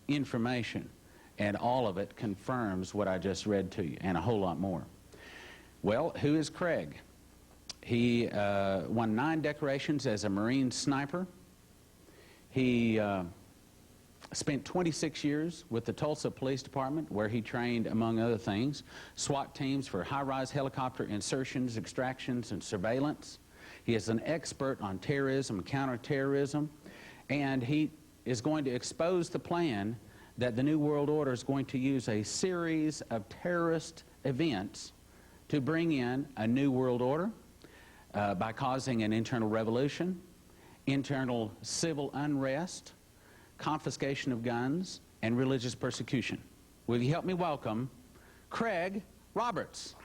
information, and all of it confirms what I just read to you, and a whole lot more. Well, who is Craig? He won 9 decorations as a Marine sniper. He spent 26 years with the Tulsa Police Department, where he trained, among other things, SWAT teams for high-rise helicopter insertions, extractions, and surveillance. He is an expert on terrorism and counterterrorism, and he is going to expose the plan that the New World Order is going to use a series of terrorist events to bring in a New World Order by causing an internal revolution, internal civil unrest, confiscation of guns, and religious persecution. Will you help me welcome Craig Roberts?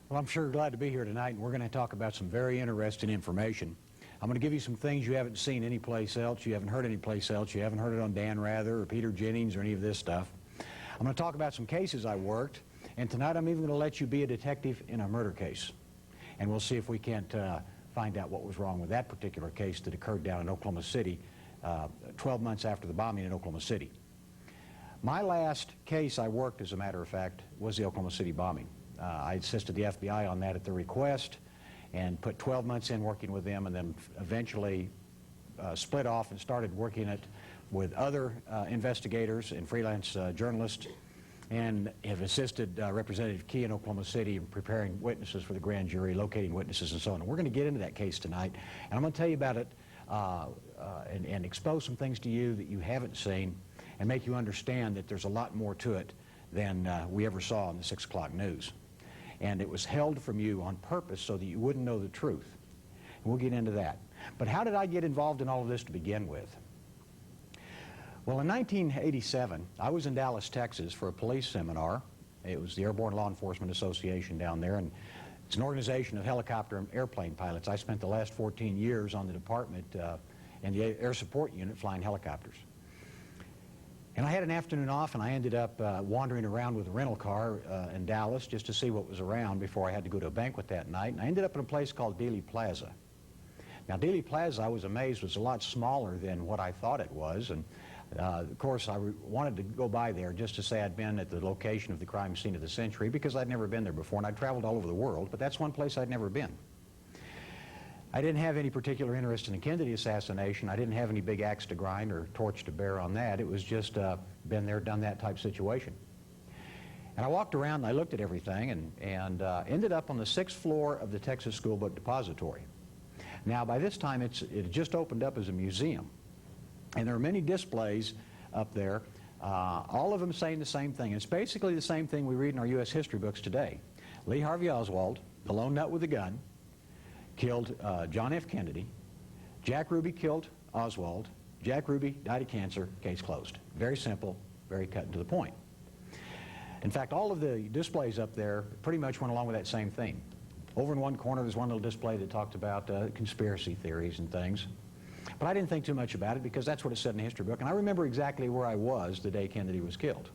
Well, I'm sure glad to be here tonight, and we're going to talk about some very interesting information. I'm going to give you some things you haven't seen anyplace else, you haven't heard anyplace else, you haven't heard it on Dan Rather or Peter Jennings or any of this stuff. I'm going to talk about some cases I worked, and tonight I'm even going to let you be a detective in a murder case. And we'll see if we can't find out what was wrong with that particular case that occurred down in Oklahoma City 12 months after the bombing in Oklahoma City. My last case I worked, as a matter of fact, was the Oklahoma City bombing. I assisted the FBI on that at their request and put 12 months in working with them, and then eventually split off and started working it with other investigators and freelance journalists, and have assisted Representative Key in Oklahoma City in preparing witnesses for the grand jury, locating witnesses, and so on. And we're going to get into that case tonight, and I'm going to tell you about it and expose some things to you that you haven't seen and make you understand that there's a lot more to it than we ever saw on the 6 o'clock news. And it was held from you on purpose so that you wouldn't know the truth. And we'll get into that. But how did I get involved in all of this to begin with? Well, in 1987, I was in Dallas, Texas for a police seminar. It was the Airborne Law Enforcement Association down there, and it's an organization of helicopter and airplane pilots. I spent the last 14 years on the department in the Air Support Unit flying helicopters. And I had an afternoon off, and I ended up wandering around with a rental car in Dallas just to see what was around before I had to go to a banquet that night. And I ended up in a place called Dealey Plaza. Now, Dealey Plaza, I was amazed, was a lot smaller than what I thought it was. And of course, I wanted to go by there just to say I'd been at the location of the crime scene of the century, because I'd never been there before, and I'd traveled all over the world, but that's one place I'd never been. I didn't have any particular interest in the Kennedy assassination. I didn't have any big axe to grind or torch to bear on that. It was just been there, done that type situation. And I walked around and I looked at everything, and ended up on the 6th floor of the Texas School Book Depository. Now, by this time, it had just opened up as a museum. And there are many displays up there, all of them saying the same thing. It's basically the same thing we read in our U.S. history books today. Lee Harvey Oswald, the lone nut with a gun, killed John F. Kennedy. Jack Ruby killed Oswald. Jack Ruby died of cancer. Case closed. Very simple, very cut and to the point. In fact, all of the displays up there pretty much went along with that same theme. Over in one corner, there's one little display that talked about conspiracy theories and things. But I didn't think too much about it, because that's what it said in the history book. And I remember exactly where I was the day Kennedy was killed.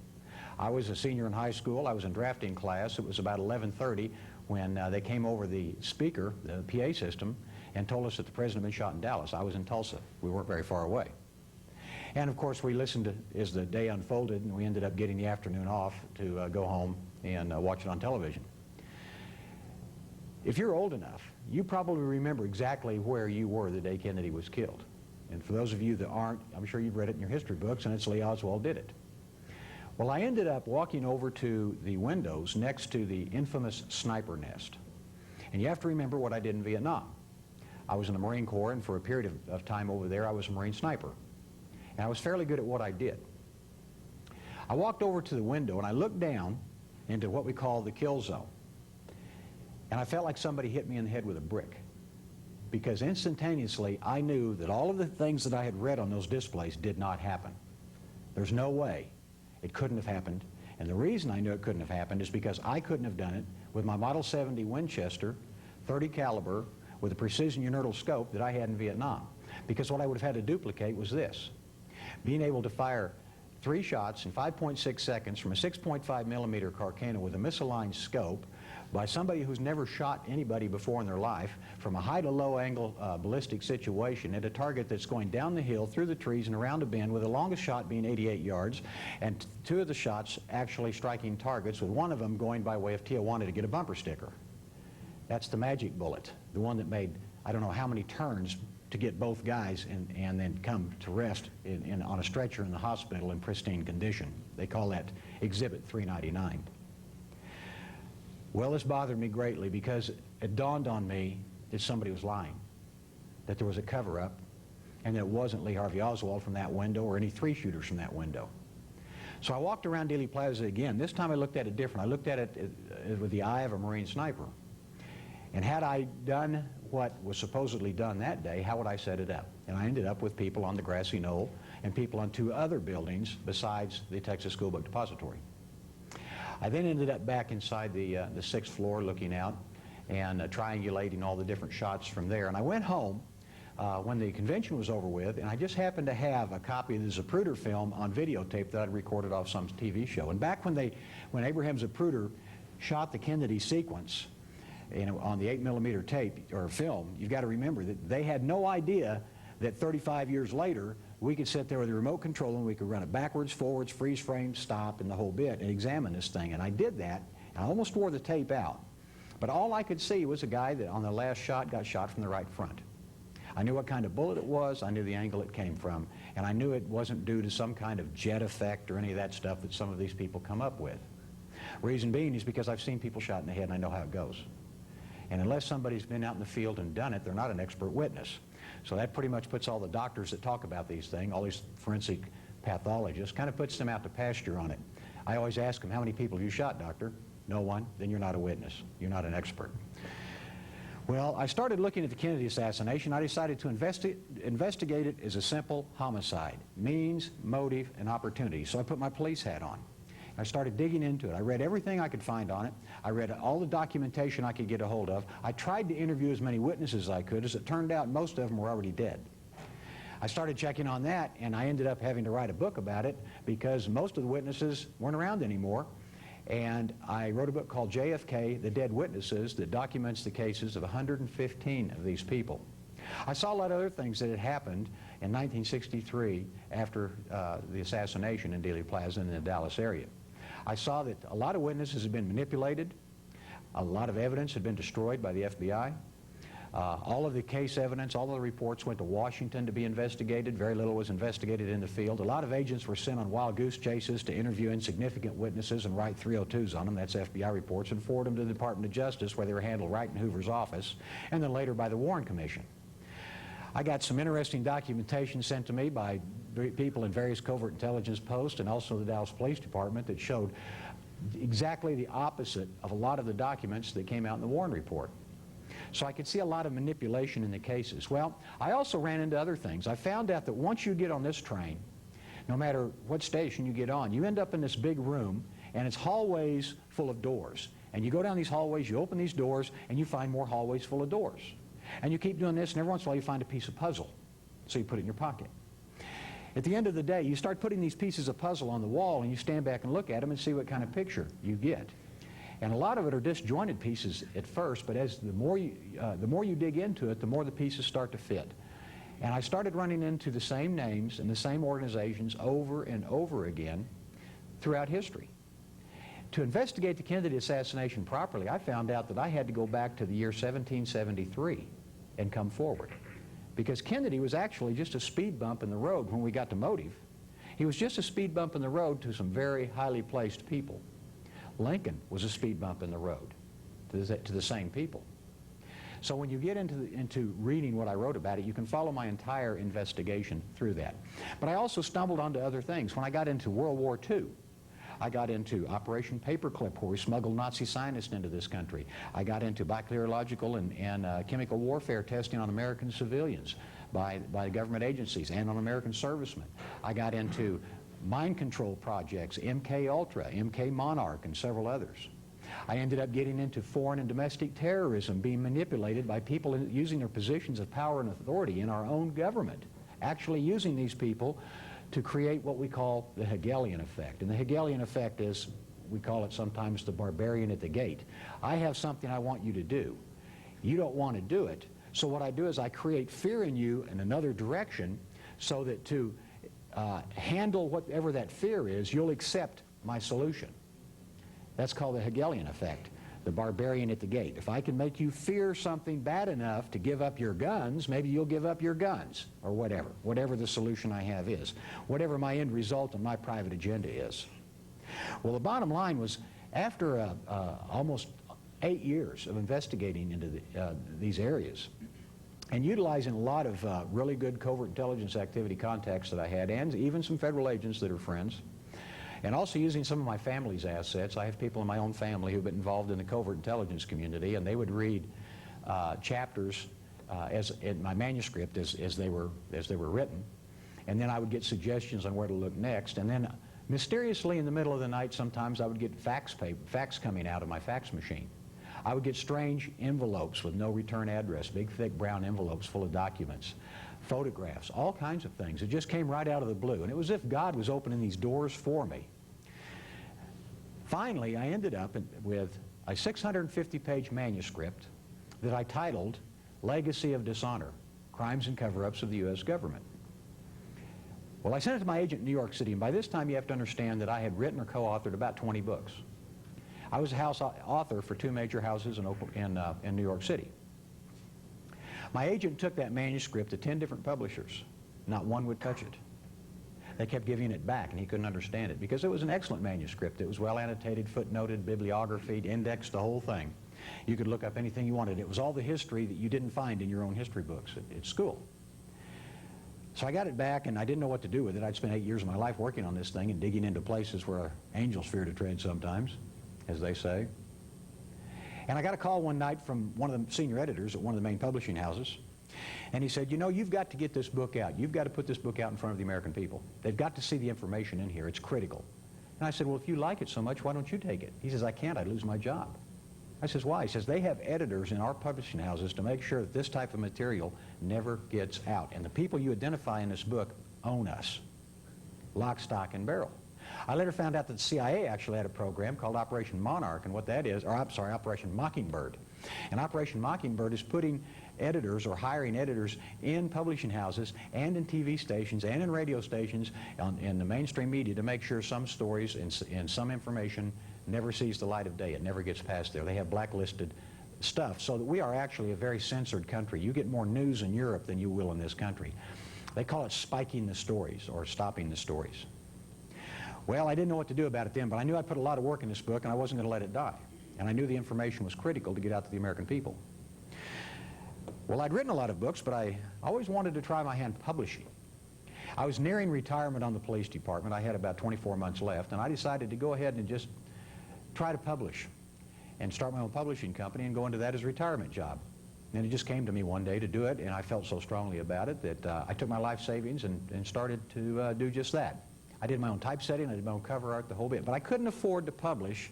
I was a senior in high school. I was in drafting class. It was about 11:30 when they came over the speaker, the PA system, and told us that the president had been shot in Dallas. I was in Tulsa. We weren't very far away. And of course, we listened as the day unfolded, and we ended up getting the afternoon off to go home and watch it on television. If you're old enough, you probably remember exactly where you were the day Kennedy was killed. And for those of you that aren't, I'm sure you've read it in your history books, and it's Lee Oswald did it. Well, I ended up walking over to the windows next to the infamous sniper nest. And you have to remember what I did in Vietnam. I was in the Marine Corps, and for a period of time over there, I was a Marine sniper. And I was fairly good at what I did. I walked over to the window, and I looked down into what we call the kill zone. And I felt like somebody hit me in the head with a brick, because instantaneously I knew that all of the things that I had read on those displays did not happen. There's no way it couldn't have happened. And the reason I knew it couldn't have happened is because I couldn't have done it with my Model 70 Winchester 30 caliber with a precision unital scope that I had in Vietnam. Because what I would have had to duplicate was this: being able to fire 3 shots in 5.6 seconds from a 6.5 millimeter Carcano with a misaligned scope, by somebody who's never shot anybody before in their life from a high to low angle ballistic situation at a target that's going down the hill, through the trees, and around a bend, with the longest shot being 88 yards, and two of the shots actually striking targets, with one of them going by way of Tijuana to get a bumper sticker. That's the magic bullet, the one that made I don't know how many turns to get both guys and then come to rest on a stretcher in the hospital in pristine condition. They call that Exhibit 399. Well, this bothered me greatly because it dawned on me that somebody was lying, that there was a cover-up, and that it wasn't Lee Harvey Oswald from that window or any three-shooters from that window. So I walked around Dealey Plaza again. This time I looked at it different. I looked at it with the eye of a Marine sniper. And had I done what was supposedly done that day, how would I set it up? And I ended up with people on the grassy knoll and people on two other buildings besides the Texas School Book Depository. I then ended up back inside the sixth floor looking out and triangulating all the different shots from there. And I went home when the convention was over with, and I just happened to have a copy of the Zapruder film on videotape that I'd recorded off some TV show. And back when Abraham Zapruder shot the Kennedy sequence, on the 8mm tape or film, you've got to remember that they had no idea that 35 years later we could sit there with a remote control and we could run it backwards, forwards, freeze frame, stop, and the whole bit, and examine this thing. And I did that, and I almost wore the tape out. But all I could see was a guy that on the last shot got shot from the right front. I knew what kind of bullet it was, I knew the angle it came from, and I knew it wasn't due to some kind of jet effect or any of that stuff that some of these people come up with. Reason being is because I've seen people shot in the head and I know how it goes. And unless somebody's been out in the field and done it, they're not an expert witness. So that pretty much puts all the doctors that talk about these things, all these forensic pathologists, kind of puts them out to pasture on it. I always ask them, how many people have you shot, doctor? No one. Then you're not a witness. You're not an expert. Well, I started looking at the Kennedy assassination. I decided to investigate it as a simple homicide. Means, motive, and opportunity. So I put my police hat on. I started digging into it. I read everything I could find on it. I read all the documentation I could get a hold of. I tried to interview as many witnesses as I could. As it turned out, most of them were already dead. I started checking on that, and I ended up having to write a book about it because most of the witnesses weren't around anymore. And I wrote a book called JFK, The Dead Witnesses, that documents the cases of 115 of these people. I saw a lot of other things that had happened in 1963 after the assassination in Dealey Plaza in the Dallas area. I saw that a lot of witnesses had been manipulated. A lot of evidence had been destroyed by the FBI. All of the case evidence, all of the reports went to Washington to be investigated. Very little was investigated in the field. A lot of agents were sent on wild goose chases to interview insignificant witnesses and write 302s on them, that's FBI reports, and forward them to the Department of Justice, where they were handled right in Hoover's office, and then later by the Warren Commission. I got some interesting documentation sent to me by people in various covert intelligence posts and also the Dallas Police Department that showed exactly the opposite of a lot of the documents that came out in the Warren Report. So I could see a lot of manipulation in the cases. Well, I also ran into other things. I found out that once you get on this train, no matter what station you get on, you end up in this big room, and it's hallways full of doors. And you go down these hallways, you open these doors, and you find more hallways full of doors. And you keep doing this, and every once in a while you find a piece of puzzle. So you put it in your pocket. At the end of the day, you start putting these pieces of puzzle on the wall, and you stand back and look at them and see what kind of picture you get. And a lot of it are disjointed pieces at first, but as the more you dig into it, the more the pieces start to fit. And I started running into the same names and the same organizations over and over again throughout history. To investigate the Kennedy assassination properly, I found out that I had to go back to the year 1773 and come forward. Because Kennedy was actually just a speed bump in the road when we got to motive. He was just a speed bump in the road to some very highly placed people. Lincoln was a speed bump in the road to the same people. So when you get into reading what I wrote about it, you can follow my entire investigation through that. But I also stumbled onto other things. When I got into World War II, I got into Operation Paperclip, where we smuggled Nazi scientists into this country. I got into bacteriological and chemical warfare testing on American civilians by government agencies and on American servicemen. I got into mind control projects, MK Ultra, MK Monarch, and several others. I ended up getting into foreign and domestic terrorism being manipulated by people using their positions of power and authority in our own government, actually using these people to create what we call the Hegelian effect. And the Hegelian effect is we call it sometimes the barbarian at the gate. I have something I want you to do. You don't want to do it. So what I do is I create fear in you in another direction so that to handle whatever that fear is, you'll accept my solution. That's called the Hegelian effect, the barbarian at the gate. If I can make you fear something bad enough to give up your guns, maybe you'll give up your guns, or whatever the solution I have is, whatever my end result and my private agenda is. Well, the bottom line was, after almost 8 years of investigating into these areas, and utilizing a lot of really good covert intelligence activity contacts that I had, and even some federal agents that are friends, and also using some of my family's assets. I have people in my own family who've been involved in the covert intelligence community, and they would read chapters as in my manuscript as they were written, and then I would get suggestions on where to look next. And then mysteriously in the middle of the night, sometimes I would get fax coming out of my fax machine. I would get strange envelopes with no return address, big thick brown envelopes full of documents, photographs, all kinds of things. It just came right out of the blue, and it was as if God was opening these doors for me. Finally, I ended up with a 650-page manuscript that I titled Legacy of Dishonor, Crimes and Cover-Ups of the U.S. Government. Well, I sent it to my agent in New York City, and by this time you have to understand that I had written or co-authored about 20 books. I was a house author for 2 major houses in New York City. My agent took that manuscript to 10 different publishers. Not one would touch it. They kept giving it back, and he couldn't understand it, because it was an excellent manuscript. It was well annotated, footnoted, bibliography, indexed, the whole thing. You could look up anything you wanted. It was all the history that you didn't find in your own history books at school. So I got it back, and I didn't know what to do with it. I'd spent 8 years of my life working on this thing and digging into places where angels fear to tread sometimes, as they say. And I got a call one night from one of the senior editors at one of the main publishing houses, and he said, you know, you've got to get this book out. You've got to put this book out in front of the American people. They've got to see the information in here. It's critical. And I said, well, if you like it so much, why don't you take it? He says, I can't. I'd lose my job. I says, why? He says, they have editors in our publishing houses to make sure that this type of material never gets out. And the people you identify in this book own us, lock, stock, and barrel. I later found out that the CIA actually had a program called Operation Monarch, and what that is, or I'm sorry, Operation Mockingbird. And Operation Mockingbird is putting editors or hiring editors in publishing houses and in TV stations and in radio stations in the mainstream media to make sure some stories and some information never sees the light of day. It never gets past there. They have blacklisted stuff, so that we are actually a very censored country. You get more news in Europe than you will in this country. They call it spiking the stories or stopping the stories. Well, I didn't know what to do about it then, but I knew I'd put a lot of work in this book, and I wasn't going to let it die. And I knew the information was critical to get out to the American people. Well, I'd written a lot of books, but I always wanted to try my hand publishing. I was nearing retirement on the police department. I had about 24 months left, and I decided to go ahead and just try to publish and start my own publishing company and go into that as a retirement job. And it just came to me one day to do it, and I felt so strongly about it that I took my life savings and started to do just that. I did my own typesetting, I did my own cover art, the whole bit. But I couldn't afford to publish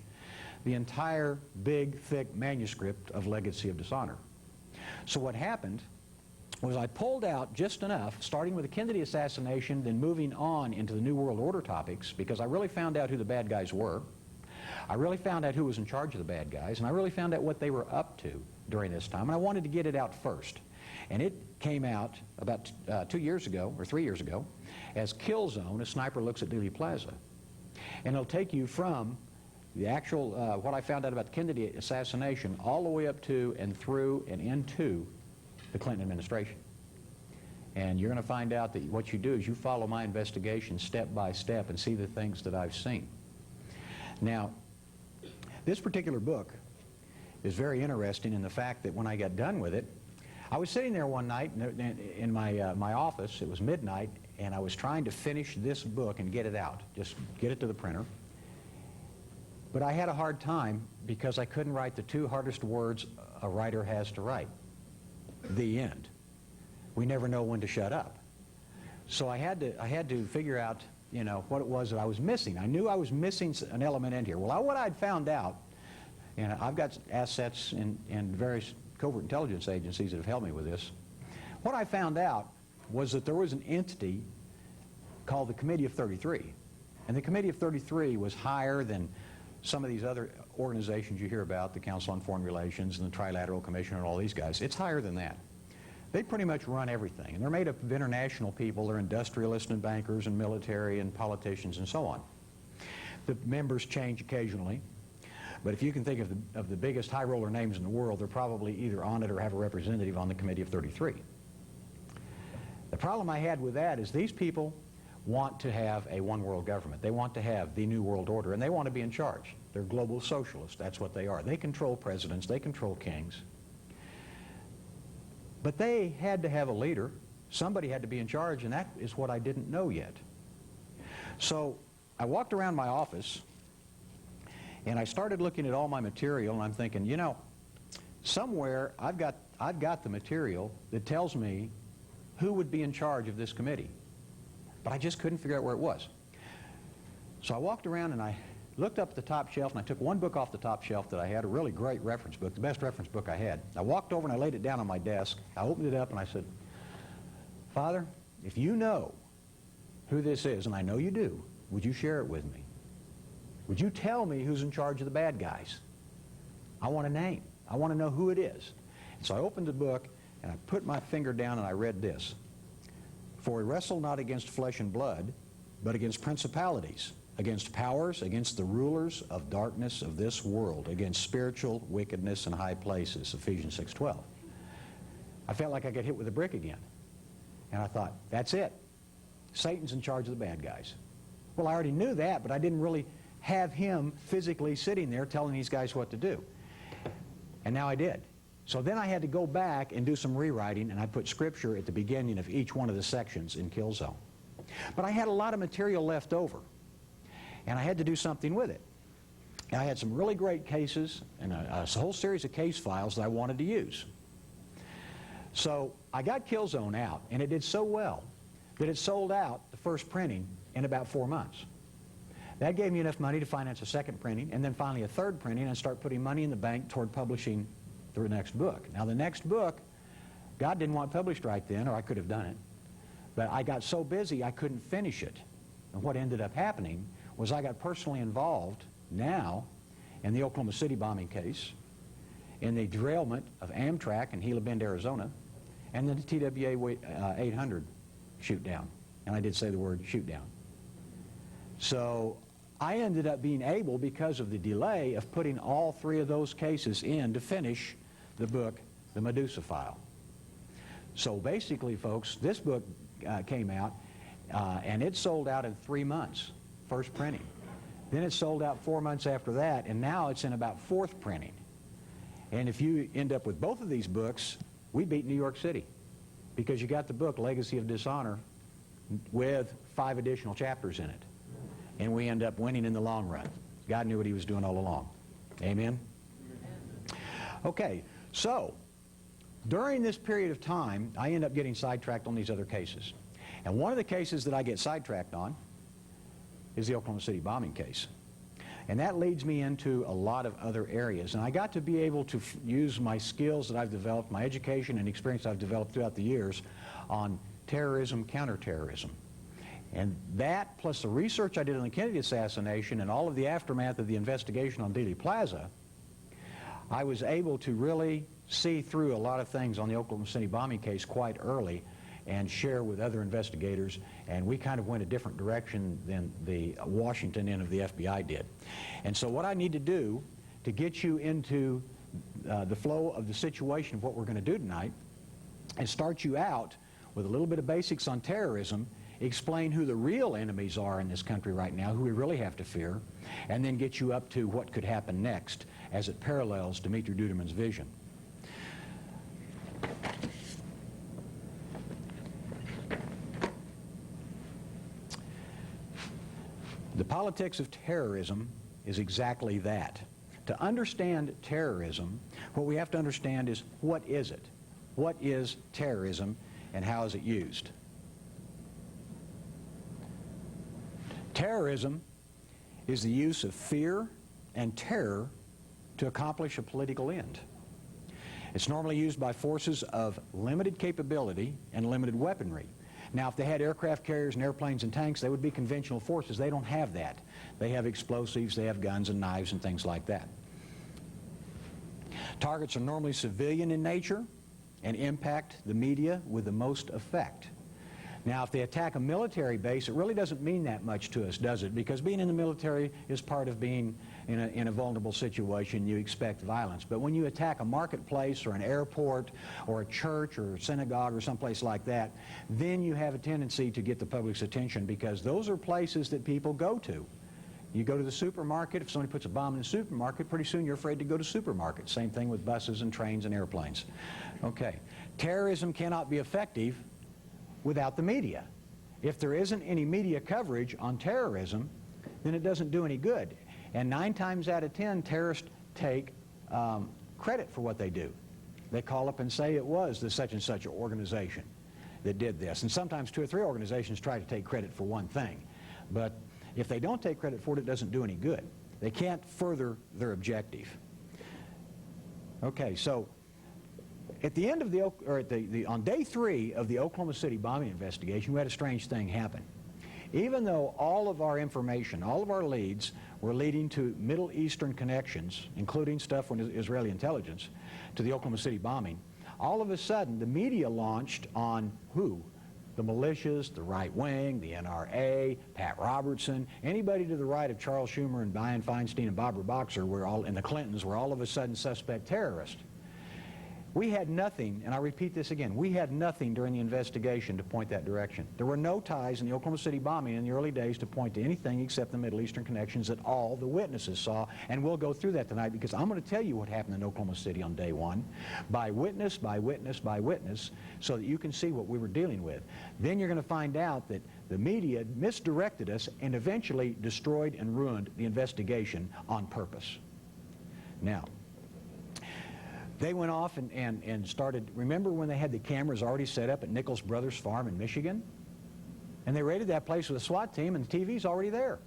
the entire big, thick manuscript of Legacy of Dishonor. So what happened was I pulled out just enough, starting with the Kennedy assassination, then moving on into the New World Order topics, because I really found out who the bad guys were. I really found out who was in charge of the bad guys, and I really found out what they were up to during this time, and I wanted to get it out first. And it came out about 2 years ago, or 3 years ago, as Kill Zone, A Sniper Looks at Dealey Plaza. And it'll take you from the actual, what I found out about the Kennedy assassination, all the way up to and through and into the Clinton administration. And you're going to find out that what you do is you follow my investigation step by step and see the things that I've seen. Now, this particular book is very interesting in the fact that when I got done with it, I was sitting there one night in my office. It was midnight, and I was trying to finish this book and get it out, just get it to the printer. But I had a hard time because I couldn't write the 2 hardest words a writer has to write. The end. We never know when to shut up. So I had to figure out, you know, what it was that I was missing. I knew I was missing an element in here. Well, what I'd found out, and I've got assets in various covert intelligence agencies that have helped me with this. What I found out was that there was an entity called the Committee of 33. And the Committee of 33 was higher than some of these other organizations you hear about, the Council on Foreign Relations and the Trilateral Commission and all these guys. It's higher than that. They pretty much run everything. And they're made up of international people. They're industrialists and bankers and military and politicians and so on. The members change occasionally. But if you can think of the biggest high roller names in the world, they're probably either on it or have a representative on the Committee of 33. The problem I had with that is these people want to have a one world government. They want to have the New World Order, and they want to be in charge. They're global socialists. That's what they are. They control presidents. They control kings. But they had to have a leader. Somebody had to be in charge, and that is what I didn't know yet. So I walked around my office, and I started looking at all my material, and I'm thinking, you know, somewhere I've got the material that tells me who would be in charge of this committee. But I just couldn't figure out where it was. So I walked around and I looked up at the top shelf, and I took one book off the top shelf that I had, a really great reference book, the best reference book I had. I walked over and I laid it down on my desk. I opened it up and I said, Father, if you know who this is, and I know you do, would you share it with me? Would you tell me who's in charge of the bad guys? I want a name. I want to know who it is. And so I opened the book and I put my finger down and I read this. For we wrestle not against flesh and blood, but against principalities, against powers, against the rulers of darkness of this world, against spiritual wickedness in high places, Ephesians 6:12. I felt like I got hit with a brick again. And I thought, that's it. Satan's in charge of the bad guys. Well, I already knew that, but I didn't really have him physically sitting there telling these guys what to do. And now I did. So then I had to go back and do some rewriting, and I put scripture at the beginning of each one of the sections in Kill Zone. But I had a lot of material left over, and I had to do something with it. And I had some really great cases and a whole series of case files that I wanted to use. So I got Kill Zone out, and it did so well that it sold out the first printing in about 4 months. That gave me enough money to finance a second printing, and then finally a third printing, and start putting money in the bank toward publishing the next book. Now the next book, God didn't want published right then, or I could have done it. But I got so busy I couldn't finish it. And what ended up happening was I got personally involved now in the Oklahoma City bombing case, in the derailment of Amtrak in Gila Bend, Arizona, and the TWA 800 shoot down. And I did say the word shoot down. So I ended up being able, because of the delay, of putting all three of those cases in to finish the book, The Medusa File. So basically, folks, this book came out, and it sold out in 3 months, first printing. Then it sold out 4 months after that, and now it's in about fourth printing. And if you end up with both of these books, we beat New York City, because you got the book, Legacy of Dishonor, with 5 additional chapters in it. And we end up winning in the long run. God knew what he was doing all along. Amen? Okay, so during this period of time, I end up getting sidetracked on these other cases. And one of the cases that I get sidetracked on is the Oklahoma City bombing case. And that leads me into a lot of other areas. And I got to be able to use my skills that I've developed, my education and experience I've developed throughout the years on terrorism, counterterrorism. And that, plus the research I did on the Kennedy assassination and all of the aftermath of the investigation on Dealey Plaza, I was able to really see through a lot of things on the Oklahoma City bombing case quite early and share with other investigators, and we kind of went a different direction than the Washington end of the FBI did. And so what I need to do to get you into the flow of the situation of what we're going to do tonight is start you out with a little bit of basics on terrorism, explain who the real enemies are in this country right now, who we really have to fear, and then get you up to what could happen next as it parallels Dimitri Duduman's vision. The politics of terrorism is exactly that. To understand terrorism, what we have to understand is, what is it? What is terrorism, and how is it used? Terrorism is the use of fear and terror to accomplish a political end. It's normally used by forces of limited capability and limited weaponry. Now, if they had aircraft carriers and airplanes and tanks, they would be conventional forces. They don't have that. They have explosives, they have guns and knives and things like that. Targets are normally civilian in nature and impact the media with the most effect. Now, if they attack a military base, it really doesn't mean that much to us, does it? Because being in the military is part of being in a vulnerable situation. You expect violence. But when you attack a marketplace or an airport or a church or a synagogue or someplace like that, then you have a tendency to get the public's attention, because those are places that people go to. You go to the supermarket. If somebody puts a bomb in the supermarket, pretty soon you're afraid to go to supermarkets. Same thing with buses and trains and airplanes. Okay. Terrorism cannot be effective without the media. If there isn't any media coverage on terrorism, then it doesn't do any good. And 9 times out of 10, terrorists take credit for what they do. They call up and say it was the such and such organization that did this. And sometimes 2 or 3 organizations try to take credit for one thing. But if they don't take credit for it, it doesn't do any good. They can't further their objective. Okay, so at the end of on day 3 of the Oklahoma City bombing investigation, we had a strange thing happen. Even though all of our information, all of our leads were leading to Middle Eastern connections, including stuff from Israeli intelligence, to the Oklahoma City bombing, all of a sudden the media launched on who? The militias, the right wing, the NRA, Pat Robertson, anybody to the right of Charles Schumer and Dianne Feinstein and Barbara Boxer and the Clintons were all of a sudden suspect terrorists. We had nothing, and I repeat this again, we had nothing during the investigation to point that direction. There were no ties in the Oklahoma City bombing in the early days to point to anything except the Middle Eastern connections that all the witnesses saw, and we'll go through that tonight, because I'm going to tell you what happened in Oklahoma City on day 1, by witness, by witness, by witness, so that you can see what we were dealing with. Then you're going to find out that the media misdirected us and eventually destroyed and ruined the investigation on purpose. Now, they went off and started, remember when they had the cameras already set up at Nichols Brothers Farm in Michigan? And they raided that place with a SWAT team, and the TV's already there.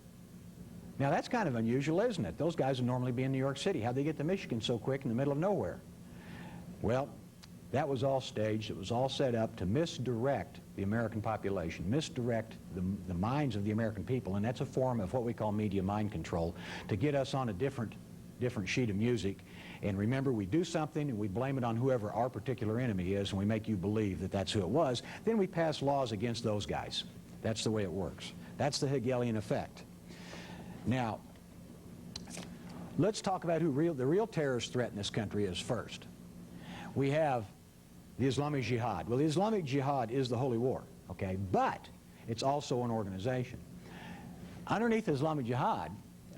Now that's kind of unusual, isn't it? Those guys would normally be in New York City. How'd they get to Michigan so quick in the middle of nowhere? Well, that was all staged. It was all set up to misdirect the American population, misdirect the minds of the American people, and that's a form of what we call media mind control, to get us on a different sheet of music. And remember, we do something and we blame it on whoever our particular enemy is, and we make you believe that that's who it was. Then we pass laws against those guys. That's the way it works. That's the Hegelian effect. Now, let's talk about who the real terrorist threat in this country is first. We have the Islamic Jihad. Well, the Islamic Jihad is the holy war, okay? But it's also an organization. Underneath the Islamic Jihad,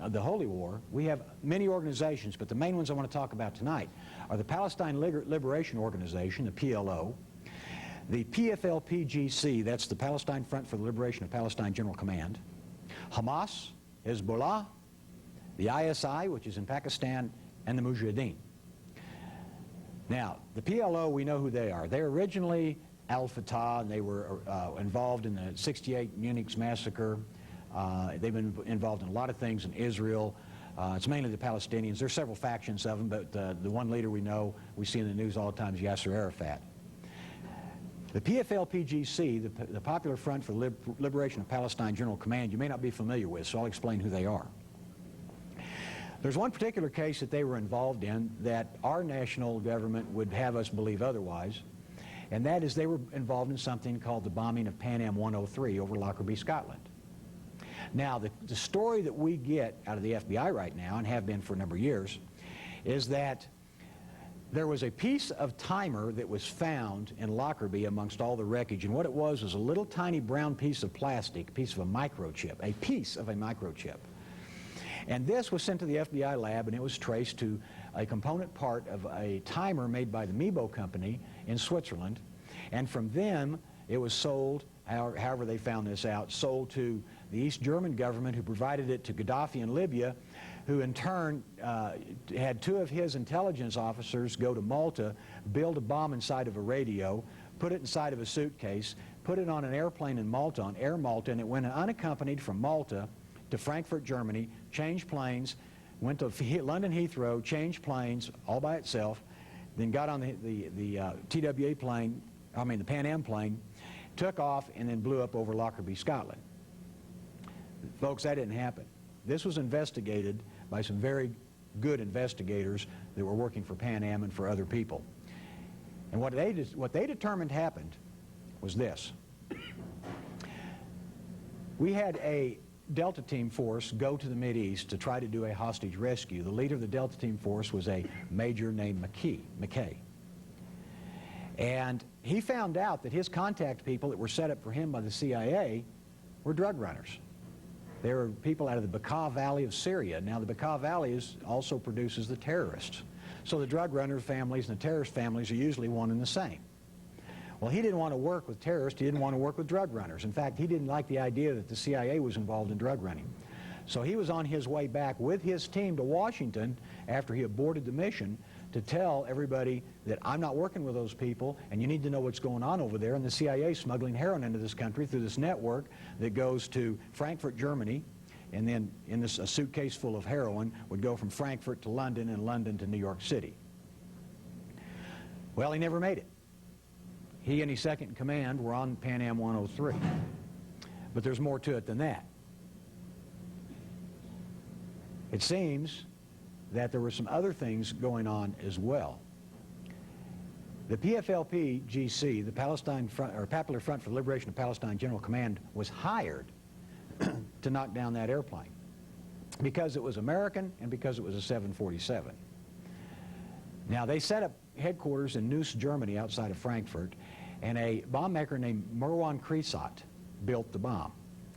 the Holy War, we have many organizations, but the main ones I want to talk about tonight are the Palestine Liberation Organization, the PLO, the PFLP-GC, that's the Palestine Front for the Liberation of Palestine General Command, Hamas, Hezbollah, the ISI, which is in Pakistan, and the Mujahideen. Now, the PLO, we know who they are. They're originally Al-Fatah, and they were involved in the '68 Munich massacre. They've been involved in a lot of things in Israel. It's mainly the Palestinians. There's several factions of them, but the one leader we know, we see in the news all the time, is Yasser Arafat. The PFLP-GC, the Popular Front for the Liberation of Palestine General Command, you may not be familiar with, so I'll explain who they are. There's one particular case that they were involved in that our national government would have us believe otherwise, and that is they were involved in something called the bombing of Pan Am 103 over Lockerbie, Scotland. Now, the story that we get out of the FBI right now, and have been for a number of years, is that there was a piece of timer that was found in Lockerbie amongst all the wreckage, and what it was a little tiny brown piece of plastic, a piece of a microchip. And this was sent to the FBI lab, and it was traced to a component part of a timer made by the Mebo company in Switzerland, and from them it was sold, however they found this out, sold to the East German government, who provided it to Gaddafi in Libya, who in turn had 2 of his intelligence officers go to Malta, build a bomb inside of a radio, put it inside of a suitcase, put it on an airplane in Malta, on Air Malta, and it went unaccompanied from Malta to Frankfurt, Germany, changed planes, went to London Heathrow, changed planes all by itself, then got on the TWA plane, the Pan Am plane, took off and then blew up over Lockerbie, Scotland. Folks, that didn't happen. This was investigated by some very good investigators that were working for Pan Am and for other people. And what they determined happened was this. We had a Delta Team force go to the Mideast to try to do a hostage rescue. The leader of the Delta Team force was a major named McKay. And he found out that his contact people that were set up for him by the CIA were drug runners. They were people out of the Bekaa Valley of Syria. Now, the Bekaa Valley also produces the terrorists. So the drug runner families and the terrorist families are usually one and the same. Well, he didn't want to work with terrorists. He didn't want to work with drug runners. In fact, he didn't like the idea that the CIA was involved in drug running. So he was on his way back with his team to Washington after he aborted the mission to tell everybody that I'm not working with those people and you need to know what's going on over there. And the CIA is smuggling heroin into this country through this network that goes to Frankfurt, Germany, and then in a suitcase full of heroin would go from Frankfurt to London and London to New York City. Well, he never made it. He and his second in command were on Pan Am 103. But there's more to it than that. It seems that there were some other things going on as well. The PFLP-GC, the Popular Front for the Liberation of Palestine General Command, was hired to knock down that airplane because it was American and because it was a 747. Now, they set up headquarters in Neuss, Germany, outside of Frankfurt, and a bomb maker named Merwan Kresat built the bomb.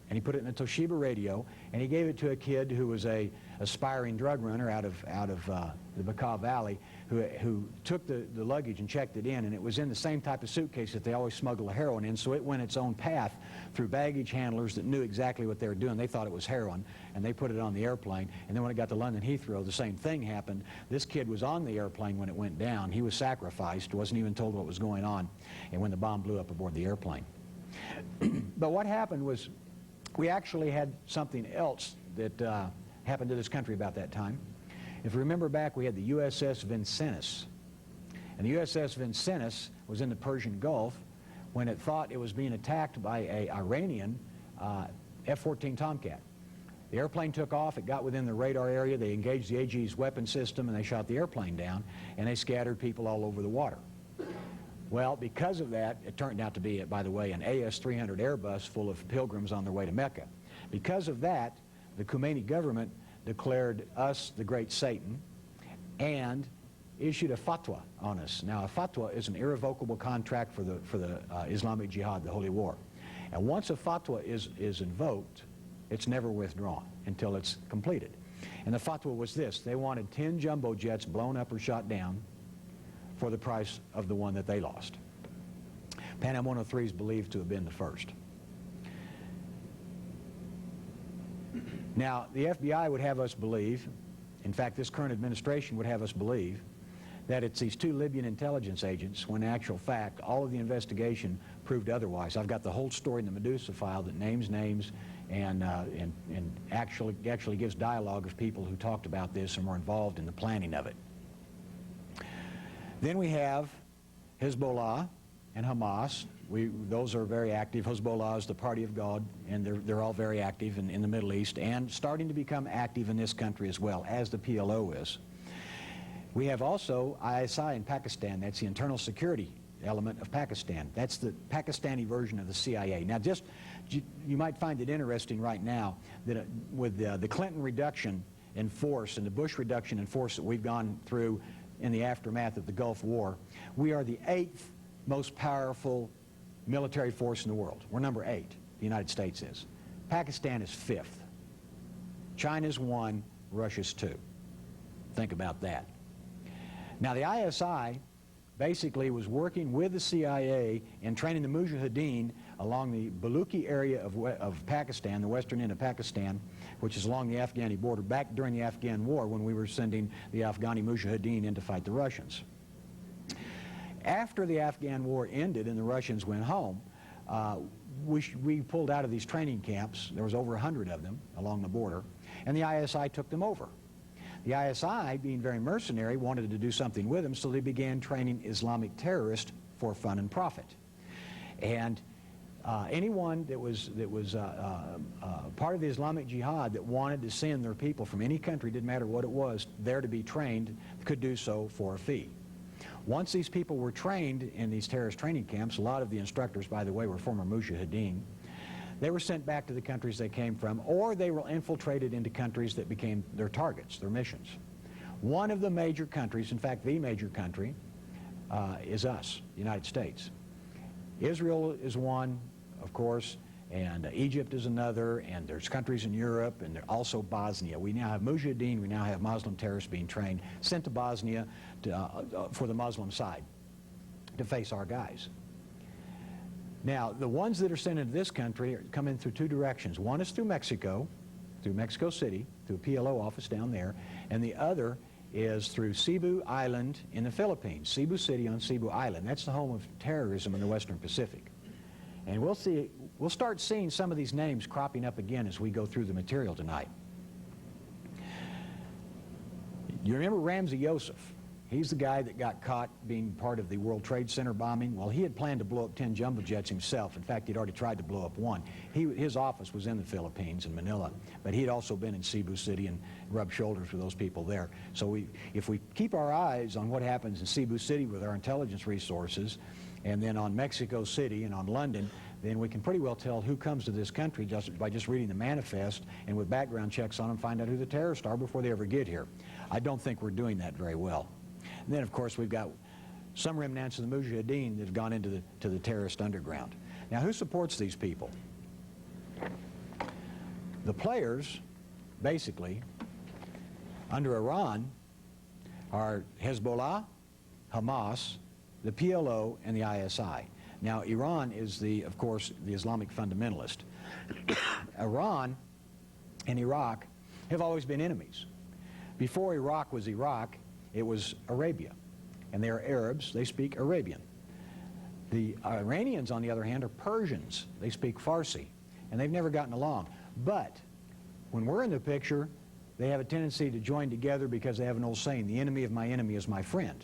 And he put it in a Toshiba radio, and he gave it to a kid who was a aspiring drug runner out of the Bekaa Valley, who took the luggage and checked it in, and it was in the same type of suitcase that they always smuggle the heroin in, so it went its own path through baggage handlers that knew exactly what they were doing. They thought it was heroin, and they put it on the airplane, and then when it got to London Heathrow, the same thing happened. This kid was on the airplane when it went down. He was sacrificed, wasn't even told what was going on, and when the bomb blew up aboard the airplane. But what happened was, we actually had something else that happened to this country about that time. If you remember back, we had the USS Vincennes. And the USS Vincennes was in the Persian Gulf when it thought it was being attacked by an Iranian F-14 Tomcat. The airplane took off, it got within the radar area, they engaged the AG's weapon system, and they shot the airplane down, and they scattered people all over the water. Well, because of that, it turned out to be, by the way, an AS-300 Airbus full of pilgrims on their way to Mecca. Because of that, the Khomeini government declared us the great Satan and issued a fatwa on us. Now, a fatwa is an irrevocable contract for the Islamic Jihad, the Holy War. And once a fatwa is invoked, it's never withdrawn until it's completed. And the fatwa was this: they wanted 10 jumbo jets blown up or shot down for the price of the one that they lost. Pan Am 103 is believed to have been the first. Now, the FBI would have us believe, in fact, this current administration would have us believe, that it's these two Libyan intelligence agents, when in actual fact, all of the investigation proved otherwise. I've got the whole story in the Medusa file that names names and actually gives dialogue of people who talked about this and were involved in the planning of it. Then we have Hezbollah and Hamas. Those are very active. Hezbollah is the party of God, and they're all very active in the Middle East and starting to become active in this country as well, as the PLO is. We have also ISI in Pakistan. That's the internal security element of Pakistan. That's the Pakistani version of the CIA. Now, just you might find it interesting right now that with the Clinton reduction in force and the Bush reduction in force that we've gone through in the aftermath of the Gulf War, we are the 8th most powerful military force in the world. We're number 8, the United States is. Pakistan is 5th. China's 1, Russia's 2. Think about that. Now, the ISI basically was working with the CIA in training the Mujahideen along the Baluchi area of Pakistan, the western end of Pakistan, which is along the Afghani border, back during the Afghan War when we were sending the Afghani Mujahideen in to fight the Russians. After the Afghan War ended and the Russians went home, we pulled out of these training camps. There was over 100 of them along the border, and the ISI took them over. The ISI, being very mercenary, wanted to do something with them, so they began training Islamic terrorists for fun and profit. And anyone that was part of the Islamic Jihad that wanted to send their people from any country, didn't matter what it was, there to be trained, could do so for a fee. Once these people were trained in these terrorist training camps, a lot of the instructors, by the way, were former mujahideen. They were sent back to the countries they came from, or they were infiltrated into countries that became their targets, their missions. One of the major countries, in fact, the major country, is us, the United States. Israel is one, of course, and Egypt is another, and there's countries in Europe, and also Bosnia. We now have mujahideen, we now have Muslim terrorists being trained, sent to Bosnia for the Muslim side to face our guys. Now, the ones that are sent into this country come in through two directions. One is through Mexico City, through a PLO office down there, and the other is through Cebu Island in the Philippines, Cebu City on Cebu Island. That's the home of terrorism in the Western Pacific. And we'll start seeing some of these names cropping up again as we go through the material tonight. You remember Ramzi Youssef? He's the guy that got caught being part of the World Trade Center bombing. Well, he had planned to blow up 10 jumbo jets himself. In fact, he'd already tried to blow up one. His office was in the Philippines, in Manila, but he'd also been in Cebu City and rubbed shoulders with those people there. So if we keep our eyes on what happens in Cebu City with our intelligence resources, and then on Mexico City and on London, then we can pretty well tell who comes to this country just by just reading the manifest, and with background checks on them, find out who the terrorists are before they ever get here. I don't think we're doing that very well. And then, of course, we've got some remnants of the Mujahideen that have gone into the terrorist underground. Now, who supports these people? The players, basically, under Iran, are Hezbollah, Hamas, the PLO, and the ISI. Now, Iran is, of course, the Islamic fundamentalist. Iran and Iraq have always been enemies. Before Iraq was Iraq, it was Arabia, and they are Arabs. They speak Arabian. The Iranians, on the other hand, are Persians. They speak Farsi, and they've never gotten along. But when we're in the picture, they have a tendency to join together because they have an old saying, the enemy of my enemy is my friend.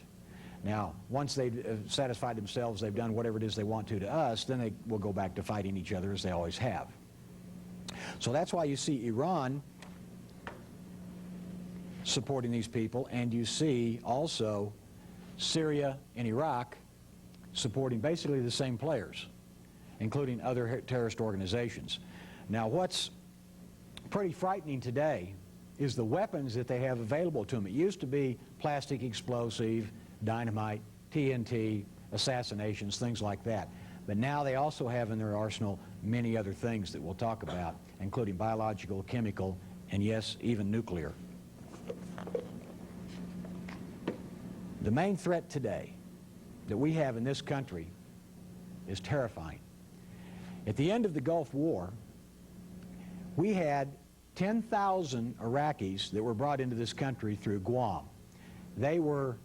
Now, once they've satisfied themselves, they've done whatever it is they want to us, then they will go back to fighting each other as they always have. So that's why you see Iran supporting these people, and you see also Syria and Iraq supporting basically the same players, including other terrorist organizations. Now, what's pretty frightening today is the weapons that they have available to them. It used to be plastic explosive, dynamite, TNT, assassinations, things like that. But now they also have in their arsenal many other things that we'll talk about, including biological, chemical, and yes, even nuclear. The main threat today that we have in this country is terrifying. At the end of the Gulf War, we had 10,000 Iraqis that were brought into this country through Guam. They were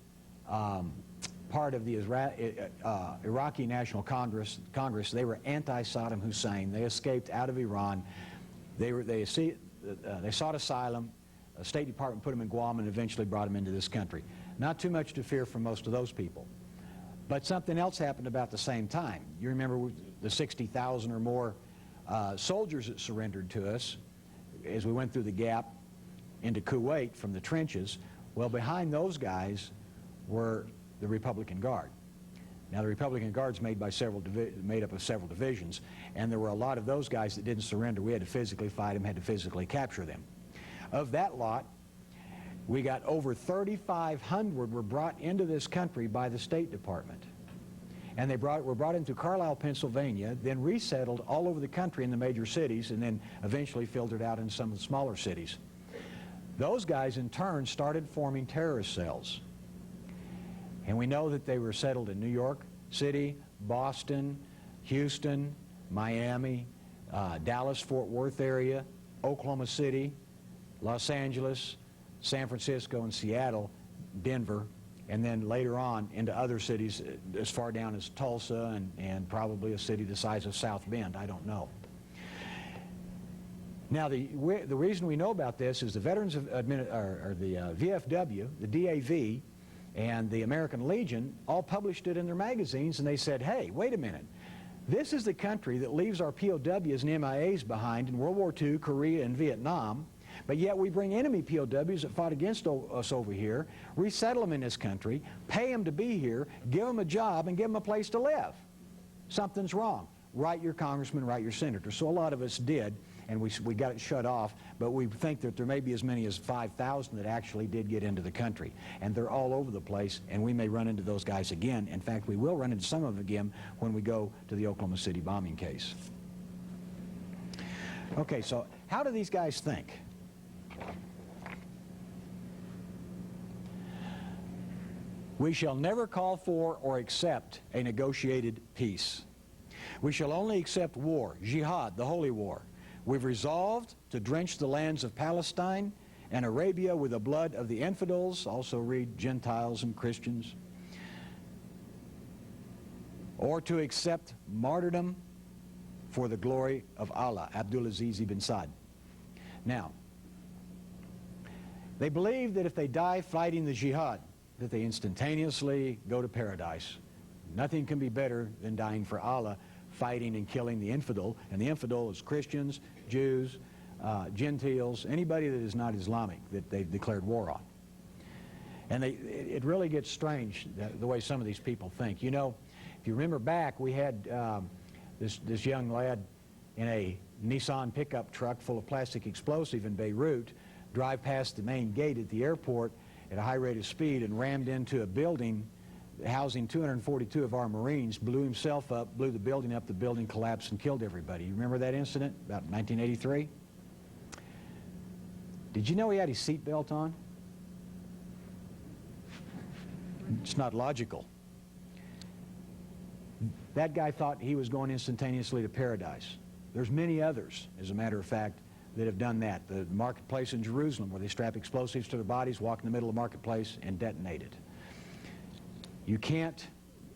part of the Iraqi National Congress. They were anti-Saddam Hussein. They escaped out of Iran. They sought asylum. The State Department put them in Guam and eventually brought them into this country. Not too much to fear from most of those people. But something else happened about the same time. You remember the 60,000 or more soldiers that surrendered to us as we went through the gap into Kuwait from the trenches. Well, behind those guys were the Republican Guard. Now, the Republican Guard's made up of several divisions, and there were a lot of those guys that didn't surrender. We had to physically fight them, had to physically capture them. Of that lot, we got over 3,500 were brought into this country by the State Department. And they were brought into Carlisle, Pennsylvania, then resettled all over the country in the major cities, and then eventually filtered out in some of the smaller cities. Those guys, in turn, started forming terrorist cells. And we know that they were settled in New York City, Boston, Houston, Miami, Dallas-Fort Worth area, Oklahoma City, Los Angeles, San Francisco, and Seattle, Denver, and then later on into other cities as far down as Tulsa and probably a city the size of South Bend. I don't know. Now, the reason we know about this is the Veterans of the VFW, the DAV, and the American Legion all published it in their magazines, and they said, hey, wait a minute. This is the country that leaves our POWs and MIAs behind in World War II, Korea, and Vietnam, but yet we bring enemy POWs that fought against us over here, resettle them in this country, pay them to be here, give them a job, and give them a place to live. Something's wrong. Write your congressman, write your senator. So a lot of us did, and we got it shut off, but we think that there may be as many as 5,000 that actually did get into the country. And they're all over the place, and we may run into those guys again. In fact, we will run into some of them again when we go to the Oklahoma City bombing case. Okay, so how do these guys think? We shall never call for or accept a negotiated peace. We shall only accept war, jihad, the holy war. We've resolved to drench the lands of Palestine and Arabia with the blood of the infidels, also read Gentiles and Christians, or to accept martyrdom for the glory of Allah, Abdulaziz ibn Saud. Now, they believe that if they die fighting the jihad, that they instantaneously go to paradise. Nothing can be better than dying for Allah, fighting and killing the infidel, and the infidel is Christians, Jews, Gentiles, anybody that is not Islamic that they've declared war on. And it really gets strange the way some of these people think. You know, if you remember back, we had this young lad in a Nissan pickup truck full of plastic explosive in Beirut drive past the main gate at the airport at a high rate of speed and rammed into a building housing 242 of our Marines, blew himself up, blew the building up, the building collapsed and killed everybody. You remember that incident, about 1983? Did you know he had his seatbelt on? It's not logical. That guy thought he was going instantaneously to paradise. There's many others, as a matter of fact, that have done that. The marketplace in Jerusalem, where they strap explosives to their bodies, walk in the middle of the marketplace, and detonate it. You can't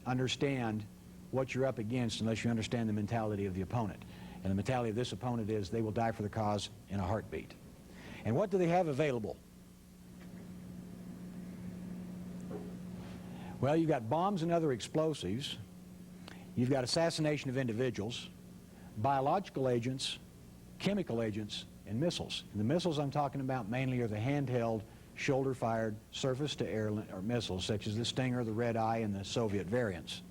understand what you're up against unless you understand the mentality of the opponent. And the mentality of this opponent is they will die for the cause in a heartbeat. And what do they have available? Well, you've got bombs and other explosives. You've got assassination of individuals, biological agents, chemical agents, and missiles. And the missiles I'm talking about mainly are the handheld, shoulder-fired, surface-to-air missiles, such as the Stinger, the Red Eye, and the Soviet variants.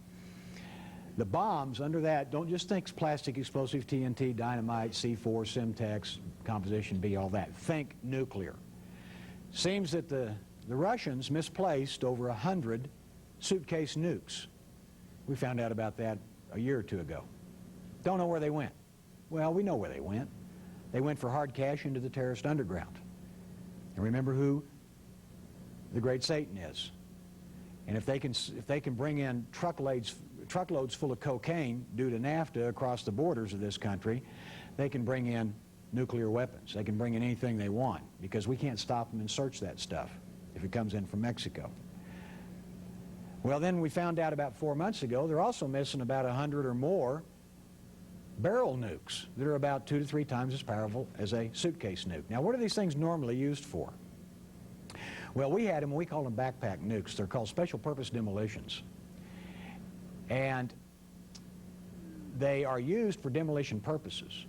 The bombs under that, don't just think plastic explosive, TNT, dynamite, C4, Simtex, Composition B, all that. Think nuclear. Seems that the Russians misplaced over 100 suitcase nukes. We found out about that a year or two ago. Don't know where they went. Well, we know where they went. They went for hard cash into the terrorist underground. And remember who the great Satan is. And if they can bring in truckloads full of cocaine due to NAFTA across the borders of this country, they can bring in nuclear weapons. They can bring in anything they want, because we can't stop them and search that stuff if it comes in from Mexico. Well, then we found out about 4 months ago they're also missing about 100 or more barrel nukes that are about 2 to 3 times as powerful as a suitcase nuke. Now, what are these things normally used for? Well, we had them, we call them backpack nukes. They're called special purpose demolitions. And they are used for demolition purposes,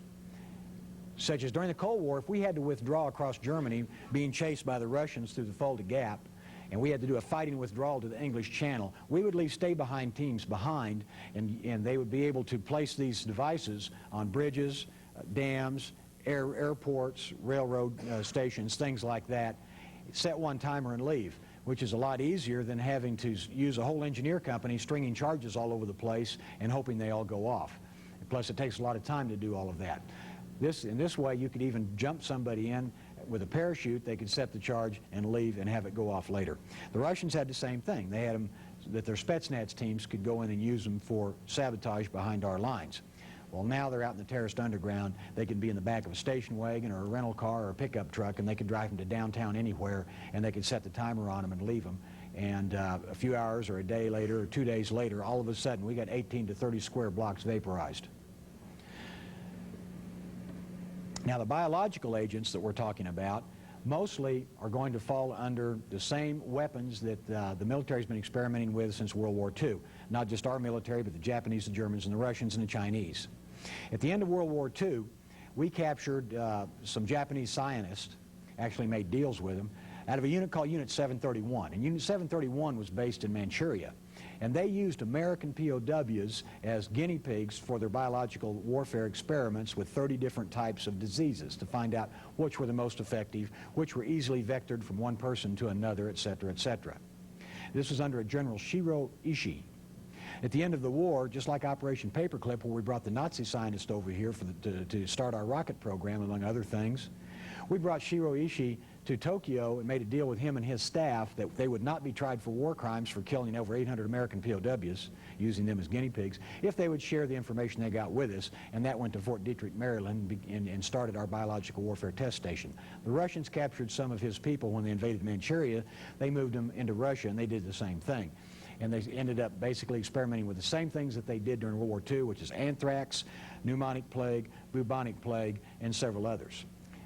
such as during the Cold War, if we had to withdraw across Germany, being chased by the Russians through the Fulda Gap, and we had to do a fighting withdrawal to the English Channel, we would leave stay-behind teams behind, and they would be able to place these devices on bridges, dams, airports, railroad stations, things like that, set one timer and leave, which is a lot easier than having to use a whole engineer company stringing charges all over the place and hoping they all go off. Plus, it takes a lot of time to do all of that. In this way, you could even jump somebody in with a parachute. They could set the charge and leave and have it go off later. The Russians had the same thing. They had them that their Spetsnaz teams could go in and use them for sabotage behind our lines. Well, now they're out in the terrorist underground. They can be in the back of a station wagon or a rental car or a pickup truck, and they could drive them to downtown anywhere, and they could set the timer on them and leave them. And a few hours or a day later or 2 days later, all of a sudden, we got 18 to 30 square blocks vaporized. Now, the biological agents that we're talking about, mostly are going to fall under the same weapons that the military's been experimenting with since World War II. Not just our military, but the Japanese, the Germans, and the Russians, and the Chinese. At the end of World War II, we captured some Japanese scientists, actually made deals with them, out of a unit called Unit 731. And Unit 731 was based in Manchuria. And they used American POWs as guinea pigs for their biological warfare experiments with 30 different types of diseases to find out which were the most effective, which were easily vectored from one person to another, etc., etc. This was under a General Shiro Ishii. At the end of the war, just like Operation Paperclip, where we brought the Nazi scientist over here to start our rocket program, among other things, we brought Shiro Ishii to Tokyo and made a deal with him and his staff that they would not be tried for war crimes for killing over 800 American POWs, using them as guinea pigs, if they would share the information they got with us. And that went to Fort Detrick, Maryland, and started our biological warfare test station. The Russians captured some of his people when they invaded Manchuria. They moved them into Russia, and they did the same thing. And they ended up basically experimenting with the same things that they did during World War II, which is anthrax, pneumonic plague, bubonic plague, and several others.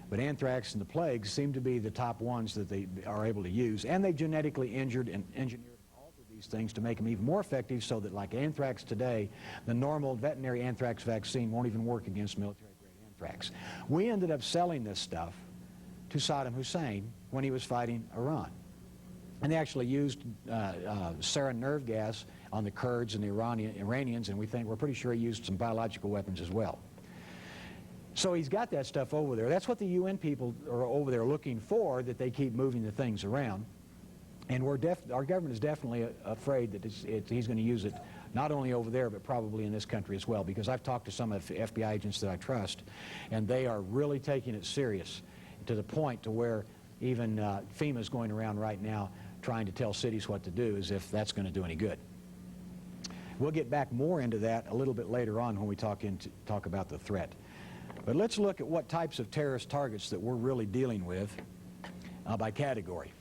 But anthrax and the plague seem to be the top ones that they are able to use. And they genetically injured and engineered and altered these things to make them even more effective, so that like anthrax today, the normal veterinary anthrax vaccine won't even work against military-grade anthrax. We ended up selling this stuff to Saddam Hussein when he was fighting Iran. And they actually used sarin nerve gas on the Kurds and the Iranians, and we're pretty sure he used some biological weapons as well. So he's got that stuff over there. That's what the UN people are over there looking for, that they keep moving the things around. And our government is definitely afraid that he's going to use it not only over there, but probably in this country as well, because I've talked to some of the FBI agents that I trust, and they are really taking it serious to the point to where even FEMA's going around right now trying to tell cities what to do, as if that's going to do any good. We'll get back more into that a little bit later on when we talk about the threat. But let's look at what types of terrorist targets that we're really dealing with by category.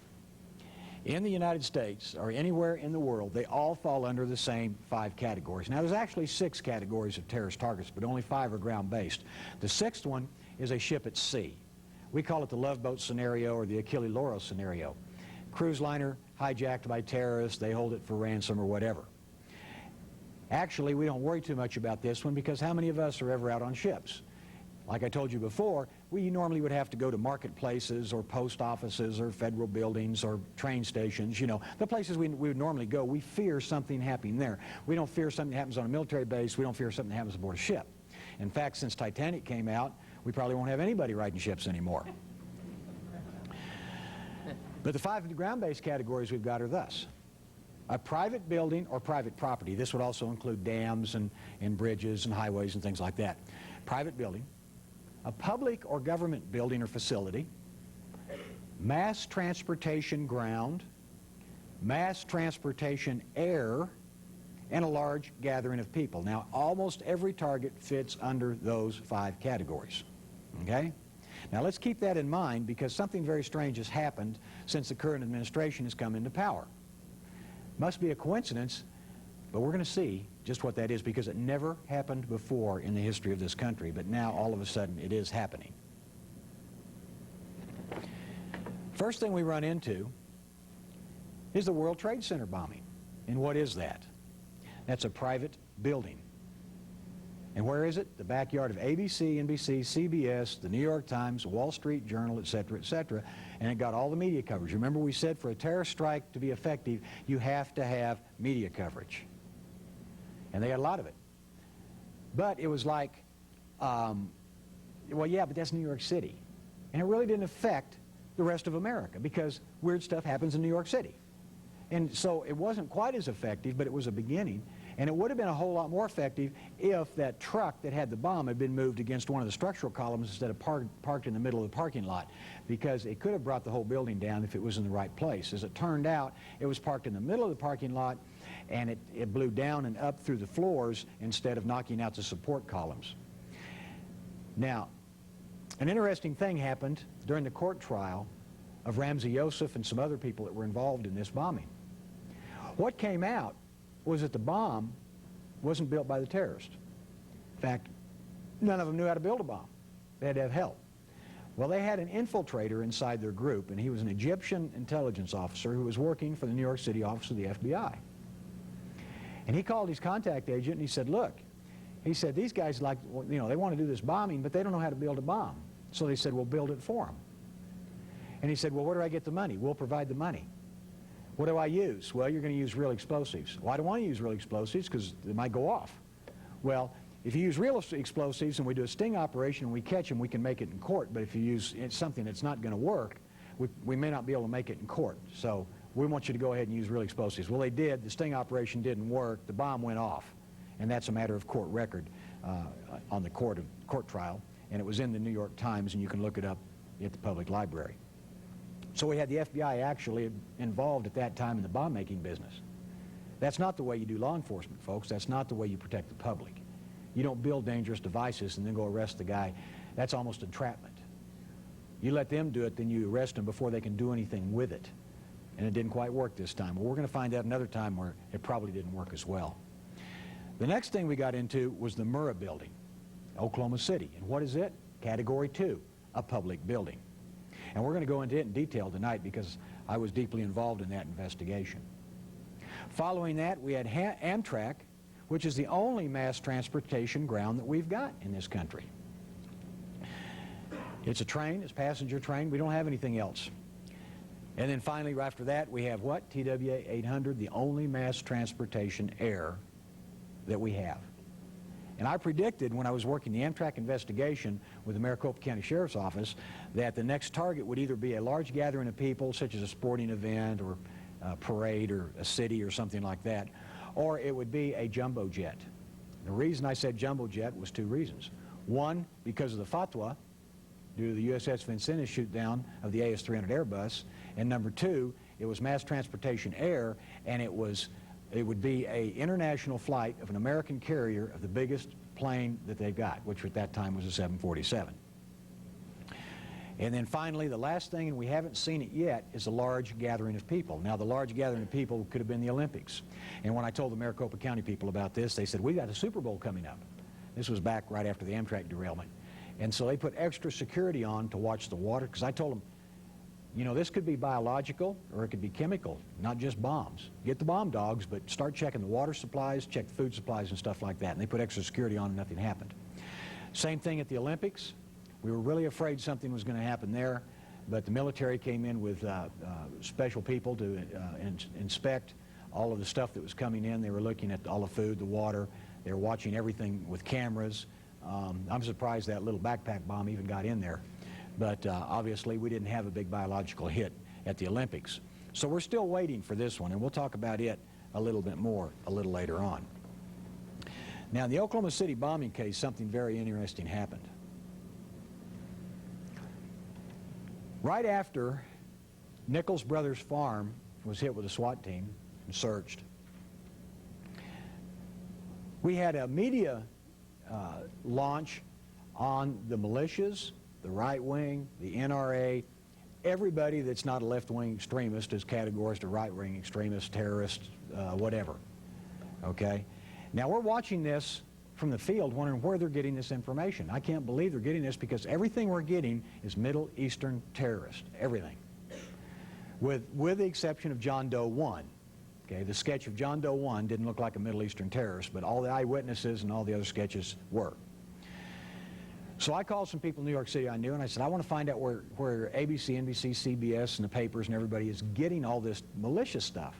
In the United States, or anywhere in the world, they all fall under the same 5 categories. Now, there's actually 6 categories of terrorist targets, but only 5 are ground-based. The 6th one is a ship at sea. We call it the love boat scenario or the Achille Lauro scenario. Cruise liner hijacked by terrorists, they hold it for ransom or whatever. Actually, we don't worry too much about this one, because how many of us are ever out on ships? Like I told you before, we normally would have to go to marketplaces or post offices or federal buildings or train stations, you know, the places we would normally go. We fear something happening there. We don't fear something happens on a military base. We don't fear something happens aboard a ship. In fact, since Titanic came out, we probably won't have anybody riding ships anymore. But the 5 ground-based categories we've got are thus: a private building or private property. This would also include dams and bridges and highways and things like that. Private building, a public or government building or facility, mass transportation ground, mass transportation air, and a large gathering of people. Now, almost every target fits under those 5 categories. Okay? Now, let's keep that in mind, because something very strange has happened since the current administration has come into power. Must be a coincidence, but we're going to see just what that is, because it never happened before in the history of this country, but now all of a sudden it is happening. First thing we run into is the World Trade Center bombing. And what is that? That's a private building. And where is it? The backyard of ABC, NBC, CBS, the New York Times, Wall Street Journal, etc., etc. And it got all the media coverage. Remember, we said for a terrorist strike to be effective, you have to have media coverage. And they had a lot of it. But it was like, well, yeah, but that's New York City. And it really didn't affect the rest of America, because weird stuff happens in New York City. And so it wasn't quite as effective, but it was a beginning. And it would have been a whole lot more effective if that truck that had the bomb had been moved against one of the structural columns instead of parked in the middle of the parking lot, because it could have brought the whole building down if it was in the right place. As it turned out, it was parked in the middle of the parking lot, and it blew down and up through the floors instead of knocking out the support columns. Now, an interesting thing happened during the court trial of Ramzi Youssef and some other people that were involved in this bombing. What came out was that the bomb wasn't built by the terrorists. In fact, none of them knew how to build a bomb. They had to have help. Well, they had an infiltrator inside their group, and he was an Egyptian intelligence officer who was working for the New York City office of the FBI. And he called his contact agent and he said, look, he said, these guys like, you know, they want to do this bombing, but they don't know how to build a bomb. So they said, well, build it for them. And he said, well, where do I get the money? We'll provide the money. What do I use? Well, you're going to use real explosives. Well, I don't want to use real explosives because they might go off. Well, if you use real explosives and we do a sting operation and we catch them, we can make it in court. But if you use something that's not going to work, we may not be able to make it in court. So we want you to go ahead and use real explosives. Well, they did. The sting operation didn't work. The bomb went off. And that's a matter of court record on the court trial. And it was in the New York Times, and you can look it up at the public library. So we had the FBI actually involved at that time in the bomb-making business. That's not the way you do law enforcement, folks. That's not the way you protect the public. You don't build dangerous devices and then go arrest the guy. That's almost entrapment. You let them do it, then you arrest them before they can do anything with it. And it didn't quite work this time. Well, we're going to find out another time where it probably didn't work as well. The next thing we got into was the Murrah building, Oklahoma City. And what is it? Category 2, a public building. And we're going to go into it in detail tonight because I was deeply involved in that investigation. Following that, we had Amtrak, which is the only mass transportation ground that we've got in this country. It's a train, it's a passenger train. We don't have anything else. And then finally, right after that, we have what? TWA 800, the only mass transportation air that we have. And I predicted when I was working the Amtrak investigation with the Maricopa County Sheriff's Office that the next target would either be a large gathering of people, such as a sporting event or a parade or a city or something like that, or it would be a jumbo jet. The reason I said jumbo jet was two reasons. One, because of the fatwa due to the USS Vincennes shoot down of the AS-300 Airbus, and number two, it was mass transportation air, and it would be an international flight of an American carrier of the biggest plane that they've got, which at that time was a 747. And then finally, the last thing, and we haven't seen it yet, is a large gathering of people. Now, the large gathering of people could have been the Olympics. And when I told the Maricopa County people about this, they said, we got a Super Bowl coming up. This was back right after the Amtrak derailment. And so they put extra security on to watch the water, because I told them, you know, this could be biological or it could be chemical, not just bombs. Get the bomb dogs, but start checking the water supplies, check the food supplies and stuff like that. And they put extra security on and nothing happened. Same thing at the Olympics. We were really afraid something was going to happen there, but the military came in with special people to inspect all of the stuff that was coming in. They were looking at all the food, the water. They were watching everything with cameras. I'm surprised that little backpack bomb even got in there. But obviously we didn't have a big biological hit at the Olympics. So we're still waiting for this one, and we'll talk about it a little bit more a little later on. Now, in the Oklahoma City bombing case, something very interesting happened. Right after Nichols Brothers Farm was hit with a SWAT team and searched, we had a media launch on the militias, the right wing, the NRA, everybody that's not a left-wing extremist is categorized a right-wing extremist, terrorist, whatever. Okay? Now we're watching this from the field wondering where they're getting this information. I can't believe they're getting this because everything we're getting is Middle Eastern terrorist, everything. With the exception of John Doe 1. Okay, the sketch of John Doe 1 didn't look like a Middle Eastern terrorist, but all the eyewitnesses and all the other sketches were. So I called some people in New York City I knew, and I said, I want to find out where ABC, NBC, CBS, and the papers and everybody is getting all this malicious stuff.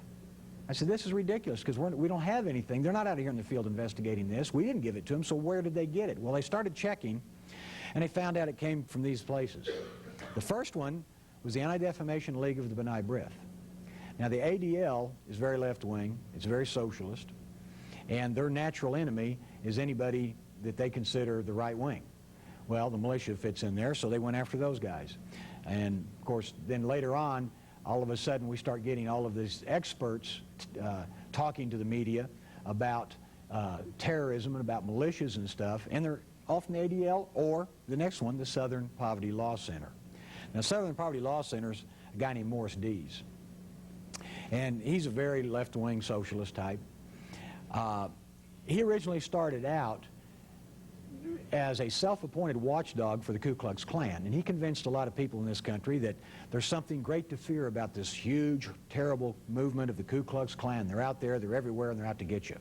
I said, this is ridiculous because we don't have anything. They're not out here in the field investigating this. We didn't give it to them, so where did they get it? Well, they started checking, and they found out it came from these places. The first one was the Anti-Defamation League of the B'nai B'rith. Now, the ADL is very left-wing. It's very socialist. And their natural enemy is anybody that they consider the right wing. Well, the militia fits in there, so they went after those guys. And, of course, then later on, all of a sudden we start getting all of these experts talking to the media about terrorism and about militias and stuff, and they're often the ADL or the next one, the Southern Poverty Law Center. Now, Southern Poverty Law Center's a guy named Morris Dees, and he's a very left-wing socialist type. He originally started out as a self-appointed watchdog for the Ku Klux Klan, and he convinced a lot of people in this country that there's something great to fear about this huge, terrible movement of the Ku Klux Klan. They're out there, they're everywhere, and they're out to get you.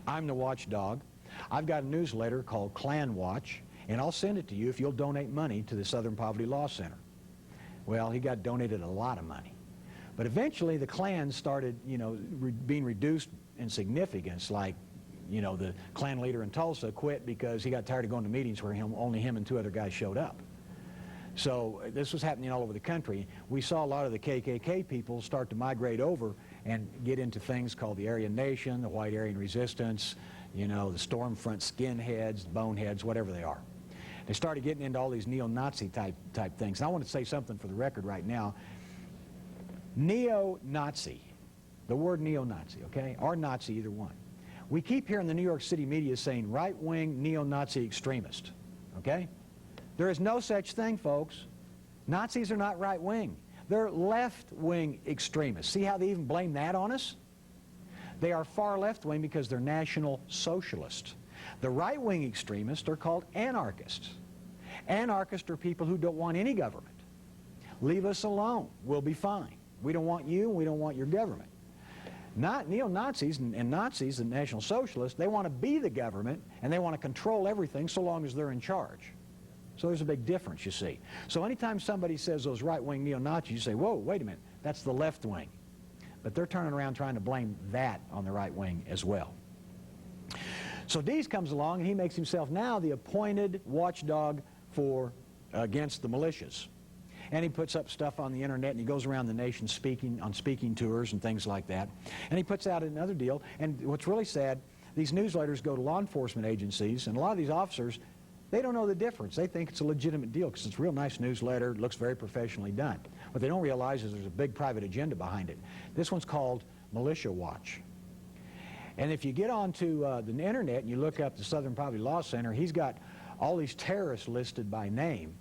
I'm the watchdog. I've got a newsletter called Klan Watch, and I'll send it to you if you'll donate money to the Southern Poverty Law Center. Well, he got donated a lot of money. But eventually the Klan started, being reduced in significance, like, the Klan leader in Tulsa quit because he got tired of going to meetings where only him and 2 other guys showed up. So this was happening all over the country. We saw a lot of the KKK people start to migrate over and get into things called the Aryan Nation, the White Aryan Resistance, the Stormfront skinheads, boneheads, whatever they are. They started getting into all these neo-Nazi type things. And I want to say something for the record right now. Neo-Nazi, the word neo-Nazi, okay, or Nazi, either one. We keep hearing the New York City media saying right-wing neo-Nazi extremist, okay? There is no such thing, folks. Nazis are not right-wing. They're left-wing extremists. See how they even blame that on us? They are far left-wing because they're National Socialists. The right-wing extremists are called anarchists. Anarchists are people who don't want any government. Leave us alone. We'll be fine. We don't want you, and we don't want your government. Not neo-Nazis and Nazis and National Socialists, they want to be the government, and they want to control everything so long as they're in charge. So there's a big difference, you see. So anytime somebody says those right-wing neo-Nazis, you say, whoa, wait a minute, that's the left wing. But they're turning around trying to blame that on the right wing as well. So Dees comes along, and he makes himself now the appointed watchdog against the militias. And he puts up stuff on the internet, and he goes around the nation on speaking tours and things like that. And he puts out another deal. And what's really sad, these newsletters go to law enforcement agencies, and a lot of these officers, they don't know the difference. They think it's a legitimate deal because it's a real nice newsletter. It looks very professionally done. What they don't realize is there's a big private agenda behind it. This one's called Militia Watch. And if you get onto the internet and you look up the Southern Poverty Law Center, he's got all these terrorists listed by name.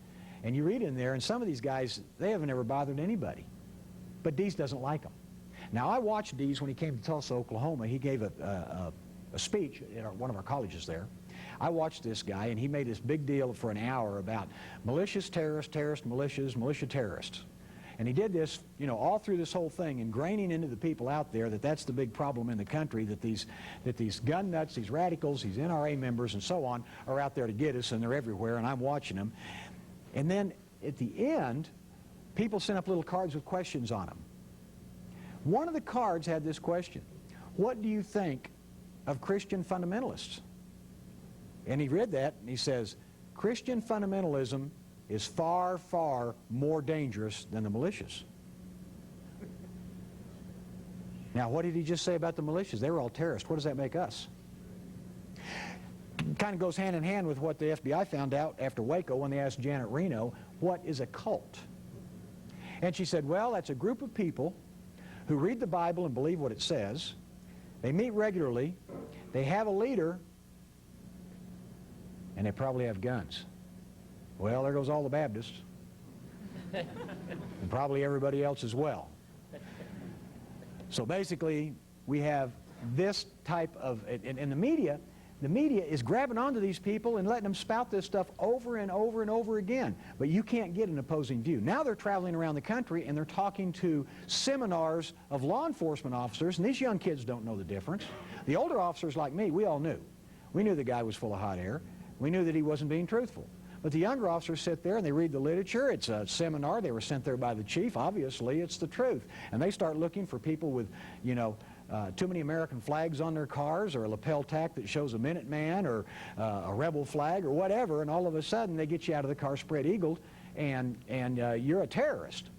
And you read in there, and some of these guys, they haven't ever bothered anybody. But Dees doesn't like them. Now, I watched Dees when he came to Tulsa, Oklahoma. He gave a speech at one of our colleges there. I watched this guy, and he made this big deal for an hour about militias, terrorists, terrorist militias, militia terrorists. And he did this, all through this whole thing, ingraining into the people out there that that's the big problem in the country, that these gun nuts, these radicals, these NRA members, and so on, are out there to get us, and they're everywhere, and I'm watching them. And then at the end, people sent up little cards with questions on them. One of the cards had this question: what do you think of Christian fundamentalists? And he read that, and he says, Christian fundamentalism is far, far more dangerous than the militias. Now, what did he just say about the militias? They were all terrorists. What does that make us? Kind of goes hand in hand with what the FBI found out after Waco when they asked Janet Reno, what is a cult? And she said, well, that's a group of people who read the Bible and believe what it says. They meet regularly. They have a leader. And they probably have guns. Well, there goes all the Baptists. And probably everybody else as well. So basically, we have this type of, and the media is grabbing onto these people and letting them spout this stuff over and over and over again. But you can't get an opposing view. Now they're traveling around the country and they're talking to seminars of law enforcement officers, and these young kids don't know the difference. The older officers like me, we all knew. We knew the guy was full of hot air. We knew that he wasn't being truthful. But the younger officers sit there and they read the literature. It's a seminar. They were sent there by the chief. Obviously, it's the truth. And they start looking for people with, too many American flags on their cars, or a lapel tack that shows a Minuteman, or a rebel flag, or whatever. And all of a sudden, they get you out of the car spread-eagled, and you're a terrorist.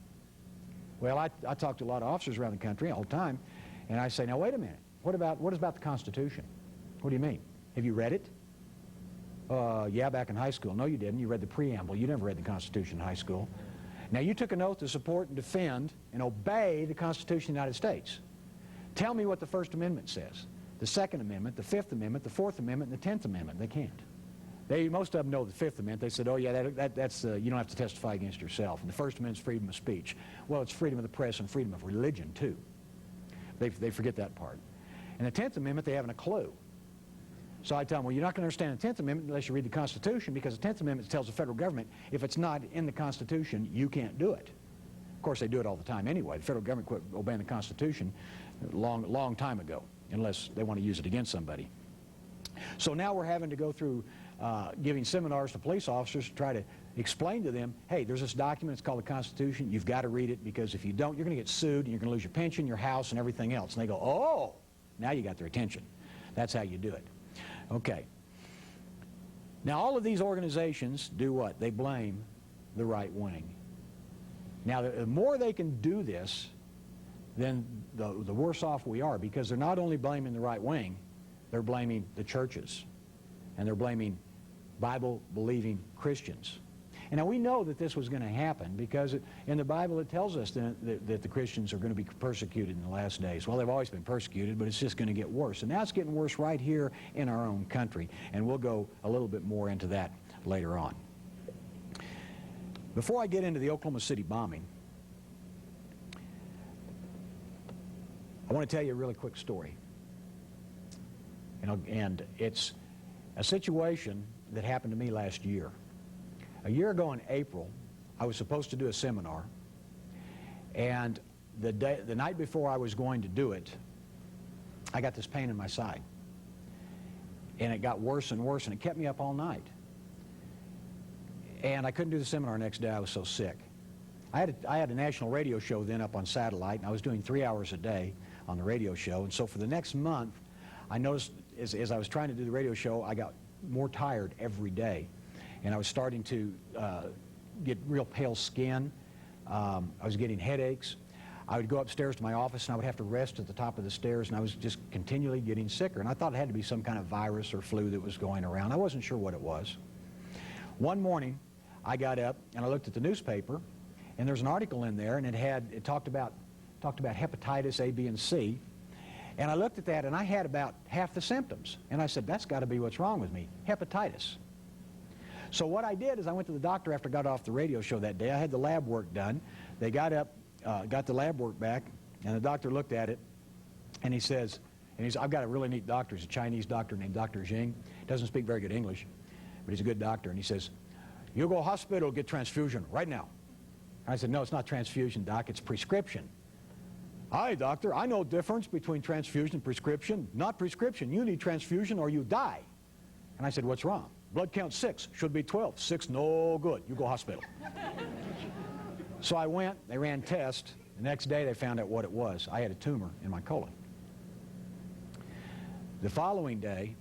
Well, I talk to a lot of officers around the country all the time, and I say, now, wait a minute. What about the Constitution? What do you mean? Have you read it? Yeah, back in high school. No, you didn't. You read the preamble. You never read the Constitution in high school. Now, you took an oath to support and defend and obey the Constitution of the United States. Tell me what the First Amendment says. The Second Amendment, the Fifth Amendment, the Fourth Amendment, and the Tenth Amendment. They can't. Most of them know the Fifth Amendment. They said, oh, yeah, that's you don't have to testify against yourself. And the First Amendment is freedom of speech. Well, it's freedom of the press and freedom of religion, too. They forget that part. And the Tenth Amendment, they haven't a clue. So I tell them, well, you're not going to understand the 10th Amendment unless you read the Constitution, because the 10th Amendment tells the federal government, if it's not in the Constitution, you can't do it. Of course, they do it all the time anyway. The federal government quit obeying the Constitution a long time ago, unless they want to use it against somebody. So now we're having to go through giving seminars to police officers to try to explain to them, hey, there's this document, it's called the Constitution, you've got to read it, because if you don't, you're going to get sued, and you're going to lose your pension, your house, and everything else. And they go, oh, now you got their attention. That's how you do it. Okay. Now, all of these organizations do what? They blame the right wing. Now, the more they can do this, then the worse off we are, because they're not only blaming the right wing, they're blaming the churches, and they're blaming Bible-believing Christians. And now we know that this was going to happen, because in the Bible it tells us that the Christians are going to be persecuted in the last days. Well, they've always been persecuted, but it's just going to get worse. And now it's getting worse right here in our own country. And we'll go a little bit more into that later on. Before I get into the Oklahoma City bombing, I want to tell you a really quick story. And it's a situation that happened to me last year. A year ago in April, I was supposed to do a seminar, and the night before I was going to do it, I got this pain in my side. And it got worse and worse, and it kept me up all night. And I couldn't do the seminar next day. I was so sick. I had a national radio show then up on satellite, and I was doing 3 hours a day on the radio show. And so for the next month, I noticed as I was trying to do the radio show, I got more tired every day. And I was starting to get real pale skin. I was getting headaches. I would go upstairs to my office, and I would have to rest at the top of the stairs, and I was just continually getting sicker. And I thought it had to be some kind of virus or flu that was going around. I wasn't sure what it was. One morning, I got up, and I looked at the newspaper, and there's an article in there, and it talked about hepatitis A, B, and C. And I looked at that, and I had about half the symptoms. And I said, that's got to be what's wrong with me, hepatitis. So what I did is I went to the doctor after I got off the radio show that day. I had the lab work done. They got up, got the lab work back, and the doctor looked at it, and he says, I've got a really neat doctor. He's a Chinese doctor named Dr. Jing. Doesn't speak very good English, but he's a good doctor. And he says, you go to hospital, get transfusion right now. And I said, no, it's not transfusion, doc, it's prescription. Hi, doctor, I know the difference between transfusion and prescription. Not prescription. You need transfusion or you die. And I said, what's wrong? Blood count 6, should be 12. 6, no good. You go hospital. So I went, they ran tests. The next day they found out what it was. I had a tumor in my colon. The following day,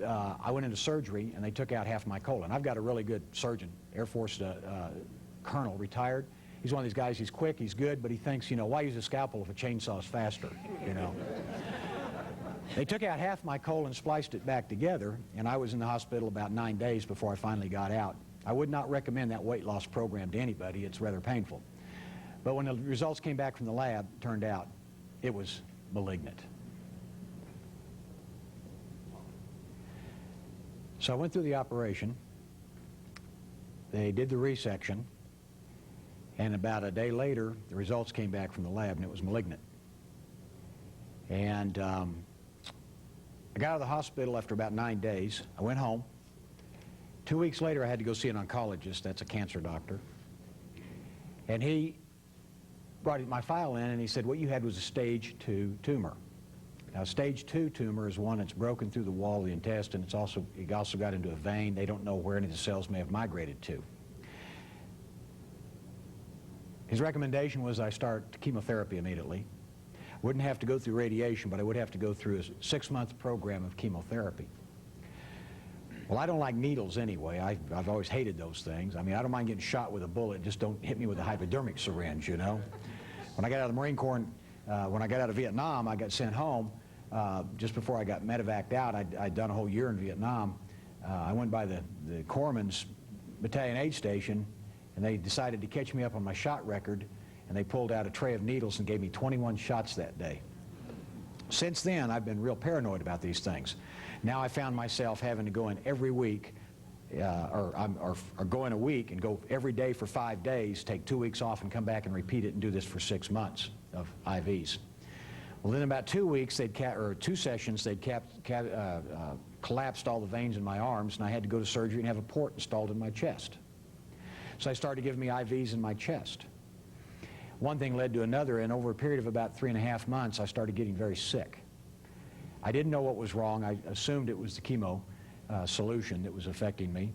I went into surgery, and they took out half my colon. I've got a really good surgeon, Air Force colonel, retired. He's one of these guys, he's quick, he's good, but he thinks, why use a scalpel if a chainsaw's faster, They took out half my colon, spliced it back together, and I was in the hospital about 9 days before I finally got out. I would not recommend that weight loss program to anybody. It's rather painful. But when the results came back from the lab, it turned out it was malignant. So I went through the operation. They did the resection, and about a day later, the results came back from the lab, and it was malignant. And I got out of the hospital after about 9 days. I went home. 2 weeks later, I had to go see an oncologist. That's a cancer doctor. And he brought my file in, and he said, what you had was a stage 2 tumor. Now, a stage 2 tumor is one that's broken through the wall of the intestine. It also got into a vein. They don't know where any of the cells may have migrated to. His recommendation was I start chemotherapy immediately. Wouldn't have to go through radiation, but I would have to go through a 6-month program of chemotherapy. Well, I don't like needles anyway. I've always hated those things. I mean, I don't mind getting shot with a bullet. Just don't hit me with a hypodermic syringe, When I got out of the Marine Corps, when I got out of Vietnam, I got sent home. Just before I got medevaced out, I'd done a whole year in Vietnam. I went by the Corpsman's battalion aid station, and they decided to catch me up on my shot record, and they pulled out a tray of needles and gave me 21 shots that day. Since then, I've been real paranoid about these things. Now I found myself having to go in every week, or go in a week and go every day for 5 days, take 2 weeks off and come back and repeat it and do this for 6 months of IVs. Well, in about 2 weeks, 2 sessions, they'd collapsed all the veins in my arms, and I had to go to surgery and have a port installed in my chest. So I started giving me IVs in my chest. One thing led to another, and over a period of about 3.5 months, I started getting very sick. I didn't know what was wrong. I assumed it was the chemo solution that was affecting me.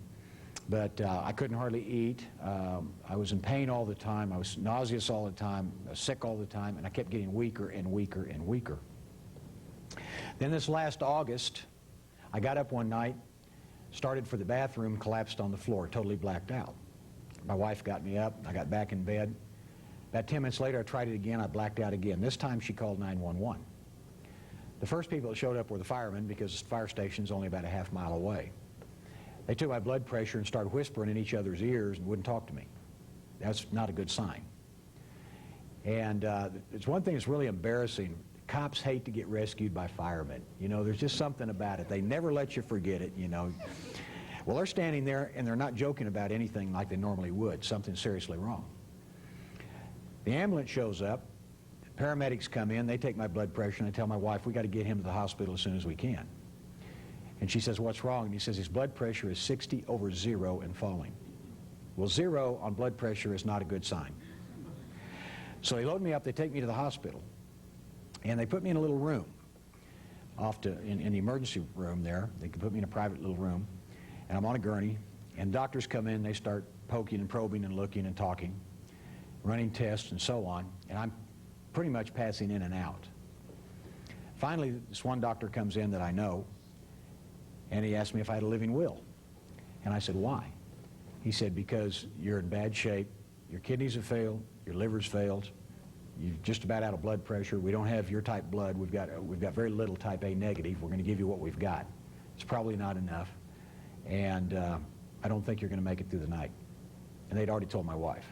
But I couldn't hardly eat. I was in pain all the time. I was nauseous all the time, sick all the time, and I kept getting weaker and weaker and weaker. Then this last August, I got up one night, started for the bathroom, collapsed on the floor, totally blacked out. My wife got me up. I got back in bed. About 10 minutes later, I tried it again. I blacked out again. This time, she called 911. The first people that showed up were the firemen, because the fire station's only about a half mile away. They took my blood pressure and started whispering in each other's ears and wouldn't talk to me. That's not a good sign. And it's one thing that's really embarrassing. Cops hate to get rescued by firemen. You know, there's just something about it. They never let you forget it, you know. Well, they're standing there, and they're not joking about anything like they normally would. Something's seriously wrong. The ambulance shows up. The paramedics come in. They take my blood pressure, and I tell my wife, we got to get him to the hospital as soon as we can. And she says, what's wrong? And he says, his blood pressure is 60/0 and falling. Well, 0 on blood pressure is not a good sign. So they load me up. They take me to the hospital. And they put me in a little room in the emergency room there. They could put me in a private little room. And I'm on a gurney. And doctors come in. They start poking and probing and looking and talking, running tests and so on. And I'm pretty much passing in and out. Finally, this one doctor comes in that I know. And he asked me if I had a living will. And I said, why? He said, because you're in bad shape, your kidneys have failed, your liver's failed, you're just about out of blood pressure, we don't have your type blood, we've got very little type A negative, we're going to give you what we've got. It's probably not enough, and I don't think you're going to make it through the night. And they'd already told my wife.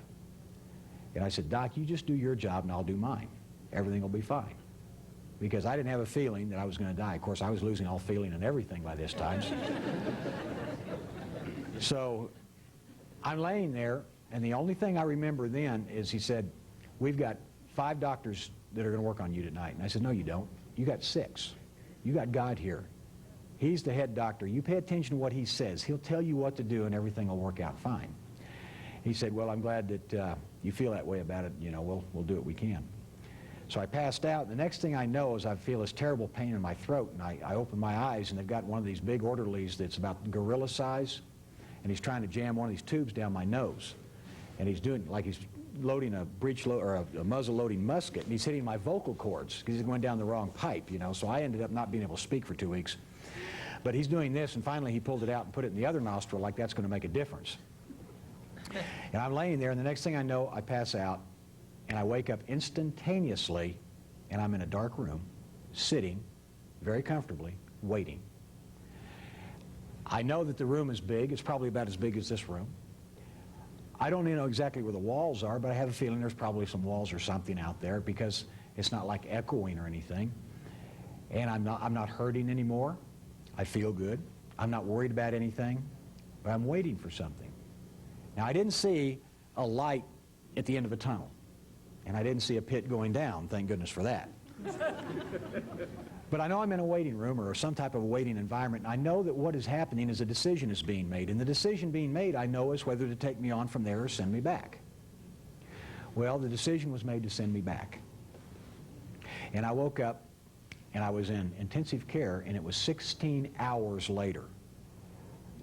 And I said, Doc, you just do your job and I'll do mine. Everything will be fine. Because I didn't have a feeling that I was going to die. Of course, I was losing all feeling and everything by this time. So I'm laying there, and the only thing I remember then is he said, we've got 5 doctors that are going to work on you tonight. And I said, no, you don't. You got 6. You got God here. He's the head doctor. You pay attention to what he says. He'll tell you what to do, and everything will work out fine. He said, well, I'm glad that you feel that way about it. You know, we'll do what we can. So I passed out, and the next thing I know is I feel this terrible pain in my throat, and I open my eyes, and they've got one of these big orderlies that's about gorilla size, and he's trying to jam one of these tubes down my nose. And he's doing like he's loading a a muzzle-loading musket, and he's hitting my vocal cords because he's going down the wrong pipe, you know. So I ended up not being able to speak for 2 weeks. But he's doing this, and finally he pulled it out and put it in the other nostril like that's going to make a difference. And I'm laying there, and the next thing I know, I pass out. And I wake up instantaneously, and I'm in a dark room, sitting very comfortably, waiting. I know that the room is big. It's probably about as big as this room. I don't know exactly where the walls are, but I have a feeling there's probably some walls or something out there because it's not like echoing or anything. And I'm not hurting anymore. I feel good. I'm not worried about anything, but I'm waiting for something. Now, I didn't see a light at the end of a tunnel. And I didn't see a pit going down, thank goodness for that. But I know I'm in a waiting room or some type of a waiting environment, and I know that what is happening is a decision is being made. And the decision being made, I know, is whether to take me on from there or send me back. Well, the decision was made to send me back. And I woke up, and I was in intensive care, and it was 16 hours later.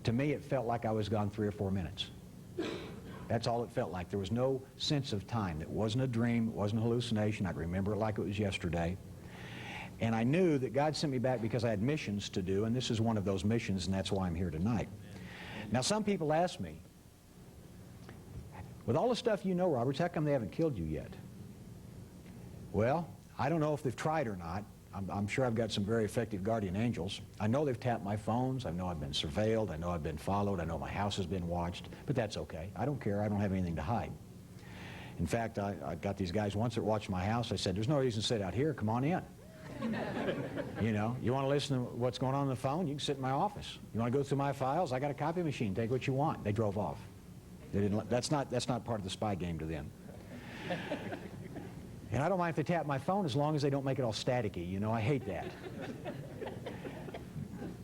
To me, it felt like I was gone 3 or 4 minutes. That's all it felt like. There was no sense of time. It wasn't a dream. It wasn't a hallucination. I remember it like it was yesterday. And I knew that God sent me back because I had missions to do, and this is one of those missions, and that's why I'm here tonight. Now, some people ask me, with all the stuff you know, Roberts, how come they haven't killed you yet? Well, I don't know if they've tried or not. I'm sure I've got some very effective guardian angels. I know they've tapped my phones. I know I've been surveilled. I know I've been followed. I know my house has been watched. But that's okay. I don't care. I don't have anything to hide. In fact, I got these guys once that watched my house. I said, there's no reason to sit out here. Come on in. You know, you want to listen to what's going on the phone? You can sit in my office. You want to go through my files? I got a copy machine. Take what you want. They drove off. They didn't. That's not part of the spy game to them. And I don't mind if they tap my phone as long as they don't make it all staticky. You know, I hate that.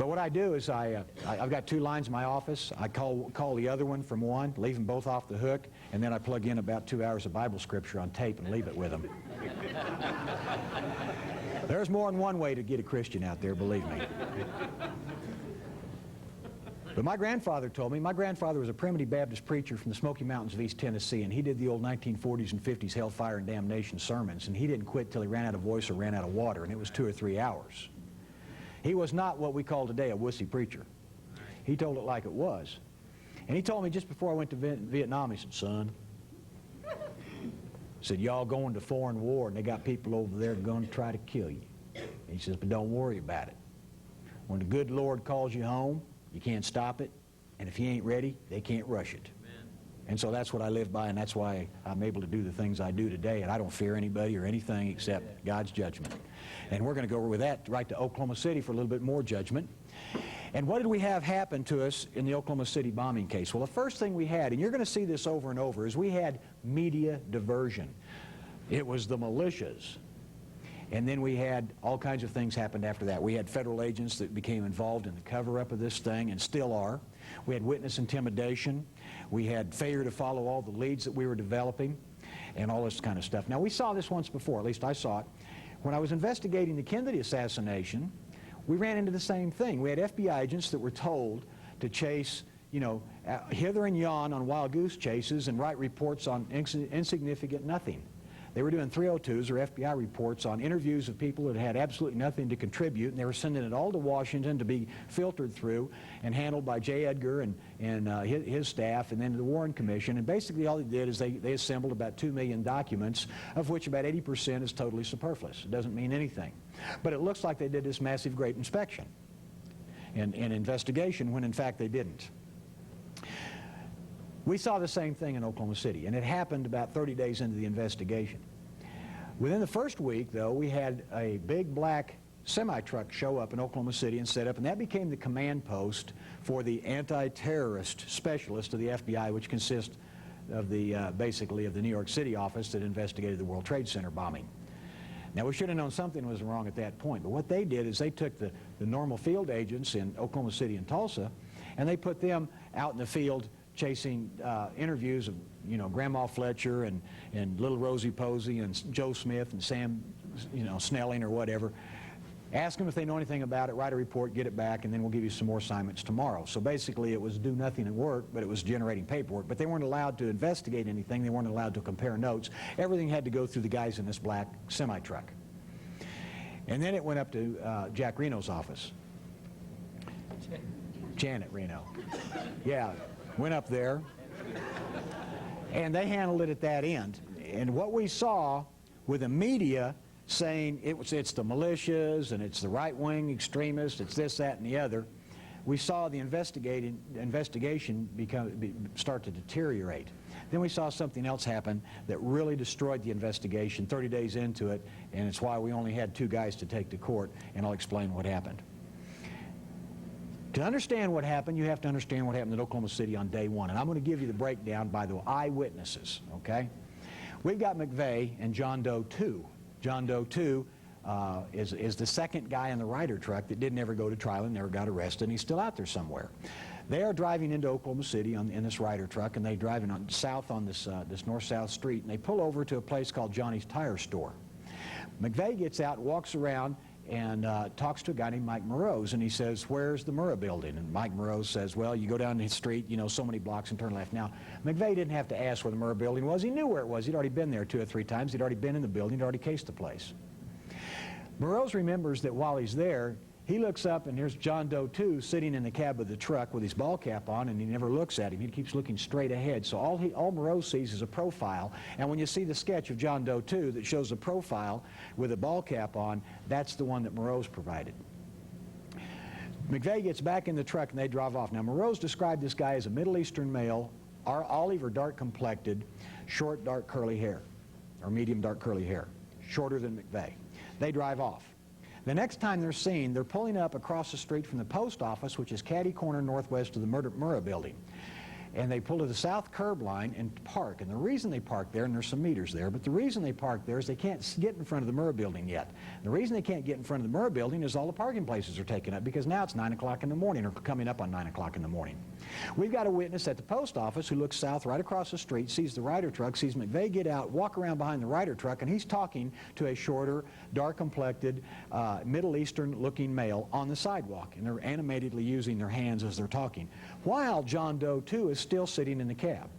But what I do is I've got 2 lines in my office. I call the other one from one, leave them both off the hook, and then I plug in about 2 hours of Bible scripture on tape and leave it with them. There's more than one way to get a Christian out there, believe me. But my grandfather told me, my grandfather was a primitive Baptist preacher from the Smoky Mountains of East Tennessee, and he did the old 1940s and 50s hellfire and damnation sermons, and he didn't quit till he ran out of voice or ran out of water, and it was 2 or 3 hours. He was not what we call today a wussy preacher. He told it like it was. And he told me just before I went to Vietnam, he said, son, said, y'all going to foreign war, and they got people over there going to try to kill you. And he says, but don't worry about it. When the good Lord calls you home, you can't stop it, and if you ain't ready, they can't rush it. Amen. And so that's what I live by, and that's why I'm able to do the things I do today, and I don't fear anybody or anything except God's judgment. And we're going to go with that right to Oklahoma City for a little bit more judgment. And what did we have happen to us in the Oklahoma City bombing case? Well, the first thing we had, and you're going to see this over and over, is we had media diversion. It was the militias. And then we had all kinds of things happened after that. We had federal agents that became involved in the cover-up of this thing and still are. We had witness intimidation. We had failure to follow all the leads that we were developing and all this kind of stuff. Now, we saw this once before, at least I saw it. When I was investigating the Kennedy assassination, we ran into the same thing. We had FBI agents that were told to chase, hither and yon on wild goose chases and write reports on insignificant nothing. They were doing 302s or FBI reports on interviews of people that had absolutely nothing to contribute, and they were sending it all to Washington to be filtered through and handled by J. Edgar and his staff, and then to the Warren Commission. And basically all they did is they assembled about 2 million documents, of which about 80% is totally superfluous. It doesn't mean anything. But it looks like they did this massive great inspection and investigation when in fact they didn't. We saw the same thing in Oklahoma City, and it happened about 30 days into the investigation. Within the first week, though, we had a big black semi-truck show up in Oklahoma City and set up, and that became the command post for the anti-terrorist specialist of the FBI, which consists of basically of the New York City office that investigated the World Trade Center bombing. Now, we should have known something was wrong at that point, but what they did is they took the normal field agents in Oklahoma City and Tulsa, and they put them out in the field chasing interviews of, Grandma Fletcher and little Rosie Posey and Joe Smith and Sam, Snelling or whatever. Ask them if they know anything about it, write a report, get it back, and then we'll give you some more assignments tomorrow. So basically it was do nothing at work, but it was generating paperwork. But they weren't allowed to investigate anything. They weren't allowed to compare notes. Everything had to go through the guys in this black semi-truck. And then it went up to Jack Reno's office. Janet Reno. Yeah. Went up there, and they handled it at that end. And what we saw with the media saying it's the militias and it's the right-wing extremists, it's this, that, and the other, we saw the investigation start to deteriorate. Then we saw something else happen that really destroyed the investigation 30 days into it, and it's why we only had 2 guys to take to court, and I'll explain what happened. To understand what happened, you have to understand what happened in Oklahoma City on day one. And I'm going to give you the breakdown by the eyewitnesses, okay? We've got McVeigh and John Doe 2. John Doe 2 is the second guy in the Ryder truck that didn't ever go to trial and never got arrested, and he's still out there somewhere. They are driving into Oklahoma City in this Ryder truck, and they're driving south on this north-south street, and they pull over to a place called Johnny's Tire Store. McVeigh gets out and walks around and talks to a guy named Mike Morose, and he says, where's the Murrah building? And Mike Morose says, well, you go down the street, so many blocks and turn left. Now, McVeigh didn't have to ask where the Murrah building was. He knew where it was. He'd already been there 2 or 3 times. He'd already been in the building. He'd already cased the place. Morose remembers that while he's there, he looks up, and here's John Doe 2 sitting in the cab of the truck with his ball cap on, and he never looks at him. He keeps looking straight ahead. So all Morose sees is a profile, and when you see the sketch of John Doe 2 that shows a profile with a ball cap on, that's the one that Morose provided. McVeigh gets back in the truck, and they drive off. Now, Morose described this guy as a Middle Eastern male, olive or dark complected, short, dark, curly hair, or medium dark curly hair, shorter than McVeigh. They drive off. The next time they're seen, they're pulling up across the street from the post office, which is catty corner northwest of the Murrah building. and they pull to the south curb line and park. And the reason they park there, and there's some meters there, but the reason they park there is they can't get in front of the Murrah building yet. The reason they can't get in front of the Murrah building is all the parking places are taken up, because now it's 9 o'clock in the morning, or coming up on 9 o'clock in the morning. We've got a witness at the post office who looks south right across the street, sees the Ryder truck, sees McVeigh get out, walk around behind the Ryder truck, and he's talking to a shorter, dark-complected, Middle Eastern-looking male on the sidewalk, and they're animatedly using their hands as they're talking, while John Doe 2 is still sitting in the cab.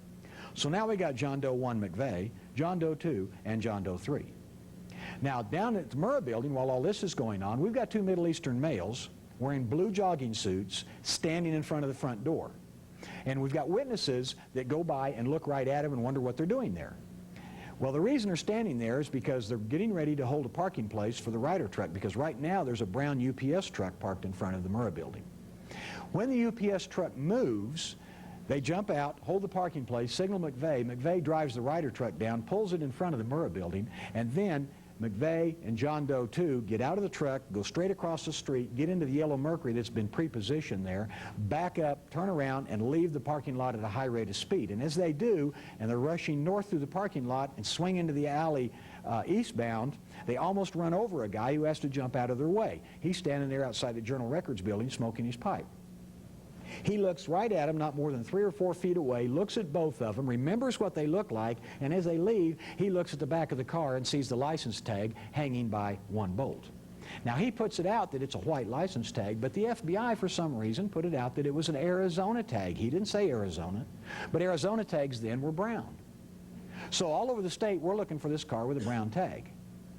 So now we got John Doe 1 McVeigh, John Doe 2, and John Doe 3. Now, down at the Murrah building, while all this is going on, we've got two Middle Eastern males wearing blue jogging suits standing in front of the front door. And we've got witnesses that go by and look right at them and wonder what they're doing there. Well, the reason they're standing there is because they're getting ready to hold a parking place for the Ryder truck, because right now there's a brown UPS truck parked in front of the Murrah building. When the UPS truck moves, they jump out, hold the parking place, signal McVeigh. McVeigh drives the Ryder truck down, pulls it in front of the Murrah building, and then McVeigh and John Doe 2 get out of the truck, go straight across the street, get into the yellow Mercury that's been pre-positioned there, back up, turn around, and leave the parking lot at a high rate of speed. And as they do, and they're rushing north through the parking lot and swing into the alley eastbound, they almost run over a guy who has to jump out of their way. He's standing there outside the Journal Records building smoking his pipe. He looks right at them, not more than 3 or 4 feet away, looks at both of them, remembers what they look like, and as they leave, he looks at the back of the car and sees the license tag hanging by one bolt. Now, he puts it out that it's a white license tag, but the FBI, for some reason, put it out that it was an Arizona tag. He didn't say Arizona, but Arizona tags then were brown. So all over the state, we're looking for this car with a brown tag,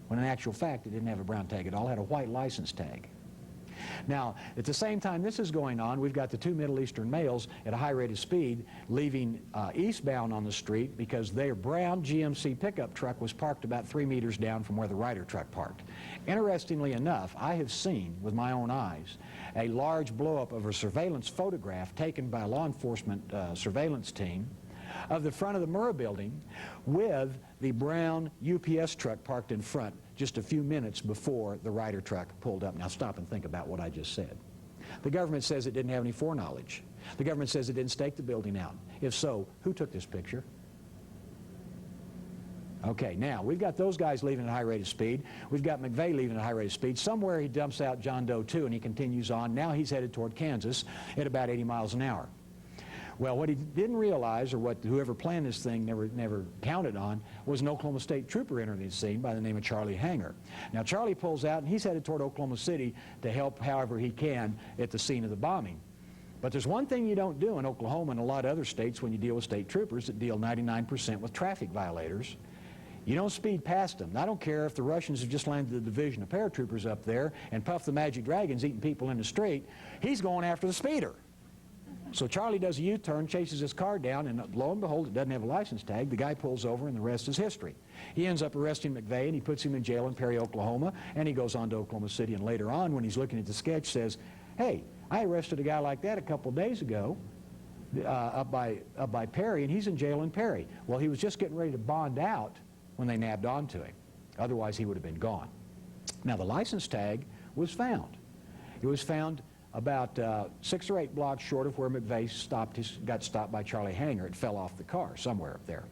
when in actual fact, it didn't have a brown tag at all, it had a white license tag. Now, at the same time this is going on, we've got the two Middle Eastern males at a high rate of speed leaving eastbound on the street, because their brown GMC pickup truck was parked about 3 meters down from where the Ryder truck parked. Interestingly enough, I have seen with my own eyes a large blow-up of a surveillance photograph taken by a law enforcement surveillance team of the front of the Murrah building with the brown UPS truck parked in front just a few minutes before the Ryder truck pulled up. Now stop and think about what I just said. The government says it didn't have any foreknowledge. The government says it didn't stake the building out. If so, who took this picture? Okay, now, we've got those guys leaving at a high rate of speed. We've got McVeigh leaving at a high rate of speed. Somewhere he dumps out John Doe 2 and he continues on. Now he's headed toward Kansas at about 80 miles an hour. Well, what he didn't realize, or what whoever planned this thing never counted on, was an Oklahoma State trooper entering the scene by the name of Charlie Hanger. Now, Charlie pulls out, and he's headed toward Oklahoma City to help however he can at the scene of the bombing. But there's one thing you don't do in Oklahoma and a lot of other states when you deal with state troopers that deal 99% with traffic violators. You don't speed past them. I don't care if the Russians have just landed the division of paratroopers up there and Puff the Magic Dragon's eating people in the street. He's going after the speeder. So Charlie does a U-turn, chases his car down, and lo and behold, it doesn't have a license tag. The guy pulls over, and the rest is history. He ends up arresting McVeigh, and he puts him in jail in Perry, Oklahoma, and he goes on to Oklahoma City, and later on, when he's looking at the sketch, says, hey, I arrested a guy like that a couple days ago up by Perry, and he's in jail in Perry. Well, he was just getting ready to bond out when they nabbed onto him. Otherwise, he would have been gone. Now, the license tag was found. It was found about 6 or 8 blocks short of where McVeigh got stopped by Charlie Hanger. It fell off the car somewhere up there.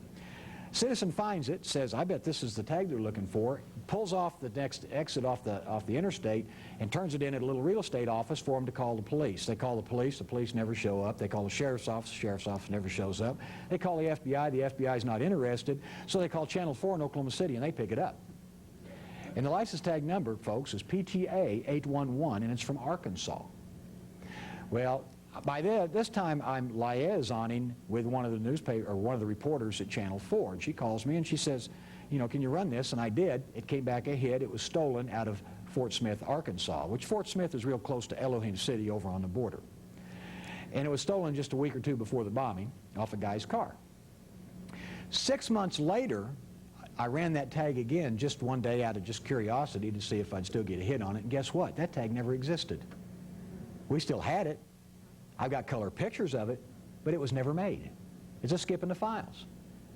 Citizen finds it, says, I bet this is the tag they're looking for, pulls off the next exit off the interstate, and turns it in at a little real estate office for them to call the police. They call the police never show up. They call the sheriff's office never shows up. They call the FBI is not interested, so they call Channel 4 in Oklahoma City, and they pick it up. And the license tag number, folks, is PTA 811, and it's from Arkansas. Well, by this time, I'm liaisoning with one of the reporters at Channel 4, and she calls me and she says, you know, can you run this? And I did. It came back a hit. It was stolen out of Fort Smith, Arkansas, which Fort Smith is real close to Elohim City over on the border. And it was stolen just a week or two before the bombing off a guy's car. 6 months later, I ran that tag again just one day out of just curiosity to see if I'd still get a hit on it, and guess what? That tag never existed. We still had it. I've got color pictures of it, but it was never made. It's a skip in the files.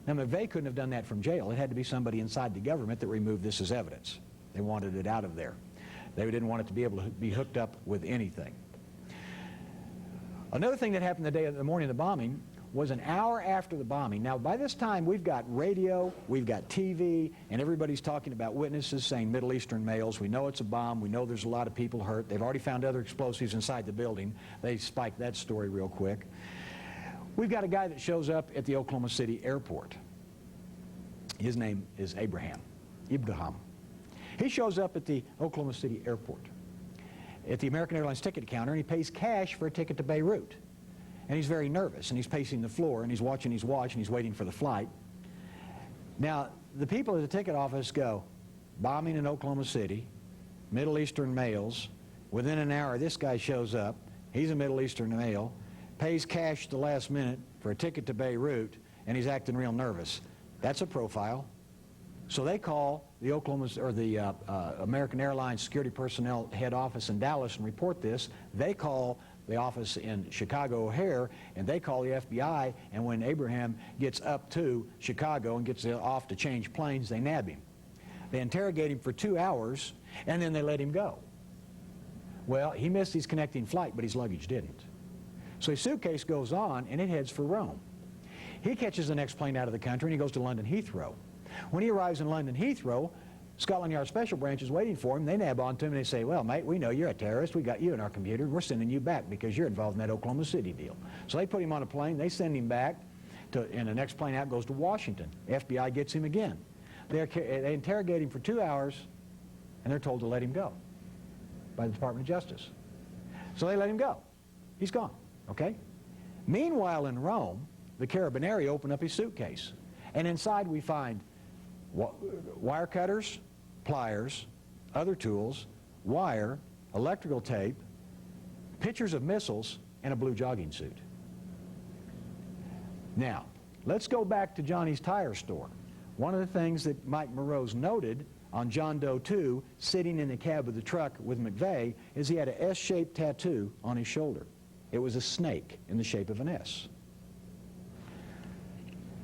Now, McVeigh couldn't have done that from jail. It had to be somebody inside the government that removed this as evidence. They wanted it out of there. They didn't want it to be able to be hooked up with anything. Another thing that happened the morning of the bombing was an hour after the bombing. Now, by this time, we've got radio, we've got TV, and everybody's talking about witnesses saying Middle Eastern males. We know it's a bomb. We know there's a lot of people hurt. They've already found other explosives inside the building. They spiked that story real quick. We've got a guy that shows up at the Oklahoma City airport. His name is Abraham. He shows up at the Oklahoma City airport at the American Airlines ticket counter, and he pays cash for a ticket to Beirut. And he's very nervous, and he's pacing the floor, and he's watching his watch, and he's waiting for the flight. Now, the people at the ticket office go, bombing in Oklahoma City, Middle Eastern males. Within an hour, this guy shows up. He's a Middle Eastern male, pays cash at the last minute for a ticket to Beirut, and he's acting real nervous. That's a profile. So they call the American Airlines security personnel head office in Dallas and report this. They call the office in Chicago O'Hare, and they call the FBI, and when Abraham gets up to Chicago and gets off to change planes, they nab him. They interrogate him for 2 hours, and then they let him go. Well, he missed his connecting flight, but his luggage didn't. So his suitcase goes on, and it heads for Rome. He catches the next plane out of the country, and he goes to London Heathrow. When he arrives in London Heathrow, Scotland Yard Special Branch is waiting for him. They nab onto him and they say, well, mate, we know you're a terrorist. We got you in our computer. We're sending you back because you're involved in that Oklahoma City deal. So they put him on a plane. They send him back, and the next plane out goes to Washington. FBI gets him again. They interrogate him for 2 hours, and they're told to let him go by the Department of Justice. So they let him go. He's gone, okay? Meanwhile, in Rome, the Carabinieri open up his suitcase, and inside we find wire cutters, pliers, other tools, wire, electrical tape, pictures of missiles, and a blue jogging suit. Now, let's go back to Johnny's tire store. One of the things that Mike Morose noted on John Doe 2, sitting in the cab of the truck with McVeigh, is he had an S-shaped tattoo on his shoulder. It was a snake in the shape of an S.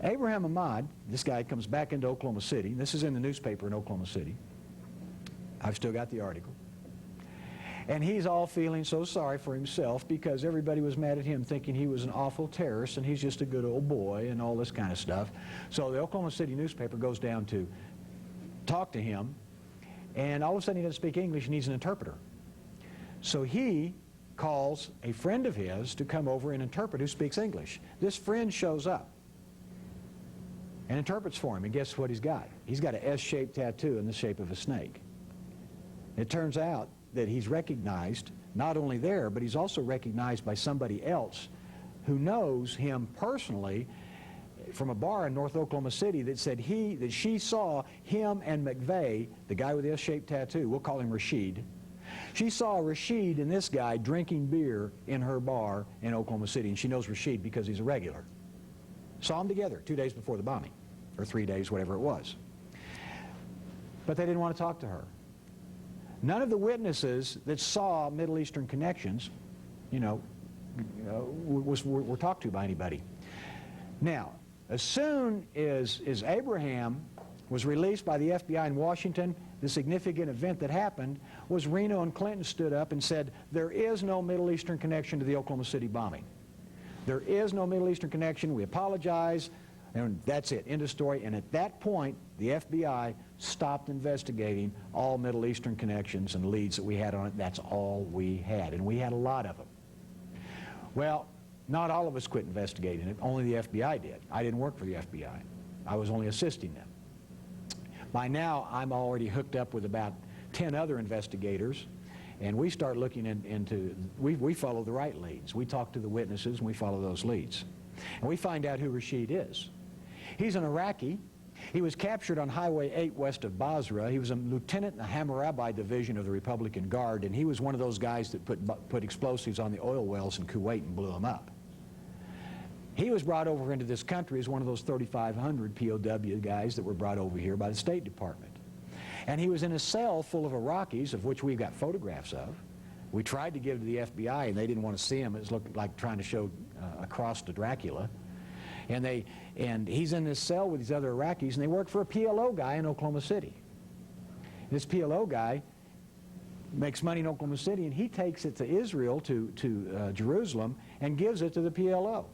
Abraham Ahmad, this guy comes back into Oklahoma City. This is in the newspaper in Oklahoma City. I've still got the article. And he's all feeling so sorry for himself because everybody was mad at him thinking he was an awful terrorist and he's just a good old boy and all this kind of stuff. So the Oklahoma City newspaper goes down to talk to him, and all of a sudden he doesn't speak English and needs an interpreter. So he calls a friend of his to come over and interpret who speaks English. This friend shows up and interprets for him, and guess what he's got? He's got an S-shaped tattoo in the shape of a snake. It turns out that he's recognized not only there, but he's also recognized by somebody else who knows him personally from a bar in North Oklahoma City that said that she saw him and McVeigh, the guy with the S-shaped tattoo, we'll call him Rashid. She saw Rashid and this guy drinking beer in her bar in Oklahoma City, and she knows Rashid because he's a regular. Saw them together 2 days before the bombing, or 3 days, whatever it was. But they didn't want to talk to her. None of the witnesses that saw Middle Eastern connections, were talked to by anybody. Now, as soon as Abraham was released by the FBI in Washington, the significant event that happened was Reno and Clinton stood up and said, there is no Middle Eastern connection to the Oklahoma City bombing. There is no Middle Eastern connection. We apologize. And that's it. End of story. And at that point, the FBI stopped investigating all Middle Eastern connections and leads that we had on it. That's all we had. And we had a lot of them. Well, not all of us quit investigating it. Only the FBI did. I didn't work for the FBI. I was only assisting them. By now, I'm already hooked up with about 10 other investigators, and we start looking into, we follow the right leads. We talk to the witnesses, and we follow those leads. And we find out who Rashid is. He's an Iraqi. He was captured on Highway 8 west of Basra. He was a lieutenant in the Hammurabi Division of the Republican Guard, and he was one of those guys that put explosives on the oil wells in Kuwait and blew them up. He was brought over into this country as one of those 3,500 POW guys that were brought over here by the State Department. And he was in a cell full of Iraqis, of which we've got photographs of. We tried to give to the FBI, and they didn't want to see him. It was looking like trying to show a cross to Dracula. And he's in this cell with these other Iraqis, and they work for a PLO guy in Oklahoma City. This PLO guy makes money in Oklahoma City, and he takes it to Israel, to Jerusalem, and gives it to the PLO.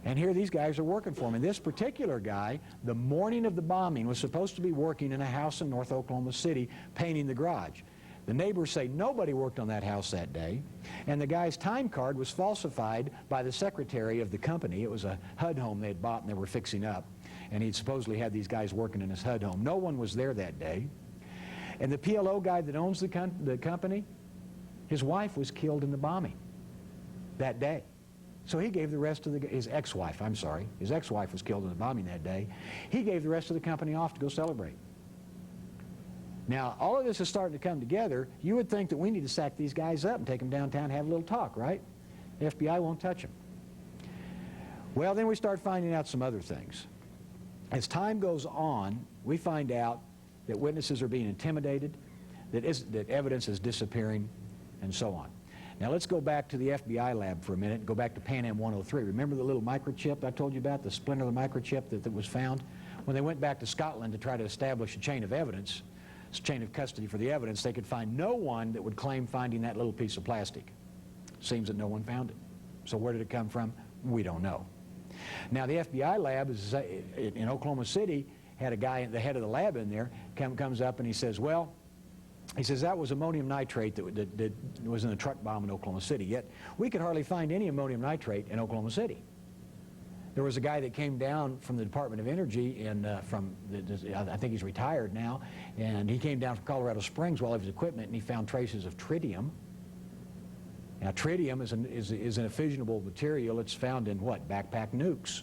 And here these guys are working for him. And this particular guy, the morning of the bombing, was supposed to be working in a house in North Oklahoma City painting the garage. The neighbors say nobody worked on that house that day, and the guy's time card was falsified by the secretary of the company. It was a HUD home they had bought and they were fixing up, and he'd supposedly had these guys working in his HUD home. No one was there that day. And the PLO guy that owns the company, his wife was killed in the bombing that day. So he gave the rest of his ex-wife was killed in the bombing that day. He gave the rest of the company off to go celebrate. Now, all of this is starting to come together. You would think that we need to sack these guys up and take them downtown and have a little talk, right? The FBI won't touch them. Well, then we start finding out some other things. As time goes on, we find out that witnesses are being intimidated, that evidence is disappearing, and so on. Now, let's go back to the FBI lab for a minute and go back to Pan Am 103. Remember the little microchip I told you about, the splinter of the microchip that was found? When they went back to Scotland to try to establish a chain of evidence, chain of custody for the evidence, they could find no one that would claim finding that little piece of plastic. Seems that no one found it. So where did it come from? We don't know. Now the FBI lab is in Oklahoma City, had a guy, the head of the lab in there, comes up and he says, well, he says that was ammonium nitrate that was in the truck bomb in Oklahoma City. Yet we could hardly find any ammonium nitrate in Oklahoma City. There was a guy that came down from the Department of Energy, and I think he's retired now, and he came down from Colorado Springs while he was equipment, and he found traces of tritium. Now, tritium is an fissionable material. It's found in what? Backpack nukes.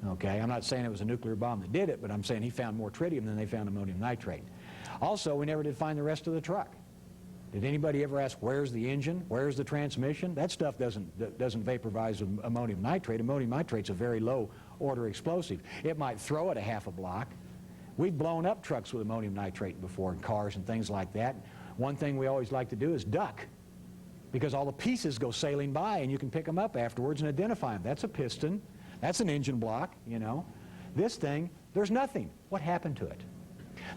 Okay, I'm not saying it was a nuclear bomb that did it, but I'm saying he found more tritium than they found ammonium nitrate. Also, we never did find the rest of the truck. Did anybody ever ask, where's the engine? Where's the transmission? That stuff doesn't vaporize with ammonium nitrate. Ammonium nitrate's a very low order explosive. It might throw it a half a block. We've blown up trucks with ammonium nitrate before in cars and things like that. One thing we always like to do is duck, because all the pieces go sailing by and you can pick them up afterwards and identify them. That's a piston. That's an engine block, you know. This thing, there's nothing. What happened to it?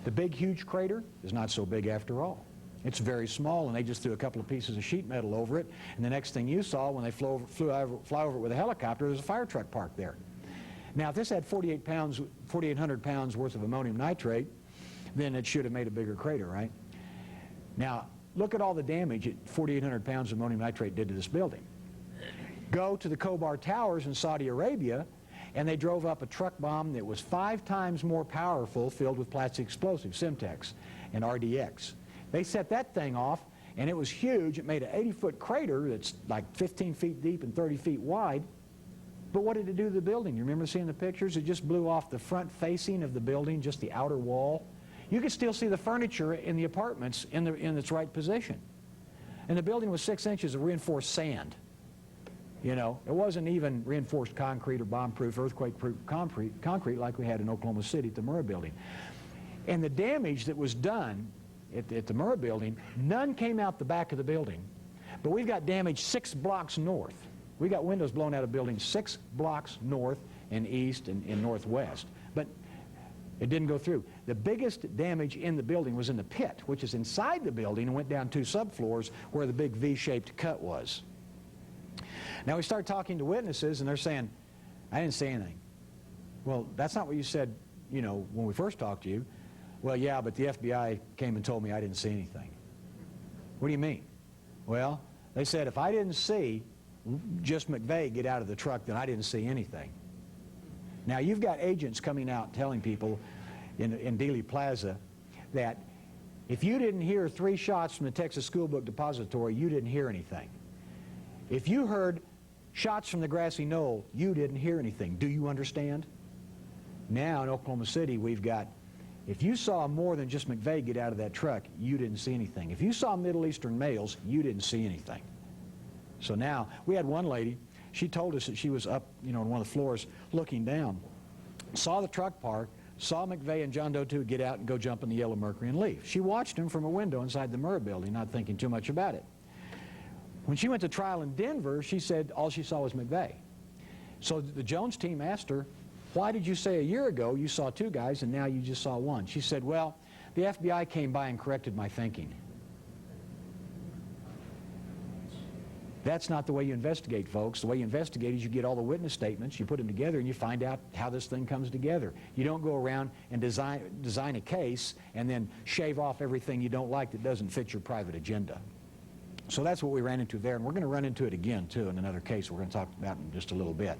The big, huge crater is not so big after all. It's very small, and they just threw a couple of pieces of sheet metal over it, and the next thing you saw when they fly over it with a helicopter, there's a fire truck parked there. Now, if this had 4,800 pounds worth of ammonium nitrate, then it should have made a bigger crater, right? Now, look at all the damage that 4,800 pounds of ammonium nitrate did to this building. Go to the Khobar Towers in Saudi Arabia, and they drove up a truck bomb that was 5 times more powerful, filled with plastic explosives, Simtex and RDX. They set that thing off, and it was huge. It made an 80-foot crater that's like 15 feet deep and 30 feet wide. But what did it do to the building? You remember seeing the pictures? It just blew off the front facing of the building, just the outer wall. You could still see the furniture in the apartments in its right position. And the building was 6 inches of reinforced sand. You know, it wasn't even reinforced concrete or bomb-proof, earthquake-proof concrete like we had in Oklahoma City at the Murrah building. And the damage that was done at the Murrah building, none came out the back of the building. But we've got damage 6 blocks north. We got windows blown out of buildings 6 blocks north and east and northwest. But it didn't go through. The biggest damage in the building was in the pit, which is inside the building and went down 2 subfloors where the big V-shaped cut was. Now we start talking to witnesses, and they're saying, I didn't say anything. Well, that's not what you said, you know, when we first talked to you. Well, yeah, but the FBI came and told me I didn't see anything. What do you mean? Well, they said if I didn't see just McVeigh get out of the truck, then I didn't see anything. Now, you've got agents coming out telling people in Dealey Plaza that if you didn't hear 3 shots from the Texas School Book Depository, you didn't hear anything. If you heard shots from the grassy knoll, you didn't hear anything. Do you understand? Now in Oklahoma City, we've got, if you saw more than just McVeigh get out of that truck, you didn't see anything. If you saw Middle Eastern males, you didn't see anything. So now, we had one lady, she told us that she was up, you know, on one of the floors looking down, saw the truck park, saw McVeigh and John Doe 2 get out and go jump in the yellow Mercury and leave. She watched him from a window inside the Murrah building, not thinking too much about it. When she went to trial in Denver, she said all she saw was McVeigh. So the Jones team asked her, why did you say a year ago you saw 2 guys and now you just saw 1? She said, well, the FBI came by and corrected my thinking. That's not the way you investigate, folks. The way you investigate is you get all the witness statements, you put them together, and you find out how this thing comes together. You don't go around and design a case and then shave off everything you don't like that doesn't fit your private agenda. So that's what we ran into there, and we're going to run into it again, too, in another case we're going to talk about in just a little bit.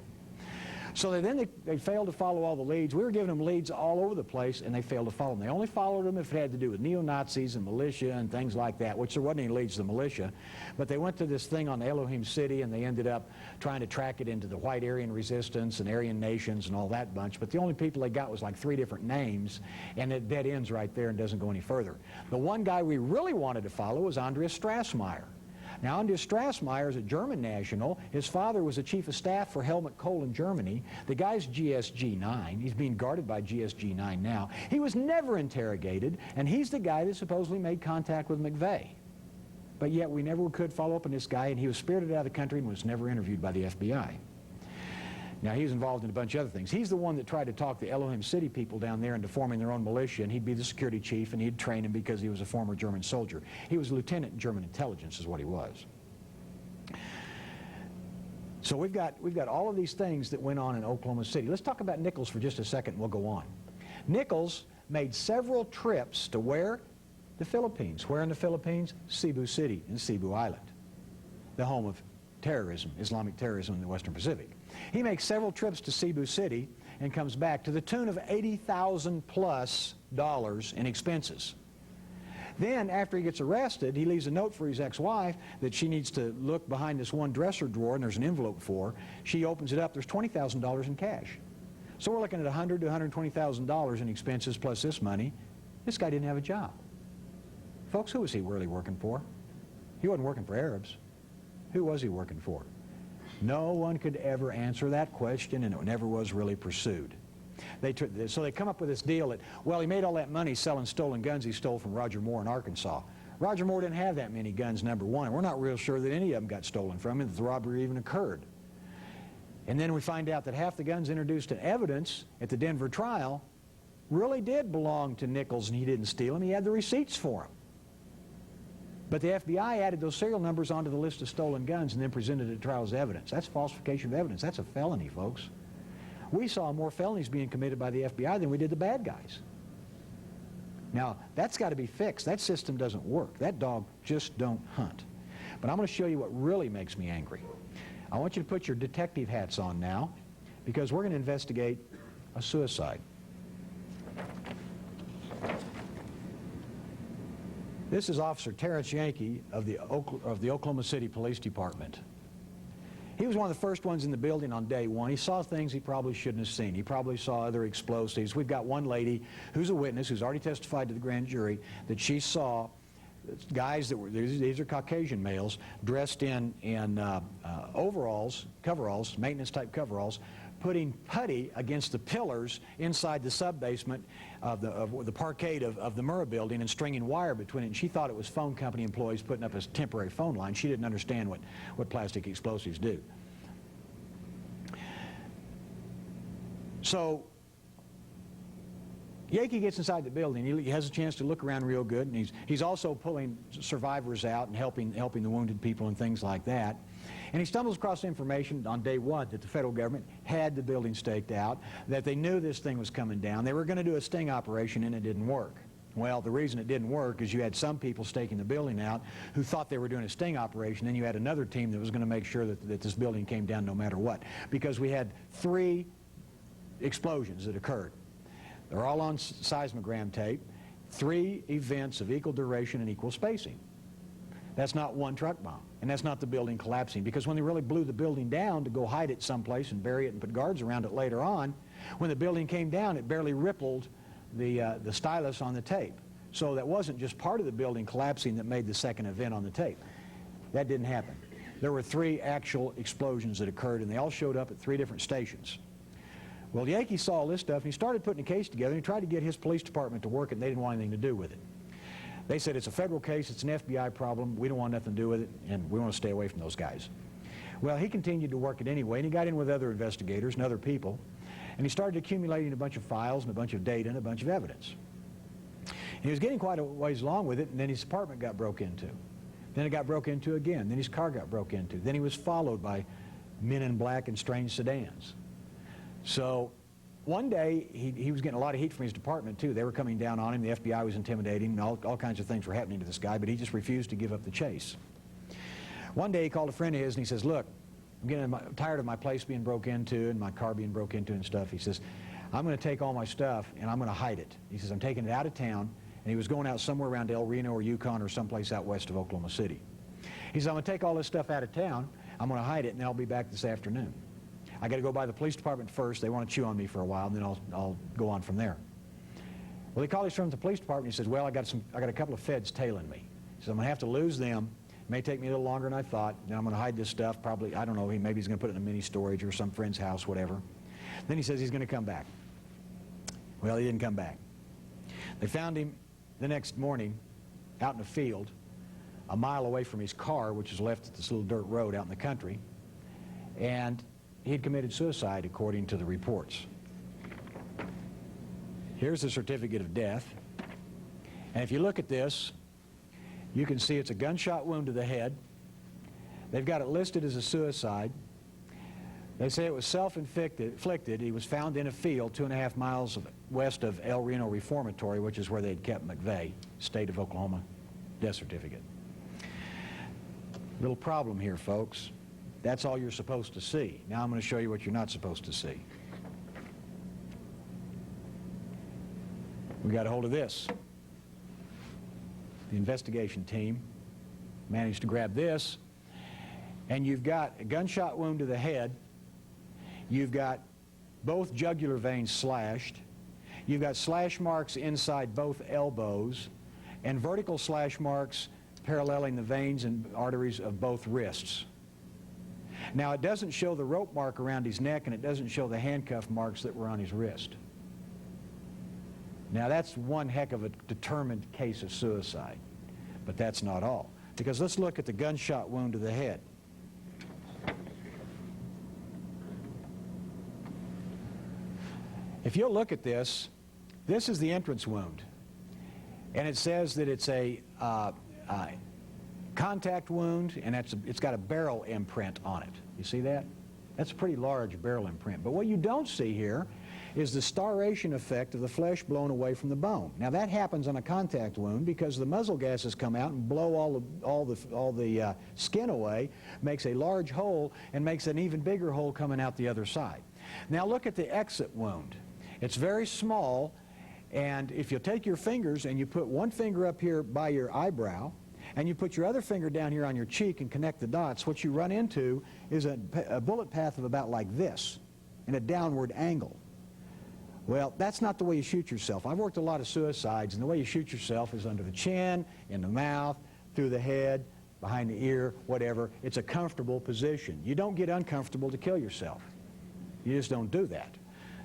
So then they failed to follow all the leads. We were giving them leads all over the place, and they failed to follow them. They only followed them if it had to do with neo-Nazis and militia and things like that, which there wasn't any leads to the militia. But they went to this thing on Elohim City, and they ended up trying to track it into the white Aryan resistance and Aryan nations and all that bunch. But the only people they got was like 3 different names, and it dead ends right there and doesn't go any further. The one guy we really wanted to follow was Andreas Strassmeyer. Now, Andreas Strassmeyer is a German national. His father was the chief of staff for Helmut Kohl in Germany. The guy's GSG-9. He's being guarded by GSG-9 now. He was never interrogated, and he's the guy that supposedly made contact with McVeigh. But yet we never could follow up on this guy, and he was spirited out of the country and was never interviewed by the FBI. Now, he was involved in a bunch of other things. He's the one that tried to talk the Elohim City people down there into forming their own militia, and he'd be the security chief, and he'd train him because he was a former German soldier. He was a lieutenant in German intelligence is what he was. So we've got all of these things that went on in Oklahoma City. Let's talk about Nichols for just a second, and we'll go on. Nichols made several trips to where? The Philippines. Where in the Philippines? Cebu City in Cebu Island, the home of terrorism, Islamic terrorism in the Western Pacific. He makes several trips to Cebu City and comes back to the tune of $80,000+ in expenses. Then, after he gets arrested, he leaves a note for his ex-wife that she needs to look behind this one dresser drawer, and there's an envelope for her. She opens it up. There's $20,000 in cash. So we're looking at $100,000 to $120,000 in expenses plus this money. This guy didn't have a job. Folks, who was he really working for? He wasn't working for Arabs. Who was he working for? No one could ever answer that question, and it never was really pursued. So they come up with this deal that, well, he made all that money selling stolen guns he stole from Roger Moore in Arkansas. Roger Moore didn't have that many guns, number one. We're not real sure that any of them got stolen from him, that the robbery even occurred. And then we find out that half the guns introduced in evidence at the Denver trial really did belong to Nichols, and he didn't steal them. He had the receipts for them. But the FBI added those serial numbers onto the list of stolen guns and then presented it at trial as evidence. That's falsification of evidence. That's a felony, folks. We saw more felonies being committed by the FBI than we did the bad guys. Now, that's got to be fixed. That system doesn't work. That dog just don't hunt. But I'm going to show you what really makes me angry. I want you to put your detective hats on now, because we're going to investigate a suicide. This is Officer Terrence Yankee of the Oklahoma City Police Department. He was one of the first ones in the building on day one. He saw things he probably shouldn't have seen. He probably saw other explosives. We've got one lady who's a witness who's already testified to the grand jury that she saw guys that were, these are Caucasian males, dressed in overalls, coveralls, maintenance-type coveralls, putting putty against the pillars inside the sub-basement of the parkade of the Murrah building and stringing wire between it. And she thought it was phone company employees putting up a temporary phone line. She didn't understand what plastic explosives do. So Yankee gets inside the building. He has a chance to look around real good, and he's also pulling survivors out and helping the wounded people and things like that. And he stumbles across information on day one that the federal government had the building staked out, that they knew this thing was coming down. They were going to do a sting operation, and it didn't work. Well, the reason it didn't work is you had some people staking the building out who thought they were doing a sting operation, and you had another team that was going to make sure that this building came down no matter what, because we had 3 explosions that occurred. They're all on seismogram tape, 3 events of equal duration and equal spacing. That's not one truck bomb, and that's not the building collapsing, because when they really blew the building down to go hide it someplace and bury it and put guards around it later on, when the building came down, it barely rippled the stylus on the tape. So that wasn't just part of the building collapsing that made the second event on the tape. That didn't happen. There were 3 actual explosions that occurred, and they all showed up at 3 different stations. Well, Yankee saw all this stuff, and he started putting a case together, and he tried to get his police department to work it, and they didn't want anything to do with it. They said, it's a federal case, it's an FBI problem, we don't want nothing to do with it, and we want to stay away from those guys. Well, he continued to work it anyway, and he got in with other investigators and other people, and he started accumulating a bunch of files and a bunch of data and a bunch of evidence. And he was getting quite a ways along with it, and then his apartment got broke into. Then it got broke into again. Then his car got broke into. Then he was followed by men in black in strange sedans. So one day, he was getting a lot of heat from his department, too. They were coming down on him. The FBI was intimidating him. All kinds of things were happening to this guy, but he just refused to give up the chase. One day, he called a friend of his, and he says, look, I'm getting tired of my place being broke into and my car being broke into and stuff. He says, I'm going to take all my stuff, and I'm going to hide it. He says, I'm taking it out of town, and he was going out somewhere around El Reno or Yukon or someplace out west of Oklahoma City. He says, I'm going to take all this stuff out of town, I'm going to hide it, and I'll be back this afternoon. I got to go by the police department first. They want to chew on me for a while, and then I'll go on from there. Well, he called his friend from the police department. He says, well, I got a couple of feds tailing me. He says, I'm going to have to lose them. It may take me a little longer than I thought. Then I'm going to hide this stuff. Probably, I don't know, maybe he's going to put it in a mini storage or some friend's house, whatever. Then he says he's going to come back. Well, he didn't come back. They found him the next morning out in a field a mile away from his car, which was left at this little dirt road out in the country, and he had committed suicide according to the reports. Here's the certificate of death, and if you look at this, you can see it's a gunshot wound to the head. They've got it listed as a suicide. They say it was self-inflicted. He was found in a field 2.5 miles west of El Reno Reformatory, which is where they'd kept McVeigh, state of Oklahoma death certificate. Little problem here, folks. That's all you're supposed to see. Now I'm going to show you what you're not supposed to see. We got a hold of this. The investigation team managed to grab this, and you've got a gunshot wound to the head. You've got both jugular veins slashed. You've got slash marks inside both elbows and vertical slash marks paralleling the veins and arteries of both wrists. Now, it doesn't show the rope mark around his neck, and it doesn't show the handcuff marks that were on his wrist. Now, that's one heck of a determined case of suicide. But that's not all. Because let's look at the gunshot wound to the head. If you'll look at this, this is the entrance wound. And it says that it's a contact wound, and it's got a barrel imprint on it. You see that? That's a pretty large barrel imprint. But what you don't see here is the starration effect of the flesh blown away from the bone. Now that happens on a contact wound because the muzzle gases come out and blow all the skin away, makes a large hole, and makes an even bigger hole coming out the other side. Now look at the exit wound. It's very small, and if you take your fingers and you put one finger up here by your eyebrow, and you put your other finger down here on your cheek and connect the dots, what you run into is a bullet path of about like this, in a downward angle. Well, that's not the way you shoot yourself. I've worked a lot of suicides, and the way you shoot yourself is under the chin, in the mouth, through the head, behind the ear, whatever. It's a comfortable position. You don't get uncomfortable to kill yourself. You just don't do that.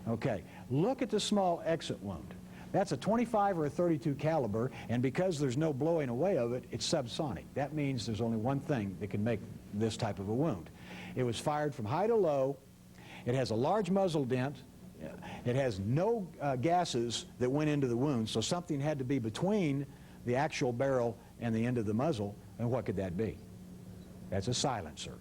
Okay, look at the small exit wound. That's a 25 or a 32 caliber, and because there's no blowing away of it, it's subsonic. That means there's only one thing that can make this type of a wound. It was fired from high to low. It has a large muzzle dent. It has no gases that went into the wound, so something had to be between the actual barrel and the end of the muzzle, and what could that be? That's a silencer.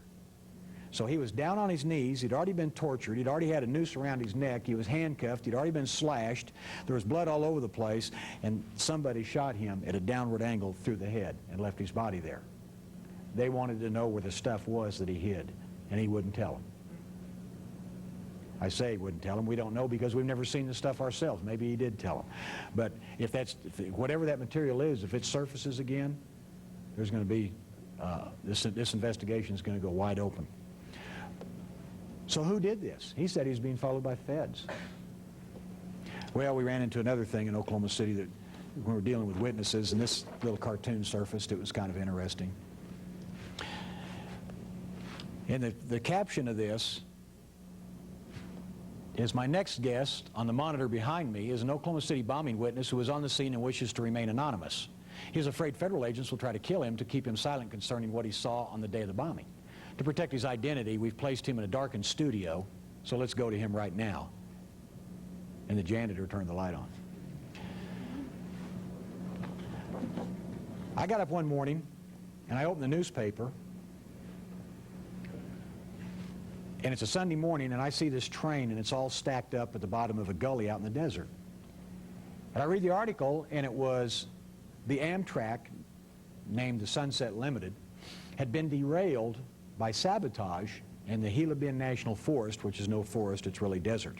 So he was down on his knees. He'd already been tortured. He'd already had a noose around his neck. He was handcuffed. He'd already been slashed. There was blood all over the place, and somebody shot him at a downward angle through the head and left his body there. They wanted to know where the stuff was that he hid, and he wouldn't tell them. I say he wouldn't tell them. We don't know because we've never seen the stuff ourselves. Maybe he did tell them. But if whatever that material is, if it surfaces again, there's going to be, this investigation is going to go wide open. So who did this? He said he was being followed by feds. Well, we ran into another thing in Oklahoma City that we were dealing with witnesses, and this little cartoon surfaced. It was kind of interesting. And the caption of this is, my next guest on the monitor behind me is an Oklahoma City bombing witness who was on the scene and wishes to remain anonymous. He's afraid federal agents will try to kill him to keep him silent concerning what he saw on the day of the bombing. To protect his identity, we've placed him in a darkened studio, so let's go to him right now. And the janitor turned the light on. I got up one morning and I open the newspaper, and it's a Sunday morning, and I see this train, and it's all stacked up at the bottom of a gully out in the desert. And I read the article, and it was the Amtrak, named the Sunset Limited, had been derailed by sabotage in the Gila Bend National Forest, which is no forest, it's really desert.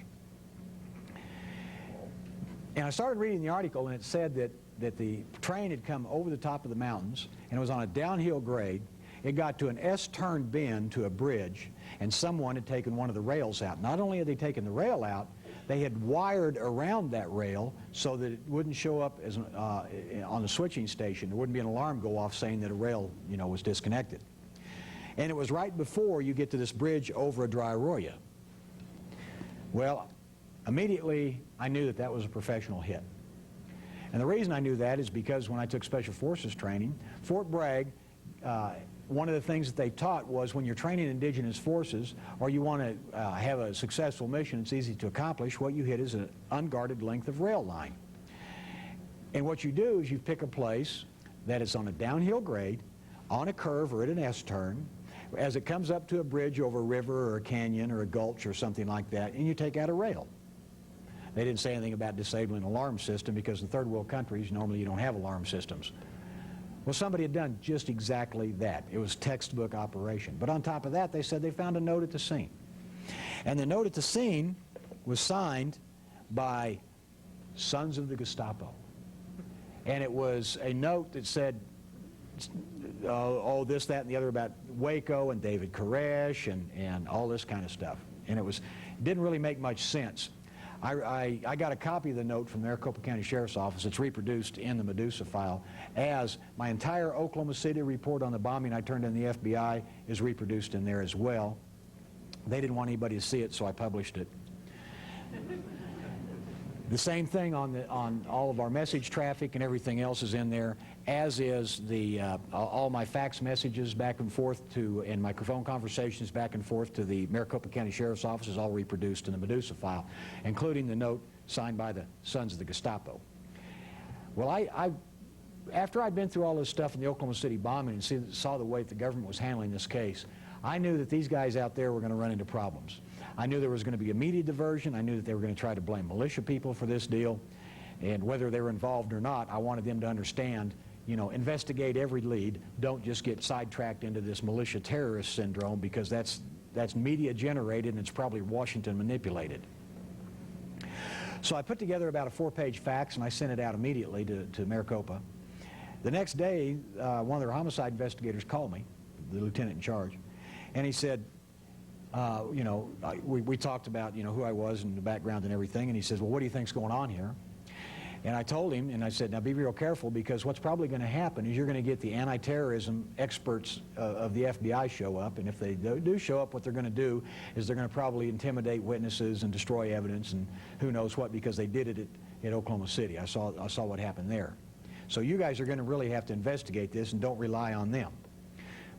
And I started reading the article, and it said that the train had come over the top of the mountains, and it was on a downhill grade. It got to an S-turn bend to a bridge, and someone had taken one of the rails out. Not only had they taken the rail out, they had wired around that rail so that it wouldn't show up as on the switching station. There wouldn't be an alarm go off saying that a rail, was disconnected. And it was right before you get to this bridge over a dry arroyo. Well, immediately I knew that that was a professional hit. And the reason I knew that is because when I took Special Forces training, Fort Bragg, one of the things that they taught was when you're training indigenous forces or you want to have a successful mission it's easy to accomplish, what you hit is an unguarded length of rail line. And what you do is you pick a place that is on a downhill grade, on a curve or at an S-turn, as it comes up to a bridge over a river or a canyon or a gulch or something like that, and you take out a rail. They didn't say anything about disabling an alarm system because in third world countries normally you don't have alarm systems. Well, somebody had done just exactly that. It was textbook operation. But on top of that, they said they found a note at the scene. And the note at the scene was signed by Sons of the Gestapo. And it was a note that said, this, that, and the other about Waco and David Koresh and all this kind of stuff. And it didn't really make much sense. I got a copy of the note from the Maricopa County Sheriff's Office. It's reproduced in the Medusa file, as my entire Oklahoma City report on the bombing I turned in the FBI is reproduced in there as well. They didn't want anybody to see it, so I published it. The same thing on all of our message traffic and everything else is in there, as is all my fax messages back and forth and my phone conversations back and forth to the Maricopa County Sheriff's Office is all reproduced in the Medusa file, including the note signed by the Sons of the Gestapo. Well, after I'd been through all this stuff in the Oklahoma City bombing and saw the way the government was handling this case, I knew that these guys out there were going to run into problems. I knew there was going to be a media diversion. I knew that they were going to try to blame militia people for this deal. And whether they were involved or not, I wanted them to understand, investigate every lead. Don't just get sidetracked into this militia terrorist syndrome, because that's media generated and it's probably Washington manipulated. So I put together about a 4-page fax and I sent it out immediately to Maricopa. The next day, one of their homicide investigators called me, the lieutenant in charge, and he said, we talked about, who I was and the background and everything, and he says, well, what do you think's going on here? And I told him, and I said, now be real careful, because what's probably going to happen is you're going to get the anti-terrorism experts of the FBI show up, and if they do show up, what they're going to do is they're going to probably intimidate witnesses and destroy evidence and who knows what, because they did it at Oklahoma City. I saw what happened there. So you guys are going to really have to investigate this and don't rely on them.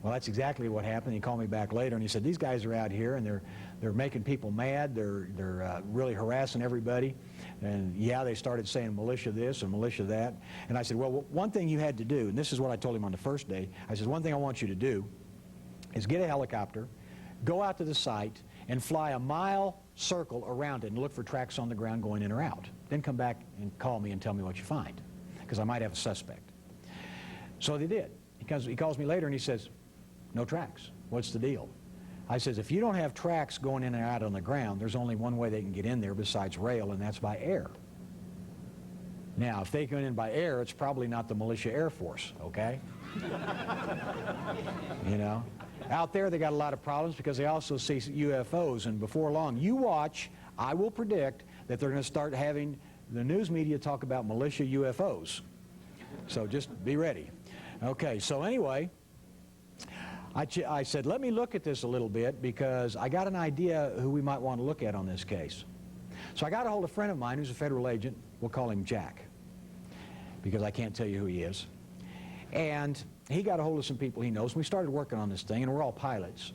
Well, that's exactly what happened. He called me back later and he said, these guys are out here and they're making people mad. They're really harassing everybody. And yeah, they started saying militia this and militia that. And I said, well, one thing you had to do, and this is what I told him on the first day, I said, one thing I want you to do is get a helicopter, go out to the site, and fly a mile circle around it and look for tracks on the ground going in or out. Then come back and call me and tell me what you find, because I might have a suspect. So they did. He calls me later and he says, no tracks. What's the deal? I says, if you don't have tracks going in and out on the ground, there's only one way they can get in there besides rail, and that's by air. Now, if they go in by air, it's probably not the militia Air Force, okay? Out there they got a lot of problems because they also see UFOs, and before long, you watch, I will predict that they're going to start having the news media talk about militia UFOs. So just be ready. Okay, so anyway, I said, let me look at this a little bit, because I got an idea who we might want to look at on this case. So I got a hold of a friend of mine who's a federal agent. We'll call him Jack, because I can't tell you who he is. And he got a hold of some people he knows, and we started working on this thing, and we're all pilots.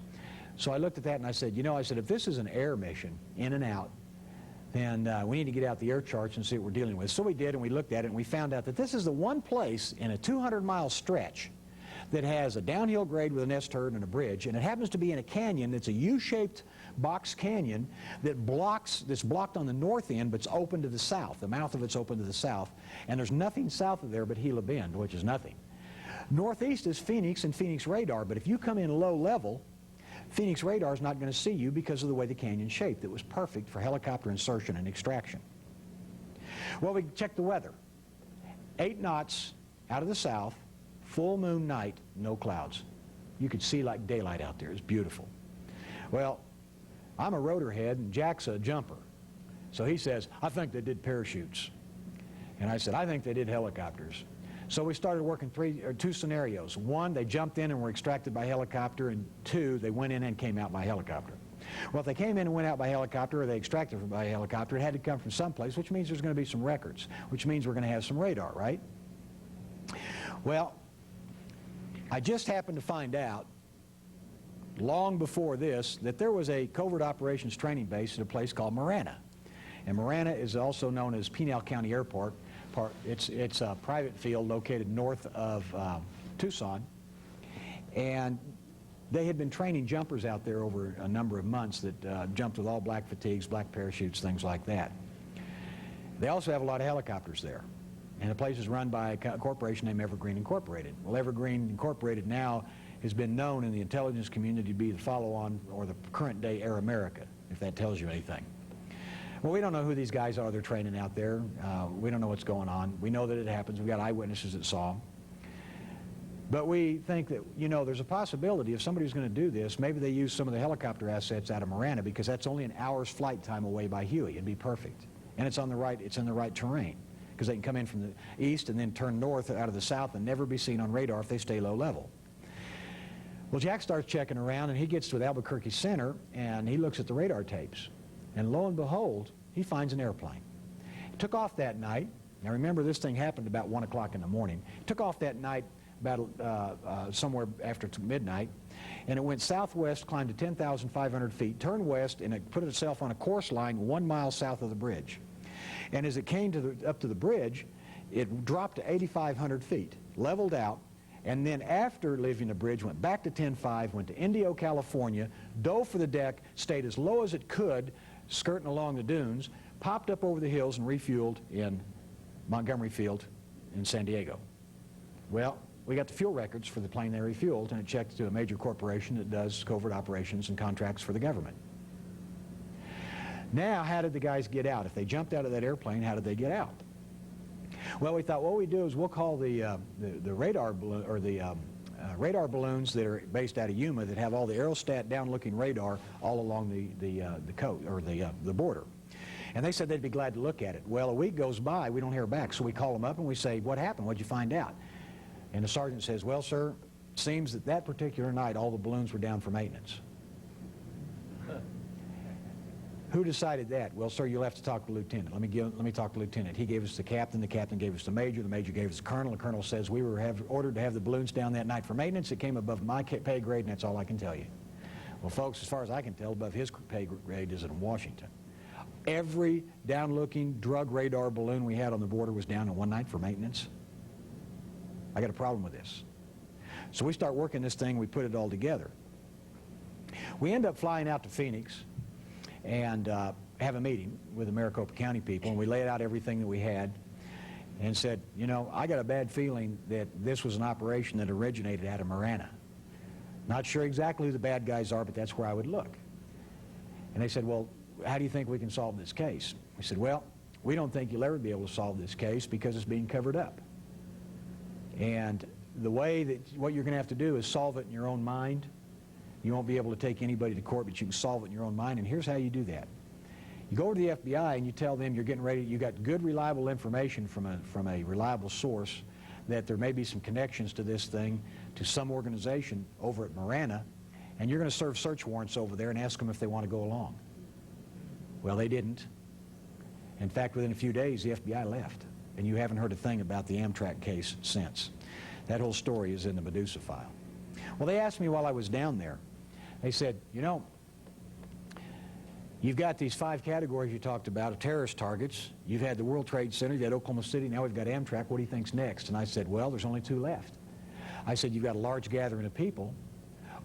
So I looked at that and I said, if this is an air mission, in and out, then we need to get out the air charts and see what we're dealing with. So we did, and we looked at it, and we found out that this is the one place in a 200-mile stretch that has a downhill grade with an S-turn and a bridge, and it happens to be in a canyon that's a U-shaped box canyon that's blocked on the north end, but it's open to the south. The mouth of it's open to the south, and there's nothing south of there but Gila Bend, which is nothing. Northeast is Phoenix and Phoenix radar, but if you come in low level, Phoenix radar is not going to see you because of the way the canyon's shaped. It was perfect for helicopter insertion and extraction. Well, we checked the weather. 8 knots out of the south, full moon night, no clouds. You could see like daylight out there. It's beautiful. Well, I'm a rotor head and Jack's a jumper. So he says, I think they did parachutes. And I said, I think they did helicopters. So we started working 2 scenarios. 1, they jumped in and were extracted by helicopter, and 2, they went in and came out by helicopter. Well, if they came in and went out by helicopter, or they extracted by helicopter, it had to come from someplace, which means there's going to be some records, which means we're going to have some radar, right? Well, I just happened to find out, long before this, that there was a covert operations training base at a place called Marana. And Marana is also known as Pinal County Airport. It's a private field located north of Tucson, and they had been training jumpers out there over a number of months that jumped with all black fatigues, black parachutes, things like that. They also have a lot of helicopters there, and the place is run by a corporation named Evergreen Incorporated. Well, Evergreen Incorporated now has been known in the intelligence community to be the follow-on or the current-day Air America, if that tells you anything. Well, we don't know who these guys are they're training out there. We don't know what's going on. We know that it happens. We've got eyewitnesses that saw them. But we think that, you know, there's a possibility if somebody's going to do this, maybe they use some of the helicopter assets out of Marana, because that's only an hour's flight time away by Huey. It'd be perfect. And it's in the right terrain, because they can come in from the east and then turn north out of the south and never be seen on radar if they stay low level. Well, Jack starts checking around, and he gets to Albuquerque Center, and he looks at the radar tapes. And lo and behold, he finds an airplane. It took off that night. Now remember, this thing happened about 1 o'clock in the morning. It took off that night about somewhere after midnight, and it went southwest, climbed to 10,500 feet, turned west, and it put itself on a course line 1 mile south of the bridge. And as it came up to the bridge, it dropped to 8,500 feet, leveled out, and then after leaving the bridge, went back to 10.5, went to Indio, California, dove for the deck, stayed as low as it could, skirting along the dunes, popped up over the hills and refueled in Montgomery Field in San Diego. Well, we got the fuel records for the plane they refueled, and it checked to a major corporation that does covert operations and contracts for the government. Now, how did the guys get out? If they jumped out of that airplane, how did they get out? Well, we thought what we do is we'll call the radar balloon, or the radar balloons that are based out of Yuma that have all the aerostat down-looking radar all along the coast, or the border. And they said they'd be glad to look at it. Well, a week goes by, we don't hear back, so we call them up and we say, what happened? What'd you find out? And the sergeant says, well, sir, it seems that that particular night all the balloons were down for maintenance. Who decided that? Well, sir, you'll have to talk to the lieutenant. Let me talk to the lieutenant. He gave us the captain gave us the major gave us the colonel says we were ordered to have the balloons down that night for maintenance. It came above my pay grade, and that's all I can tell you. Well, folks, as far as I can tell, above his pay grade is in Washington. Every down-looking drug radar balloon we had on the border was down in one night for maintenance. I got a problem with this. So we start working this thing, we put it all together. We end up flying out to Phoenix and have a meeting with the Maricopa County people, and we laid out everything that we had and said, you know, I got a bad feeling that this was an operation that originated out of Marana. Not sure exactly who the bad guys are, but that's where I would look. And they said, well, how do you think we can solve this case? We said, well, we don't think you'll ever be able to solve this case because it's being covered up. And the way that what you're going to have to do is solve it in your own mind. You won't be able to take anybody to court, but you can solve it in your own mind. And here's how you do that. You go over to the FBI and you tell them you're getting ready, you got good, reliable information from a reliable source that there may be some connections to this thing, to some organization over at Marana, and you're going to serve search warrants over there and ask them if they want to go along. Well, they didn't. In fact, within a few days, the FBI left, and you haven't heard a thing about the Amtrak case since. That whole story is in the Medusa file. Well, they asked me while I was down there, they said, you know, you've got these 5 categories you talked about of terrorist targets. You've had the World Trade Center, you've had Oklahoma City, now we've got Amtrak. What do you think's next? And I said, well, there's only 2 left. I said, you've got a large gathering of people,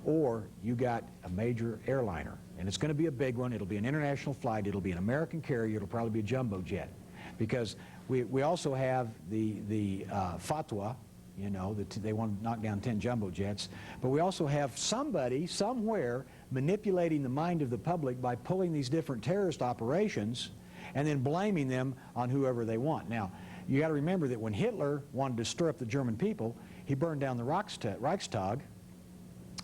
or you got a major airliner. And it's going to be a big one. It'll be an international flight. It'll be an American carrier. It'll probably be a jumbo jet. Because we also have the fatwa, you know, that they want to knock down 10 jumbo jets. But we also have somebody somewhere manipulating the mind of the public by pulling these different terrorist operations and then blaming them on whoever they want. Now, you got to remember that when Hitler wanted to stir up the German people, he burned down the Reichstag,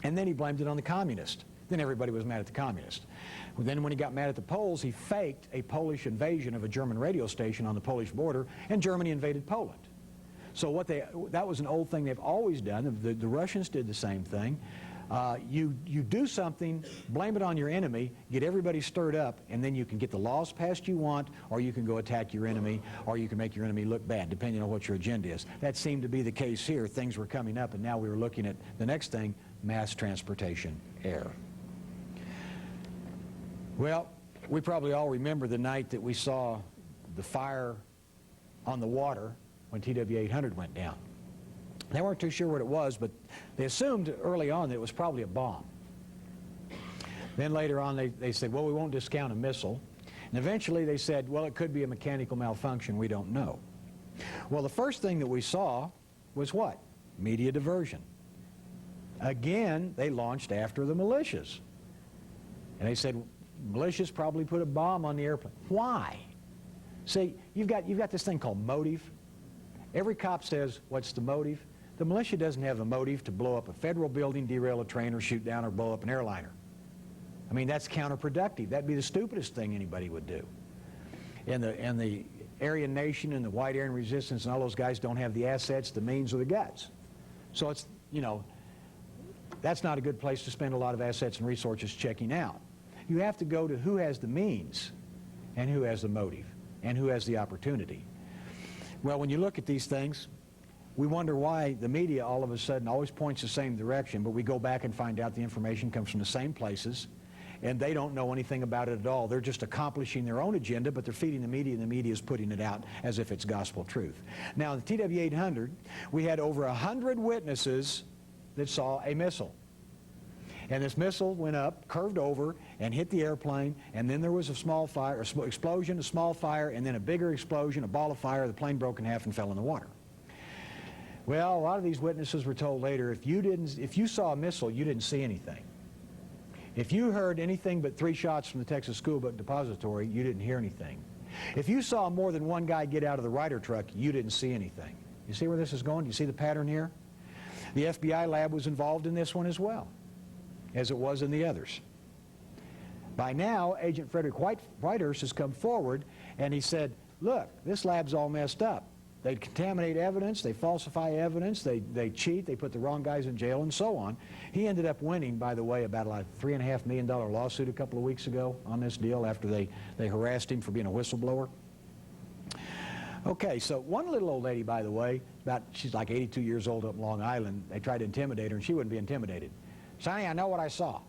and then he blamed it on the communists. Then everybody was mad at the communists. Then when he got mad at the Poles, he faked a Polish invasion of a German radio station on the Polish border, and Germany invaded Poland. So that was an old thing they've always done. The Russians did the same thing. You do something, blame it on your enemy, get everybody stirred up, and then you can get the laws passed you want, or you can go attack your enemy, or you can make your enemy look bad, depending on what your agenda is. That seemed to be the case here. Things were coming up, and now we were looking at the next thing, mass transportation, air. Well, we probably all remember the night that we saw the fire on the water when TW-800 went down. They weren't too sure what it was, but they assumed early on that it was probably a bomb. Then later on they said, well, we won't discount a missile. And eventually they said, well, it could be a mechanical malfunction, we don't know. Well, the first thing that we saw was what? Media diversion. Again, they launched after the militias. And they said, militias probably put a bomb on the airplane. Why? See, you've got this thing called motive. Every cop says, what's the motive? The militia doesn't have a motive to blow up a federal building, derail a train, or shoot down or blow up an airliner. I mean, that's counterproductive. That'd be the stupidest thing anybody would do. And the Aryan Nation and the White Aryan Resistance and all those guys don't have the assets, the means, or the guts. So it's, you know, that's not a good place to spend a lot of assets and resources checking out. You have to go to who has the means and who has the motive and who has the opportunity. Well, when you look at these things, we wonder why the media all of a sudden always points the same direction, but we go back and find out the information comes from the same places, and they don't know anything about it at all. They're just accomplishing their own agenda, but they're feeding the media, and the media is putting it out as if it's gospel truth. Now, the TW-800, we had over 100 witnesses that saw a missile. And this missile went up, curved over, and hit the airplane, and then there was a small fire, explosion, a small fire, and then a bigger explosion, a ball of fire. The plane broke in half and fell in the water. Well, a lot of these witnesses were told later, if you saw a missile, you didn't see anything. If you heard anything but 3 shots from the Texas School Book Depository, you didn't hear anything. If you saw more than one guy get out of the Ryder truck, you didn't see anything. You see where this is going? Do you see the pattern here? The FBI lab was involved in this one as well, as it was in the others. By now, Agent Frederick Whitehurst has come forward, and he said, look, this lab's all messed up. They contaminate evidence, they falsify evidence, they cheat, they put the wrong guys in jail, and so on. He ended up winning, by the way, about a $3.5 million lawsuit a couple of weeks ago on this deal after they harassed him for being a whistleblower. Okay, so one little old lady, by the way, she's like 82 years old up in Long Island. They tried to intimidate her, and she wouldn't be intimidated. Sonny, I know what I saw.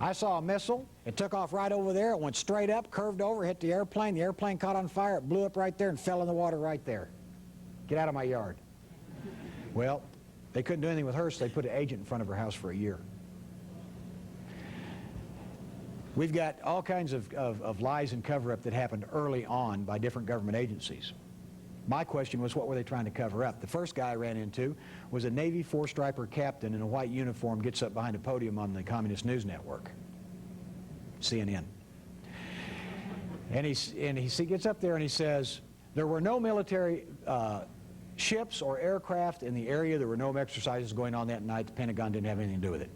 I saw a missile. It took off right over there. It went straight up, curved over, hit the airplane. The airplane caught on fire. It blew up right there and fell in the water right there. Get out of my yard. Well, they couldn't do anything with her, so they put an agent in front of her house for a year. We've got all kinds of lies and cover-up that happened early on by different government agencies. My question was, what were they trying to cover up? The first guy I ran into was a Navy 4-striper captain in a white uniform gets up behind a podium on the Communist News Network, CNN. And he gets up there and he says, there were no military ships or aircraft in the area. There were no exercises going on that night. The Pentagon didn't have anything to do with it.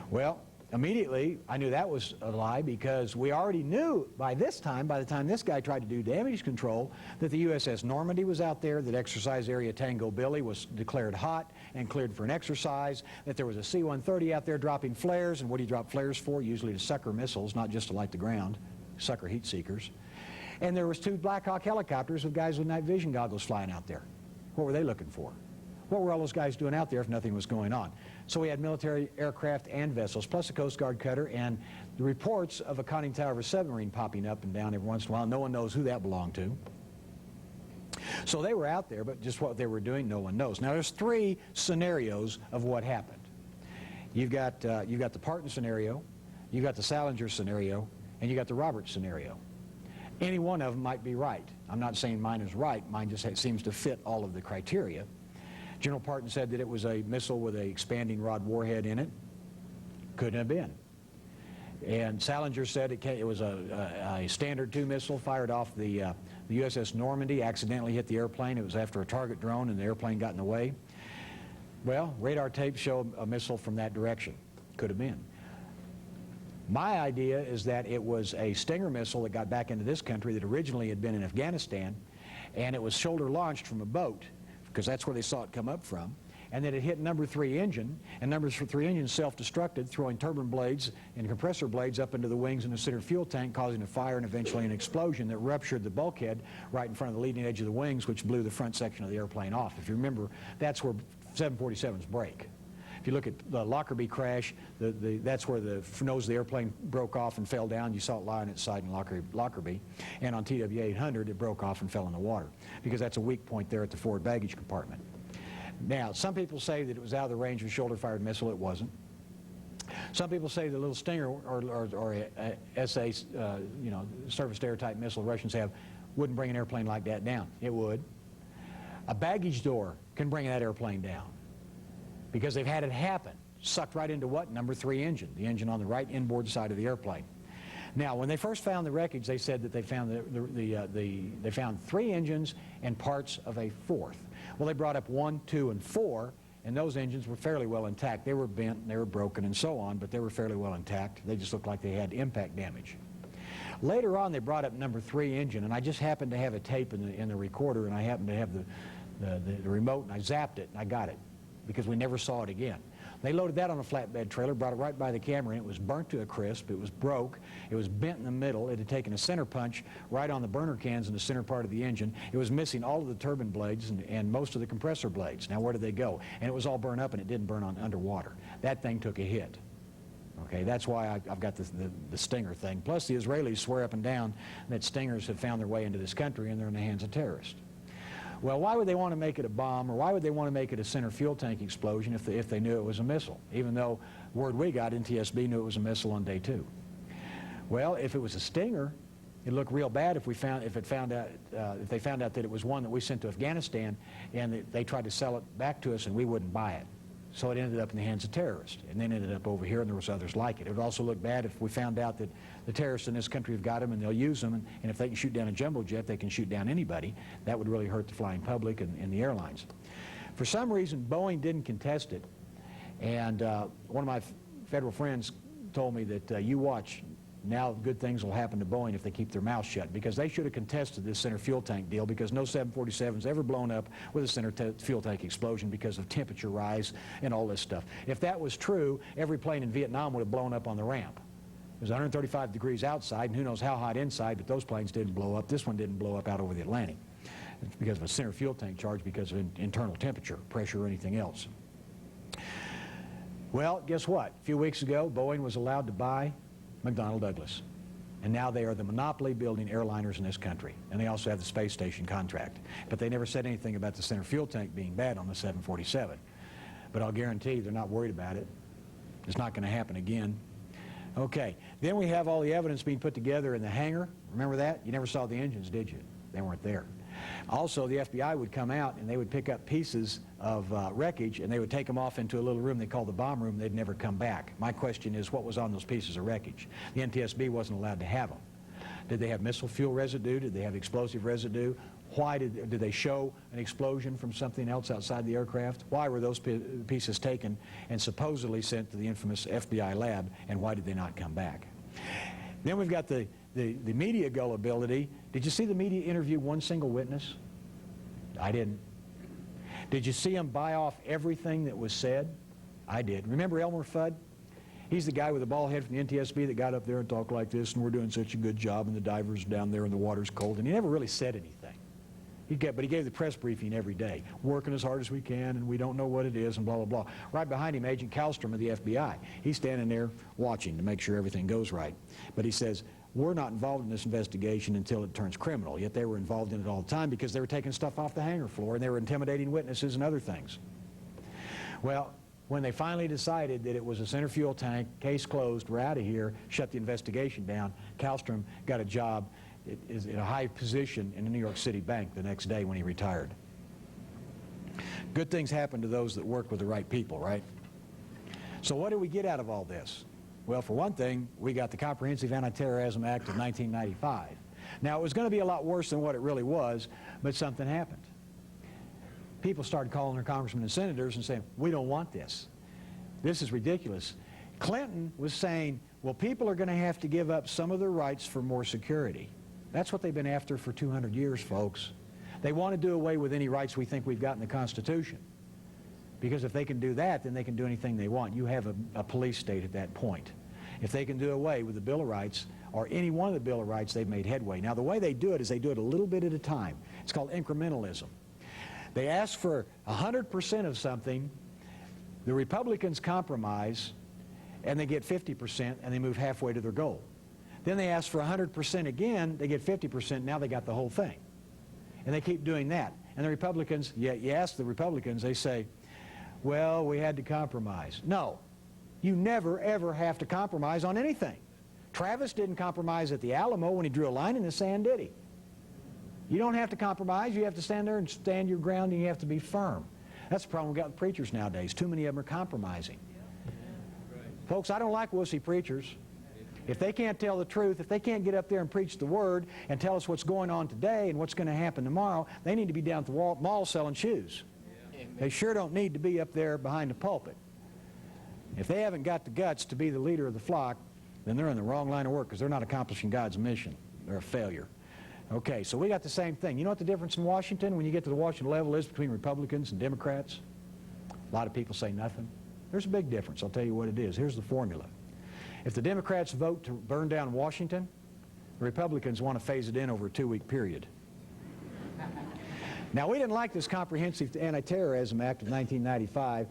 Well, immediately, I knew that was a lie because we already knew by the time this guy tried to do damage control, that the USS Normandy was out there, that exercise area Tango Billy was declared hot and cleared for an exercise, that there was a C-130 out there dropping flares, and what do you drop flares for? Usually to sucker missiles, not just to light the ground, sucker heat seekers. And there was 2 Black Hawk helicopters with guys with night vision goggles flying out there. What were they looking for? What were all those guys doing out there if nothing was going on? So we had military aircraft and vessels, plus a Coast Guard cutter, and the reports of a conning tower of a submarine popping up and down every once in a while. No one knows who that belonged to. So they were out there, but just what they were doing, no one knows. Now, there's three scenarios of what happened. You've got the Parton scenario, you've got the Salinger scenario, and you got the Roberts scenario. Any one of them might be right. I'm not saying mine is right. Mine just seems to fit all of the criteria. General Parton said that it was a missile with a expanding rod warhead in it. Couldn't have been. And Salinger said it was a Standard 2 missile fired off the USS Normandy, accidentally hit the airplane. It was after a target drone, and the airplane got in the way. Well, radar tapes show a missile from that direction. Could have been. My idea is that it was a Stinger missile that got back into this country that originally had been in Afghanistan, and it was shoulder launched from a boat, because that's where they saw it come up from, and that it hit number 3 engine, and number 3 engine self-destructed, throwing turbine blades and compressor blades up into the wings and the center fuel tank, causing a fire and eventually an explosion that ruptured the bulkhead right in front of the leading edge of the wings, which blew the front section of the airplane off. If you remember, that's where 747s break. If you look at the Lockerbie crash, that's where the nose of the airplane broke off and fell down. You saw it lie on its side in Lockerbie. And on TW-800, it broke off and fell in the water, because that's a weak point there at the forward baggage compartment. Now, some people say that it was out of the range of a shoulder-fired missile. It wasn't. Some people say the little Stinger or SA, surface-to-air type missile the Russians have wouldn't bring an airplane like that down. It would. A baggage door can bring that airplane down, because they've had it happen. Sucked right into what? Number 3 engine, the engine on the right inboard side of the airplane. Now, when they first found the wreckage, they said that they found they found 3 engines and parts of a 4th. Well, they brought up 1, 2, and 4, and those engines were fairly well intact. They were bent, and they were broken, and so on, but they were fairly well intact. They just looked like they had impact damage. Later on, they brought up number 3 engine, and I just happened to have a tape in the recorder, and I happened to have the remote, and I zapped it, and I got it, because we never saw it again. They loaded that on a flatbed trailer, brought it right by the camera, and it was burnt to a crisp. It was broke. It was bent in the middle. It had taken a center punch right on the burner cans in the center part of the engine. It was missing all of the turbine blades and most of the compressor blades. Now, where did they go? And it was all burned up, and it didn't burn on underwater. That thing took a hit. Okay, that's why I've got the Stinger thing. Plus, the Israelis swear up and down that Stingers have found their way into this country, and they're in the hands of terrorists. Well, why would they want to make it a bomb, or why would they want to make it a center fuel tank explosion if they knew it was a missile, even though word we got, NTSB knew it was a missile on day 2? Well, if it was a Stinger, it'd look real bad if they found out that it was one that we sent to Afghanistan, and they tried to sell it back to us, and we wouldn't buy it. So it ended up in the hands of terrorists, and then ended up over here, and there was others like it. It would also look bad if we found out that the terrorists in this country have got them, and they'll use them, and if they can shoot down a jumbo jet, they can shoot down anybody. That would really hurt the flying public and the airlines. For some reason, Boeing didn't contest it, and one of my federal friends told me that you watch, now good things will happen to Boeing if they keep their mouth shut, because they should have contested this center fuel tank deal, because no 747's ever blown up with a center fuel tank explosion because of temperature rise and all this stuff. If that was true, every plane in Vietnam would have blown up on the ramp. It was 135 degrees outside, and who knows how hot inside, but those planes didn't blow up. This one didn't blow up out over the Atlantic. It's because of a center fuel tank charge, because of internal temperature, pressure, or anything else. Well, guess what? A few weeks ago, Boeing was allowed to buy McDonnell Douglas. And now they are the monopoly building airliners in this country. And they also have the space station contract. But they never said anything about the center fuel tank being bad on the 747. But I'll guarantee they're not worried about it. It's not going to happen again. Okay, then we have all the evidence being put together in the hangar. Remember that? You never saw the engines, did you? They weren't there. Also, the FBI would come out, and they would pick up pieces of wreckage, and they would take them off into a little room they called the bomb room. They'd never come back. My question is, what was on those pieces of wreckage? The NTSB wasn't allowed to have them. Did they have missile fuel residue? Did they have explosive residue? Why did they show an explosion from something else outside the aircraft? Why were those pieces taken and supposedly sent to the infamous FBI lab, and why did they not come back? Then we've got the media gullibility. Did you see the media interview one single witness? I didn't. Did you see them buy off everything that was said? I did. Remember Elmer Fudd? He's the guy with the bald head from the NTSB that got up there and talked like this, and we're doing such a good job, and the divers down there and the water's cold, and he never really said anything. But he gave the press briefing every day, working as hard as we can, and we don't know what it is, and blah, blah, blah. Right behind him, Agent Kallstrom of the FBI. He's standing there watching to make sure everything goes right. But he says, we're not involved in this investigation until it turns criminal. Yet they were involved in it all the time because they were taking stuff off the hangar floor and they were intimidating witnesses and other things. Well, when they finally decided that it was a center fuel tank, case closed, we're out of here, shut the investigation down, Kallstrom got a job in a high position in the New York City bank the next day when he retired. Good things happen to those that work with the right people, right? So what do we get out of all this? Well, for one thing, we got the Comprehensive Anti-Terrorism Act of 1995. Now, it was going to be a lot worse than what it really was, but something happened. People started calling their congressmen and senators and saying, we don't want this. This is ridiculous. Clinton was saying, well, people are going to have to give up some of their rights for more security. That's what they've been after for 200 years, folks. They want to do away with any rights we think we've got in the Constitution. Because if they can do that, then they can do anything they want. You have a police state at that point. If they can do away with the Bill of Rights, or any one of the Bill of Rights, they've made headway. Now, the way they do it is they do it a little bit at a time. It's called incrementalism. They ask for 100% of something, the Republicans compromise, and they get 50%, and they move halfway to their goal. Then they ask for 100% again, they get 50%, now they got the whole thing. And they keep doing that. And the Republicans, you ask the Republicans, they say, well, we had to compromise. No, you never, ever have to compromise on anything. Travis didn't compromise at the Alamo when he drew a line in the sand, did he? You don't have to compromise. You have to stand there and stand your ground, and you have to be firm. That's the problem we've got with preachers nowadays. Too many of them are compromising. Folks, I don't like wussy preachers. If they can't tell the truth, if they can't get up there and preach the Word and tell us what's going on today and what's going to happen tomorrow, they need to be down at the mall selling shoes. They sure don't need to be up there behind the pulpit. If they haven't got the guts to be the leader of the flock, then they're in the wrong line of work because they're not accomplishing God's mission. They're a failure. Okay, so we got the same thing. You know what the difference in Washington, when you get to the Washington level, is between Republicans and Democrats? A lot of people say nothing. There's a big difference. I'll tell you what it is. Here's the formula. If the Democrats vote to burn down Washington, the Republicans want to phase it in over a 2-week period. Now, we didn't like this Comprehensive Anti-Terrorism Act of 1995,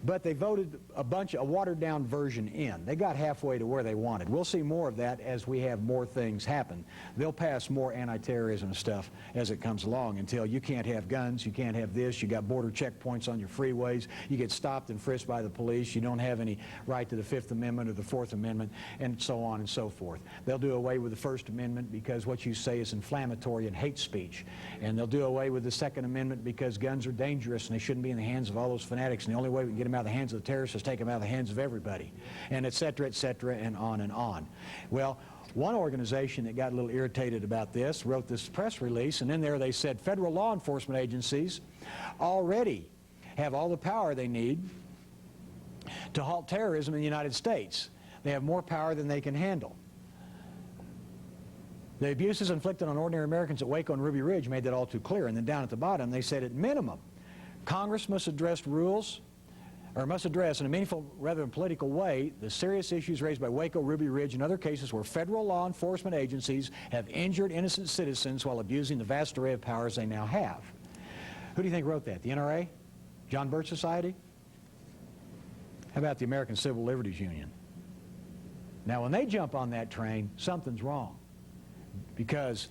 but they voted a watered-down version in. They got halfway to where they wanted. We'll see more of that as we have more things happen. They'll pass more anti-terrorism stuff as it comes along until you can't have guns, you can't have this, you got border checkpoints on your freeways, you get stopped and frisked by the police, you don't have any right to the Fifth Amendment or the Fourth Amendment, and so on and so forth. They'll do away with the First Amendment because what you say is inflammatory and hate speech. And they'll do away with the Second Amendment because guns are dangerous and they shouldn't be in the hands of all those fanatics, and the only way we can get them out of the hands of the terrorists is take them out of the hands of everybody, and et cetera, and on and on. Well, one organization that got a little irritated about this wrote this press release, and in there they said federal law enforcement agencies already have all the power they need to halt terrorism in the United States. They have more power than they can handle. The abuses inflicted on ordinary Americans at Waco and Ruby Ridge made that all too clear. And then down at the bottom they said at minimum, Congress must address in a meaningful rather than political way the serious issues raised by Waco, Ruby Ridge, and other cases where federal law enforcement agencies have injured innocent citizens while abusing the vast array of powers they now have. Who do you think wrote that? The NRA? John Birch Society? How about the American Civil Liberties Union? Now, when they jump on that train, something's wrong, because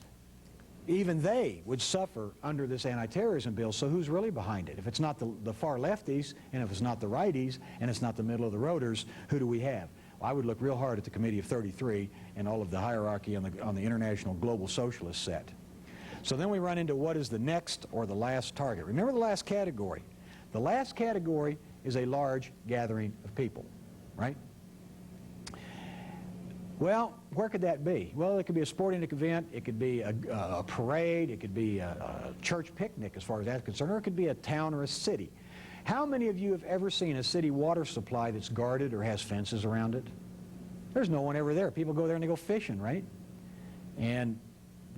even they would suffer under this anti-terrorism bill. So who's really behind it? If it's not the far lefties, and if it's not the righties, and it's not the middle of the roaders, who do we have? Well, I would look real hard at the Committee of 33 and all of the hierarchy on the international global socialist set. So then we run into what is the next or the last target. Remember the last category. The last category is a large gathering of people, right? Well, where could that be? Well, it could be a sporting event, it could be a parade, it could be a church picnic as far as that's concerned, or it could be a town or a city. How many of you have ever seen a city water supply that's guarded or has fences around it? There's no one ever there. People go there and they go fishing, right? And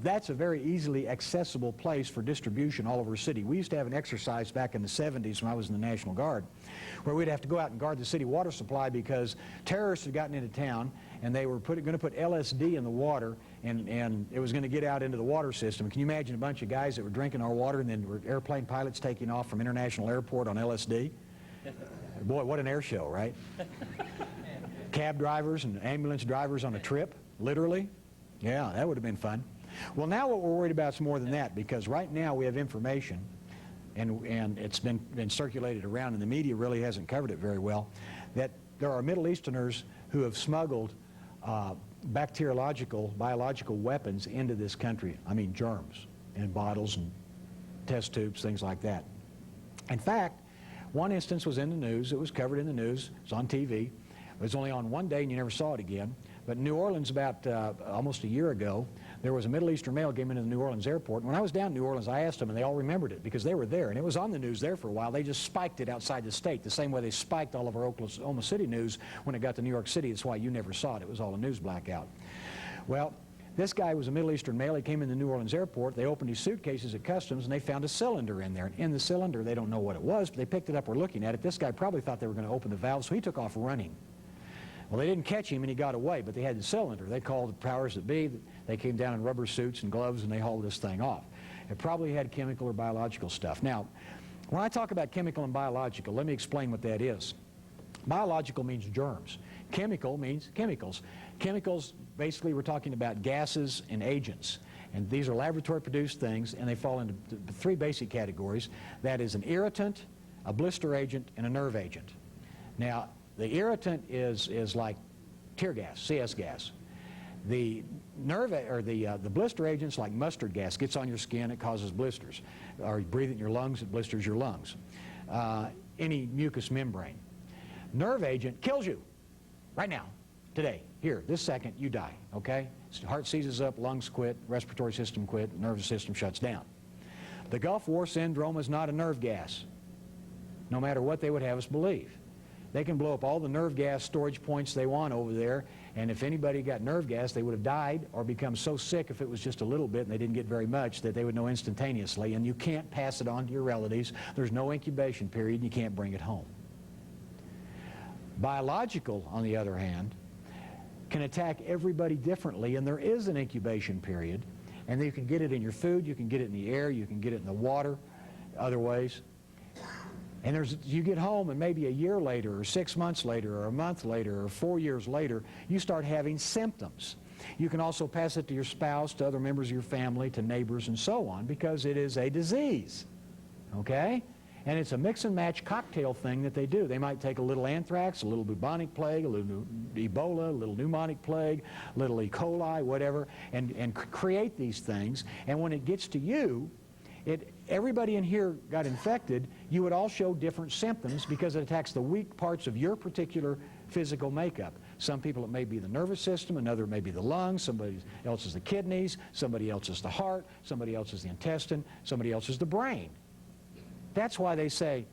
that's a very easily accessible place for distribution all over a city. We used to have an exercise back in the 70s when I was in the National Guard where we'd have to go out and guard the city water supply because terrorists had gotten into town and they were going to put LSD in the water, and it was going to get out into the water system. Can you imagine a bunch of guys that were drinking our water and then were airplane pilots taking off from International Airport on LSD? Boy, what an air show, right? Cab drivers and ambulance drivers on a trip, literally. Yeah, that would have been fun. Well, now what we're worried about is more than that, because right now we have information, and it's been circulated around, and the media really hasn't covered it very well, that there are Middle Easterners who have smuggled biological weapons into this country. I mean, germs in bottles and test tubes, things like that. In fact, one instance was in the news. It was covered in the news. It was on TV. It was only on one day, and you never saw it again. But in New Orleans, about almost a year ago, there was a Middle Eastern male came into the New Orleans airport. And when I was down in New Orleans, I asked them, and they all remembered it because they were there. And it was on the news there for a while. They just spiked it outside the state, the same way they spiked all of our Oklahoma City news when it got to New York City. That's why you never saw it. It was all a news blackout. Well, this guy was a Middle Eastern male. He came in the New Orleans airport. They opened his suitcases at customs, and they found a cylinder in there. And in the cylinder, they don't know what it was, but they picked it up. We're looking at it. This guy probably thought they were going to open the valve, so he took off running. Well, they didn't catch him, and he got away, but they had the cylinder. They called the powers that be. They came down in rubber suits and gloves, and they hauled this thing off. It probably had chemical or biological stuff. Now, when I talk about chemical and biological, let me explain what that is. Biological means germs. Chemical means chemicals. Chemicals, basically, we're talking about gases and agents. And these are laboratory-produced things, and they fall into three basic categories. That is an irritant, a blister agent, and a nerve agent. Now, the irritant is like tear gas, CS gas. The the blister agent's like mustard gas. Gets on your skin, it causes blisters. Or you breathe it in your lungs, it blisters your lungs. Any mucous membrane. Nerve agent kills you right now, today, here, this second, you die, okay? Heart seizes up, lungs quit, respiratory system quit, nervous system shuts down. The Gulf War syndrome is not a nerve gas, no matter what they would have us believe. They can blow up all the nerve gas storage points they want over there, and if anybody got nerve gas, they would have died or become so sick if it was just a little bit and they didn't get very much that they would know instantaneously, and you can't pass it on to your relatives. There's no incubation period, and you can't bring it home. Biological, on the other hand, can attack everybody differently, and there is an incubation period, and you can get it in your food, you can get it in the air, you can get it in the water, other ways. And you get home, and maybe a year later, or 6 months later, or a month later, or 4 years later, you start having symptoms. You can also pass it to your spouse, to other members of your family, to neighbors, and so on, because it is a disease, okay? And it's a mix-and-match cocktail thing that they do. They might take a little anthrax, a little bubonic plague, a little Ebola, a little pneumonic plague, a little E. coli, whatever, and create these things. And when it gets to you, everybody in here got infected, you would all show different symptoms because it attacks the weak parts of your particular physical makeup. Some people it may be the nervous system, another may be the lungs, somebody else is the kidneys, somebody else is the heart, somebody else is the intestine, somebody else is the brain. That's why they say,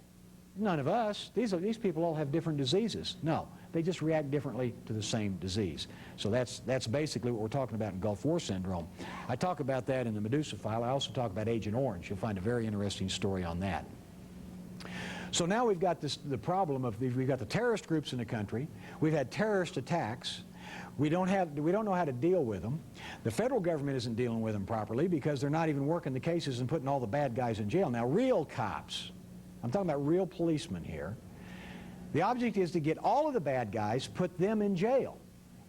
none of us, these people all have different diseases. No, they just react differently to the same disease. So that's basically what we're talking about in Gulf War syndrome. I talk about that in the Medusa file. I also talk about Agent Orange. You'll find a very interesting story on that. So now we've got the problem of we've got the terrorist groups in the country. We've had terrorist attacks. We don't know how to deal with them. The federal government isn't dealing with them properly because they're not even working the cases and putting all the bad guys in jail. Now, real cops, I'm talking about real policemen here, the object is to get all of the bad guys, put them in jail,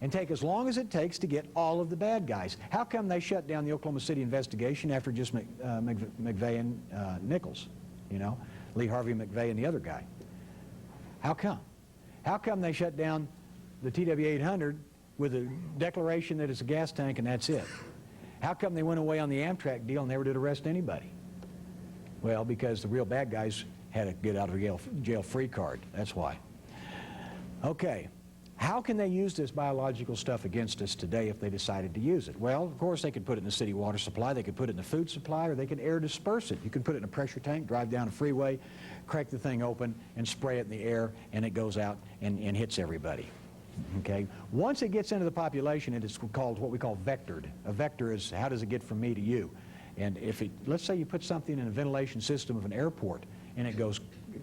and take as long as it takes to get all of the bad guys. How come they shut down the Oklahoma City investigation after just McVeigh and Nichols, you know, Lee Harvey McVeigh and the other guy? How come? How come they shut down the TW-800 with a declaration that it's a gas tank and that's it? How come they went away on the Amtrak deal and never did arrest anybody? Well, because the real bad guys had a get out of jail free card. That's why. Okay. How can they use this biological stuff against us today if they decided to use it? Well, of course, they could put it in the city water supply, they could put it in the food supply, or they could air disperse it. You could put it in a pressure tank, drive down a freeway, crack the thing open, and spray it in the air, and it goes out and hits everybody. Okay? Once it gets into the population, it is called what we call vectored. A vector is how does it get from me to you? And if let's say you put something in a ventilation system of an airport, and it goes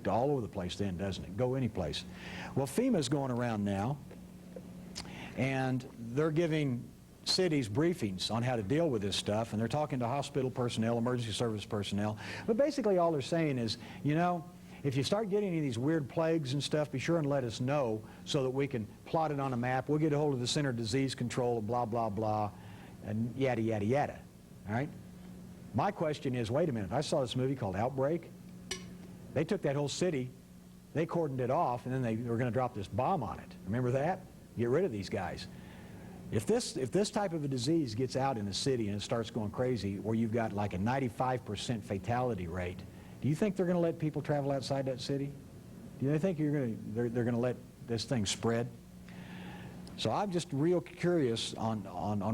all over the place then, doesn't it? Go any place. Well, FEMA's going around now, and they're giving cities briefings on how to deal with this stuff, and they're talking to hospital personnel, emergency service personnel. But basically all they're saying is, you know, if you start getting any of these weird plagues and stuff, be sure and let us know so that we can plot it on a map. We'll get a hold of the Center of Disease Control, blah, blah, blah. and yada, yada, yada. All right? My question is, wait a minute, I saw this movie called Outbreak. They took that whole city, they cordoned it off, and then they were going to drop this bomb on it. Remember that? Get rid of these guys. If this type of a disease gets out in a city and it starts going crazy, where you've got like a 95% fatality rate, do you think they're going to let people travel outside that city? Do you think they're going to let this thing spread? So I'm just real curious on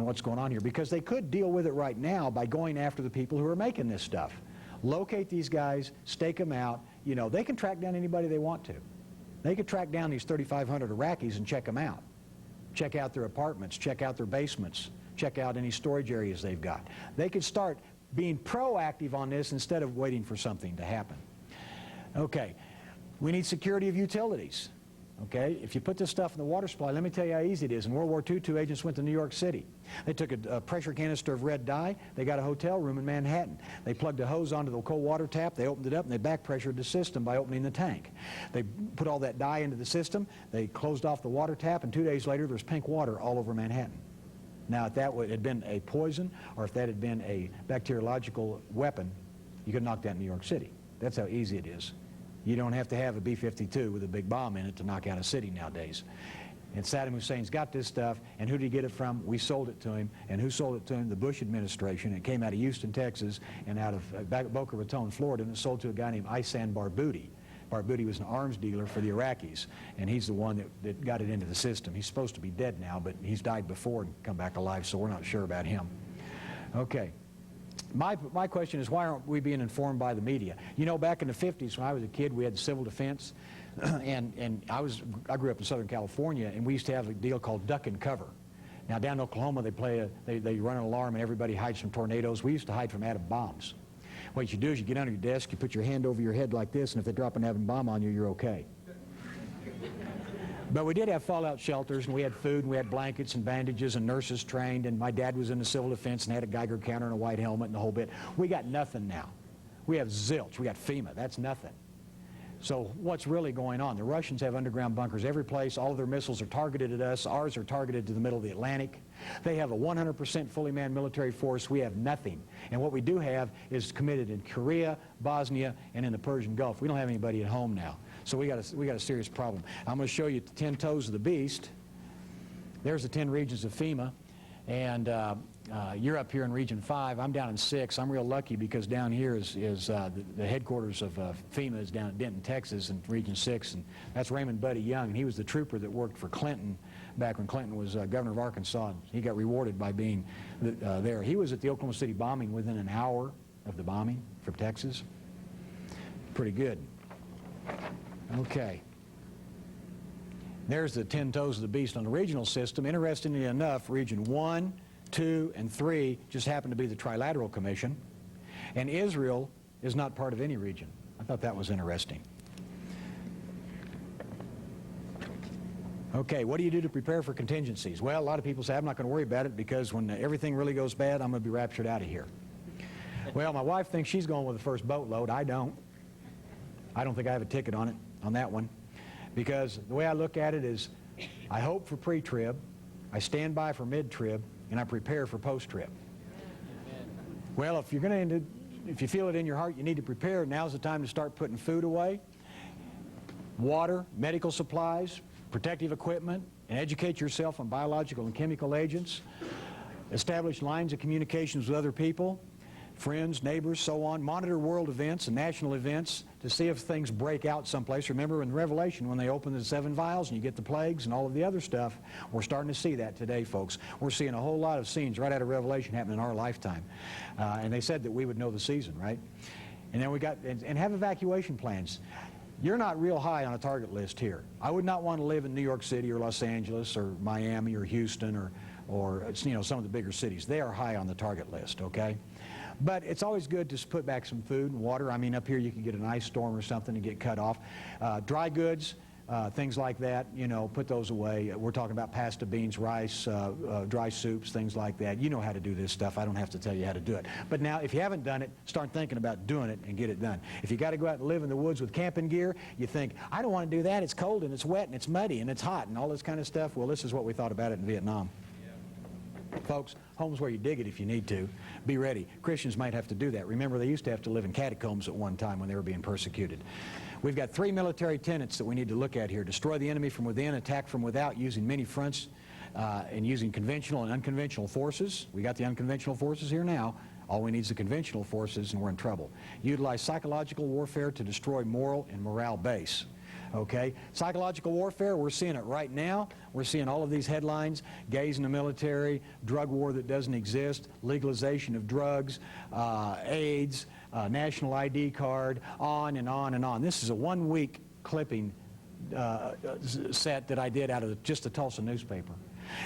what's going on here, because they could deal with it right now by going after the people who are making this stuff. Locate these guys, stake them out. You know, they can track down anybody they want to. They could track down these 3,500 Iraqis and check them out. Check out their apartments, check out their basements, check out any storage areas they've got. They could start being proactive on this instead of waiting for something to happen. Okay, we need security of utilities. Okay, if you put this stuff in the water supply, let me tell you how easy it is. In World War II, 2 agents went to New York City. They took a pressure canister of red dye. They got a hotel room in Manhattan. They plugged a hose onto the cold water tap. They opened it up, and they back pressured the system by opening the tank. They put all that dye into the system. They closed off the water tap, and 2 days later, there's pink water all over Manhattan. Now, if that had been a poison, or if that had been a bacteriological weapon, you could knock that in New York City. That's how easy it is. You don't have to have a B-52 with a big bomb in it to knock out a city nowadays. And Saddam Hussein's got this stuff, and who did he get it from? We sold it to him. And who sold it to him? The Bush administration. It came out of Houston, Texas, and out of Boca Raton, Florida, and it sold to a guy named Ihsan Barghouti. Barghouti was an arms dealer for the Iraqis, and he's the one that got it into the system. He's supposed to be dead now, but he's died before and come back alive, so we're not sure about him. Okay. My question is, why aren't we being informed by the media? You know, back in the 50s when I was a kid, we had the civil defense, and I grew up in Southern California, and we used to have a deal called duck and cover. Now down in Oklahoma, they run an alarm and everybody hides from tornadoes. We used to hide from atom bombs. What you do is you get under your desk, you put your hand over your head like this, and if they drop an atom bomb on you, you're okay. But we did have fallout shelters, and we had food, and we had blankets and bandages and nurses trained, and my dad was in the civil defense and had a Geiger counter and a white helmet and the whole bit. We got nothing now. We have zilch. We got FEMA. That's nothing. So what's really going on? The Russians have underground bunkers every place. All of their missiles are targeted at us. Ours are targeted to the middle of the Atlantic. They have a 100% fully manned military force. We have nothing. And what we do have is committed in Korea, Bosnia, and in the Persian Gulf. We don't have anybody at home now. So we got a serious problem. I'm going to show you the 10 toes of the beast. There's the 10 regions of FEMA. And you're up here in Region 5. I'm down in 6. I'm real lucky because down here is the headquarters of FEMA is down in Denton, Texas, in Region 6. And that's Raymond Buddy Young. And he was the trooper that worked for Clinton back when Clinton was governor of Arkansas. He got rewarded by being there. He was at the Oklahoma City bombing within an hour of the bombing from Texas. Pretty good. Okay. There's the 10 toes of the beast on the regional system. Interestingly enough, Region 1, 2, and 3 just happen to be the Trilateral Commission. And Israel is not part of any region. I thought that was interesting. Okay, what do you do to prepare for contingencies? Well, a lot of people say, I'm not going to worry about it because when everything really goes bad, I'm going to be raptured out of here. Well, my wife thinks she's going with the first boatload. I don't. I don't think I have a ticket on it, on that one. Because the way I look at it is, I hope for pre-trib, I stand by for mid-trib, and I prepare for post-trib. Well, if you feel it in your heart, you need to prepare. Now's the time to start putting food away, water, medical supplies, protective equipment, and educate yourself on biological and chemical agents. Establish lines of communications with other people, friends, neighbors, so on. Monitor world events and national events to see if things break out someplace. Remember in Revelation when they open the 7 vials and you get the plagues and all of the other stuff, we're starting to see that today, folks. We're seeing a whole lot of scenes right out of Revelation happen in our lifetime. And they said that we would know the season, right? And then we got, and have evacuation plans. You're not real high on a target list here. I would not want to live in New York City or Los Angeles or Miami or Houston or some of the bigger cities. They are high on the target list, okay? But it's always good to put back some food and water. I mean, up here you can get an ice storm or something and get cut off. Dry goods, things like that, put those away. We're talking about pasta, beans, rice, dry soups, things like that. You know how to do this stuff. I don't have to tell you how to do it. But now, if you haven't done it, start thinking about doing it and get it done. If you got to go out and live in the woods with camping gear, you think, I don't want to do that. It's cold and it's wet and it's muddy and it's hot and all this kind of stuff. Well, this is what we thought about it in Vietnam. Folks, home's where you dig it if you need to. Be ready. Christians might have to do that. Remember, they used to have to live in catacombs at one time when they were being persecuted. We've got 3 military tenets that we need to look at here. Destroy the enemy from within, attack from without, using many fronts and using conventional and unconventional forces. We got the unconventional forces here now. All we need is the conventional forces, and we're in trouble. Utilize psychological warfare to destroy moral and morale base. Okay? Psychological warfare, we're seeing it right now. We're seeing all of these headlines: gays in the military, drug war that doesn't exist, legalization of drugs, AIDS, national ID card, on and on and on. This is a one-week clipping set that I did out of just the Tulsa newspaper.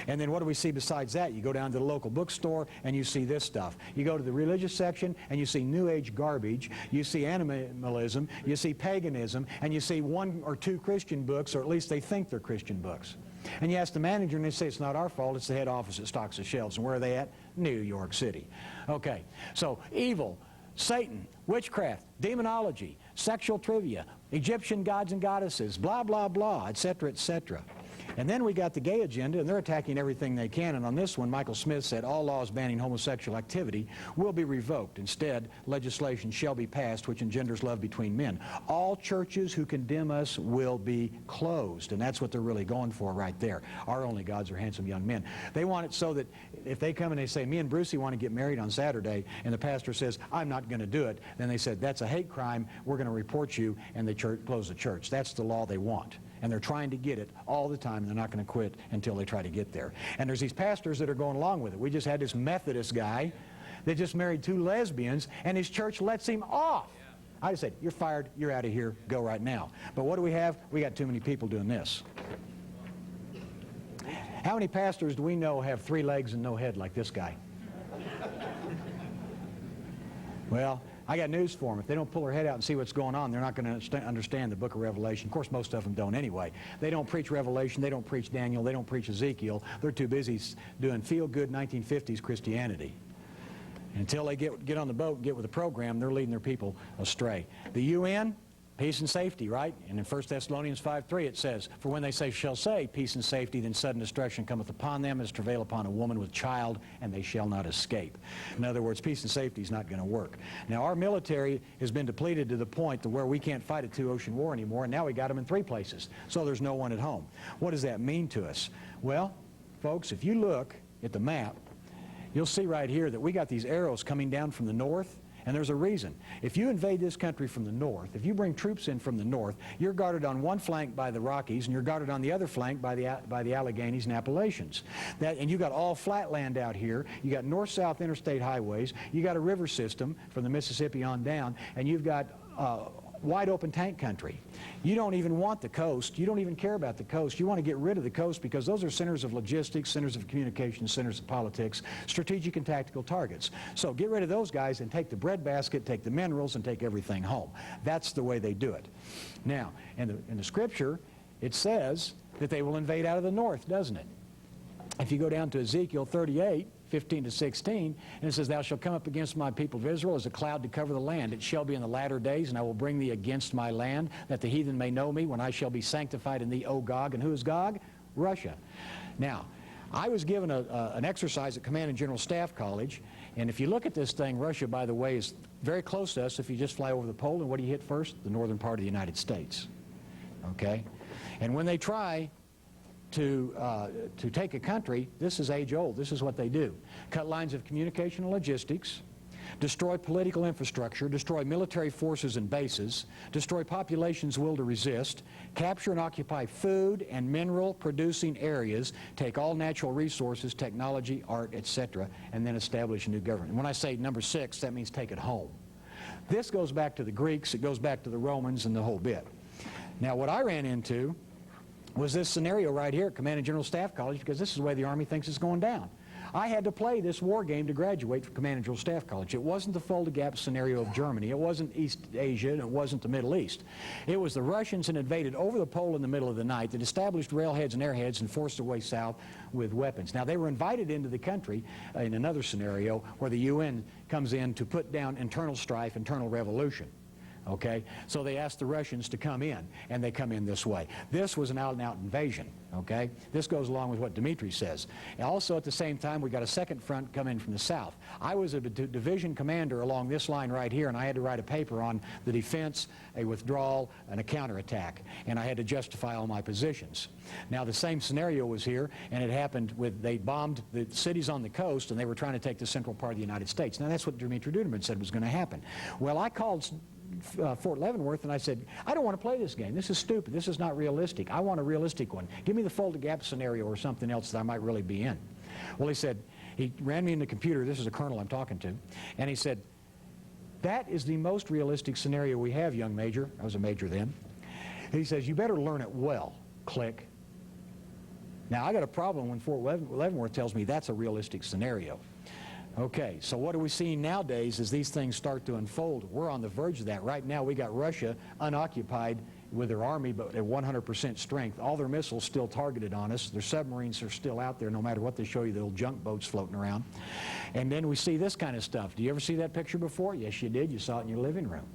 And then what do we see besides that? You go down to the local bookstore and you see this stuff. You go to the religious section and you see New Age garbage. You see animalism. You see paganism. And you see 1 or 2 Christian books, or at least they think they're Christian books. And you ask the manager and they say, it's not our fault, it's the head office that stocks the shelves. And where are they at? New York City. Okay, so evil, Satan, witchcraft, demonology, sexual trivia, Egyptian gods and goddesses, blah, blah, blah, etc., etc. And then we got the gay agenda, and they're attacking everything they can. And on this one, Michael Smith said all laws banning homosexual activity will be revoked. Instead, legislation shall be passed which engenders love between men. All churches who condemn us will be closed. And that's what they're really going for right there. Our only gods are handsome young men. They want it so that if they come and they say, me and Brucey want to get married on Saturday, and the pastor says, I'm not going to do it, then they said, that's a hate crime, we're going to report you, and they close the church. That's the law they want. And they're trying to get it all the time, and they're not going to quit until they try to get there. And there's these pastors that are going along with it. We just had this Methodist guy that just married 2 lesbians, and his church lets him off. I just said, you're fired, you're out of here, go right now. But what do we have? We got too many people doing this. How many pastors do we know have 3 legs and no head like this guy? Well, I got news for them. If they don't pull their head out and see what's going on, they're not going to understand the book of Revelation. Of course, most of them don't anyway. They don't preach Revelation. They don't preach Daniel. They don't preach Ezekiel. They're too busy doing feel-good 1950s Christianity. Until they get on the boat and get with the program, they're leading their people astray. The UN, peace and safety, right? And in 1 Thessalonians 5:3 it says, for when they shall say peace and safety, then sudden destruction cometh upon them as travail upon a woman with child, and they shall not escape. In other words, peace and safety is not going to work. Now, our military has been depleted to the point to where we can't fight a 2-ocean war anymore, and now we got them in 3 places. So there's no one at home. What does that mean to us? Well, folks, if you look at the map, you'll see right here that we got these arrows coming down from the north. And there's a reason. If you invade this country from the north, if you bring troops in from the north, you're guarded on one flank by the Rockies, and you're guarded on the other flank by the Alleghenies and Appalachians. And you got all flat land out here. You got north-south interstate highways. You got a river system from the Mississippi on down, and you've got wide open tank country. You don't even want the coast. You don't even care about the coast. You want to get rid of the coast because those are centers of logistics, centers of communication, centers of politics, strategic and tactical targets. So get rid of those guys and take the breadbasket, take the minerals, and take everything home. That's the way they do it. Now, in the scripture, it says that they will invade out of the north, doesn't it? If you go down to Ezekiel 38:15-16, and it says, thou shalt come up against my people of Israel as a cloud to cover the land. It shall be in the latter days, and I will bring thee against my land, that the heathen may know me, when I shall be sanctified in thee, O Gog. And who is Gog? Russia. Now, I was given an exercise at Command and General Staff College, and if you look at this thing, Russia, by the way, is very close to us. If you just fly over the pole, and what do you hit first? The northern part of the United States. Okay? And when they try to take a country, this is age-old. This is what they do. Cut lines of communication and logistics, destroy political infrastructure, destroy military forces and bases, destroy population's will to resist, capture and occupy food and mineral-producing areas, take all natural resources, technology, art, etc., and then establish a new government. And when I say number 6, that means take it home. This goes back to the Greeks, it goes back to the Romans, and the whole bit. Now, what I ran into was this scenario right here at Command and General Staff College, because this is the way the Army thinks it's going down. I had to play this war game to graduate from Command and General Staff College. It wasn't the Fulda Gap scenario of Germany. It wasn't East Asia, and it wasn't the Middle East. It was the Russians that invaded over the pole in the middle of the night, that established railheads and airheads and forced their way south with weapons. Now, they were invited into the country in another scenario where the UN comes in to put down internal strife, internal revolution. Okay? So they asked the Russians to come in, and they come in this way. This was an out-and-out invasion. Okay? This goes along with what Dmitri says. And also at the same time, we got a second front coming from the south. I was a division commander along this line right here, and I had to write a paper on the defense, a withdrawal, and a counterattack. And I had to justify all my positions. Now, the same scenario was here, and it happened with, they bombed the cities on the coast, and they were trying to take the central part of the United States. Now, that's what Dmitri Duderman said was going to happen. Well, I called Fort Leavenworth, and I said, I don't want to play this game. This is stupid. This is not realistic. I want a realistic one. Give me the folded gap scenario or something else that I might really be in. Well, he said, he ran me in the computer. This is a colonel I'm talking to. And he said, that is the most realistic scenario we have, young major. I was a major then. He says, you better learn it well. Click. Now, I got a problem when Fort Leavenworth tells me that's a realistic scenario. Okay, so what are we seeing nowadays as these things start to unfold? We're on the verge of that. Right now, we got Russia unoccupied with their army, but at 100% strength. All their missiles still targeted on us. Their submarines are still out there, no matter what they show you, the little junk boats floating around. And then we see this kind of stuff. Do you ever see that picture before? Yes, you did. You saw it in your living room.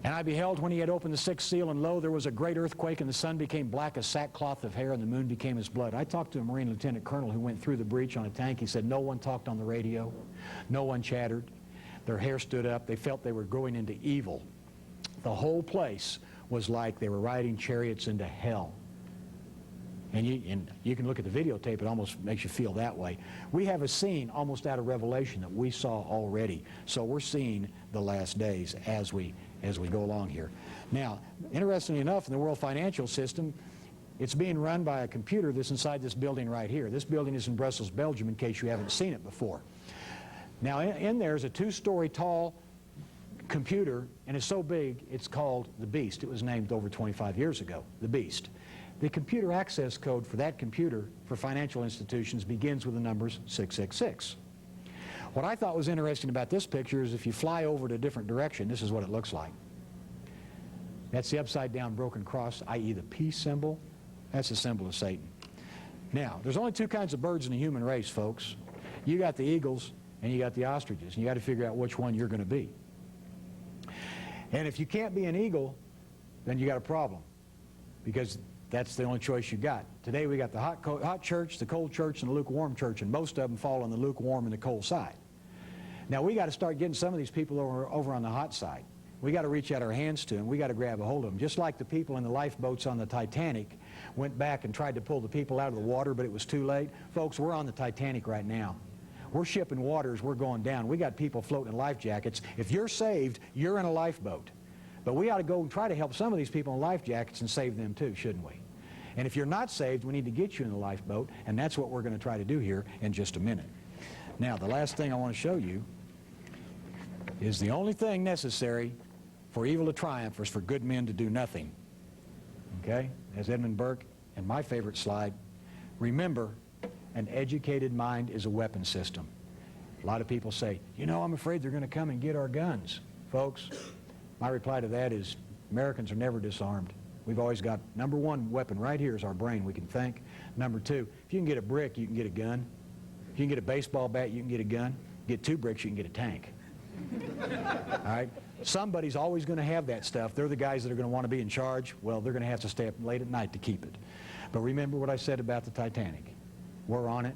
And I beheld when he had opened the sixth seal, and lo, there was a great earthquake, and the sun became black as sackcloth of hair, and the moon became as blood. I talked to a Marine Lieutenant Colonel who went through the breach on a tank. He said no one talked on the radio. No one chattered. Their hair stood up. They felt they were going into evil. The whole place was like they were riding chariots into hell. And you can look at the videotape, it almost makes you feel that way. We have a scene almost out of Revelation that we saw already. So we're seeing the last days as we go along here. Now, interestingly enough, in the world financial system, it's being run by a computer that's inside this building right here. This building is in Brussels, Belgium, in case you haven't seen it before. Now, in there is a 2-story tall computer, and it's so big, it's called the Beast. It was named over 25 years ago, the Beast. The computer access code for that computer for financial institutions begins with the numbers 666. What I thought was interesting about this picture is if you fly over to a different direction, this is what it looks like. That's the upside down broken cross, i.e. the peace symbol. That's the symbol of Satan. Now, there's only 2 kinds of birds in the human race, folks. You got the eagles and you got the ostriches, and you got to figure out which one you're going to be. And if you can't be an eagle, then you got a problem, because that's the only choice you got. Today we got the hot church, the cold church, and the lukewarm church, and most of them fall on the lukewarm and the cold side. Now we got to start getting some of these people over on the hot side. We got to reach out our hands to them. We got to grab a hold of them. Just like the people in the lifeboats on the Titanic went back and tried to pull the people out of the water, but it was too late. Folks, we're on the Titanic right now. We're shipping water as we're going down. We got people floating in life jackets. If you're saved, you're in a lifeboat. But we ought to go and try to help some of these people in life jackets and save them too, shouldn't we? And if you're not saved, we need to get you in the lifeboat, and that's what we're going to try to do here in just a minute. Now, the last thing I want to show you is the only thing necessary for evil to triumph is for good men to do nothing. Okay? As Edmund Burke, and my favorite slide, remember, an educated mind is a weapon system. A lot of people say, you know, I'm afraid they're going to come and get our guns. Folks, my reply to that is Americans are never disarmed. We've always got, number 1 weapon right here is our brain. We can think. Number 2, if you can get a brick, you can get a gun. If you can get a baseball bat, you can get a gun. Get 2 bricks, you can get a tank. All right? Somebody's always going to have that stuff. They're the guys that are going to want to be in charge. Well, they're going to have to stay up late at night to keep it. But remember what I said about the Titanic. We're on it.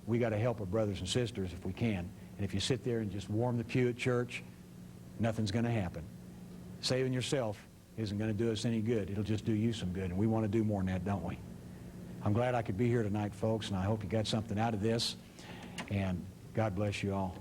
We got to help our brothers and sisters if we can. And if you sit there and just warm the pew at church, nothing's going to happen. Saving yourself isn't going to do us any good. It'll just do you some good, and we want to do more than that, don't we? I'm glad I could be here tonight, folks, and I hope you got something out of this, and God bless you all.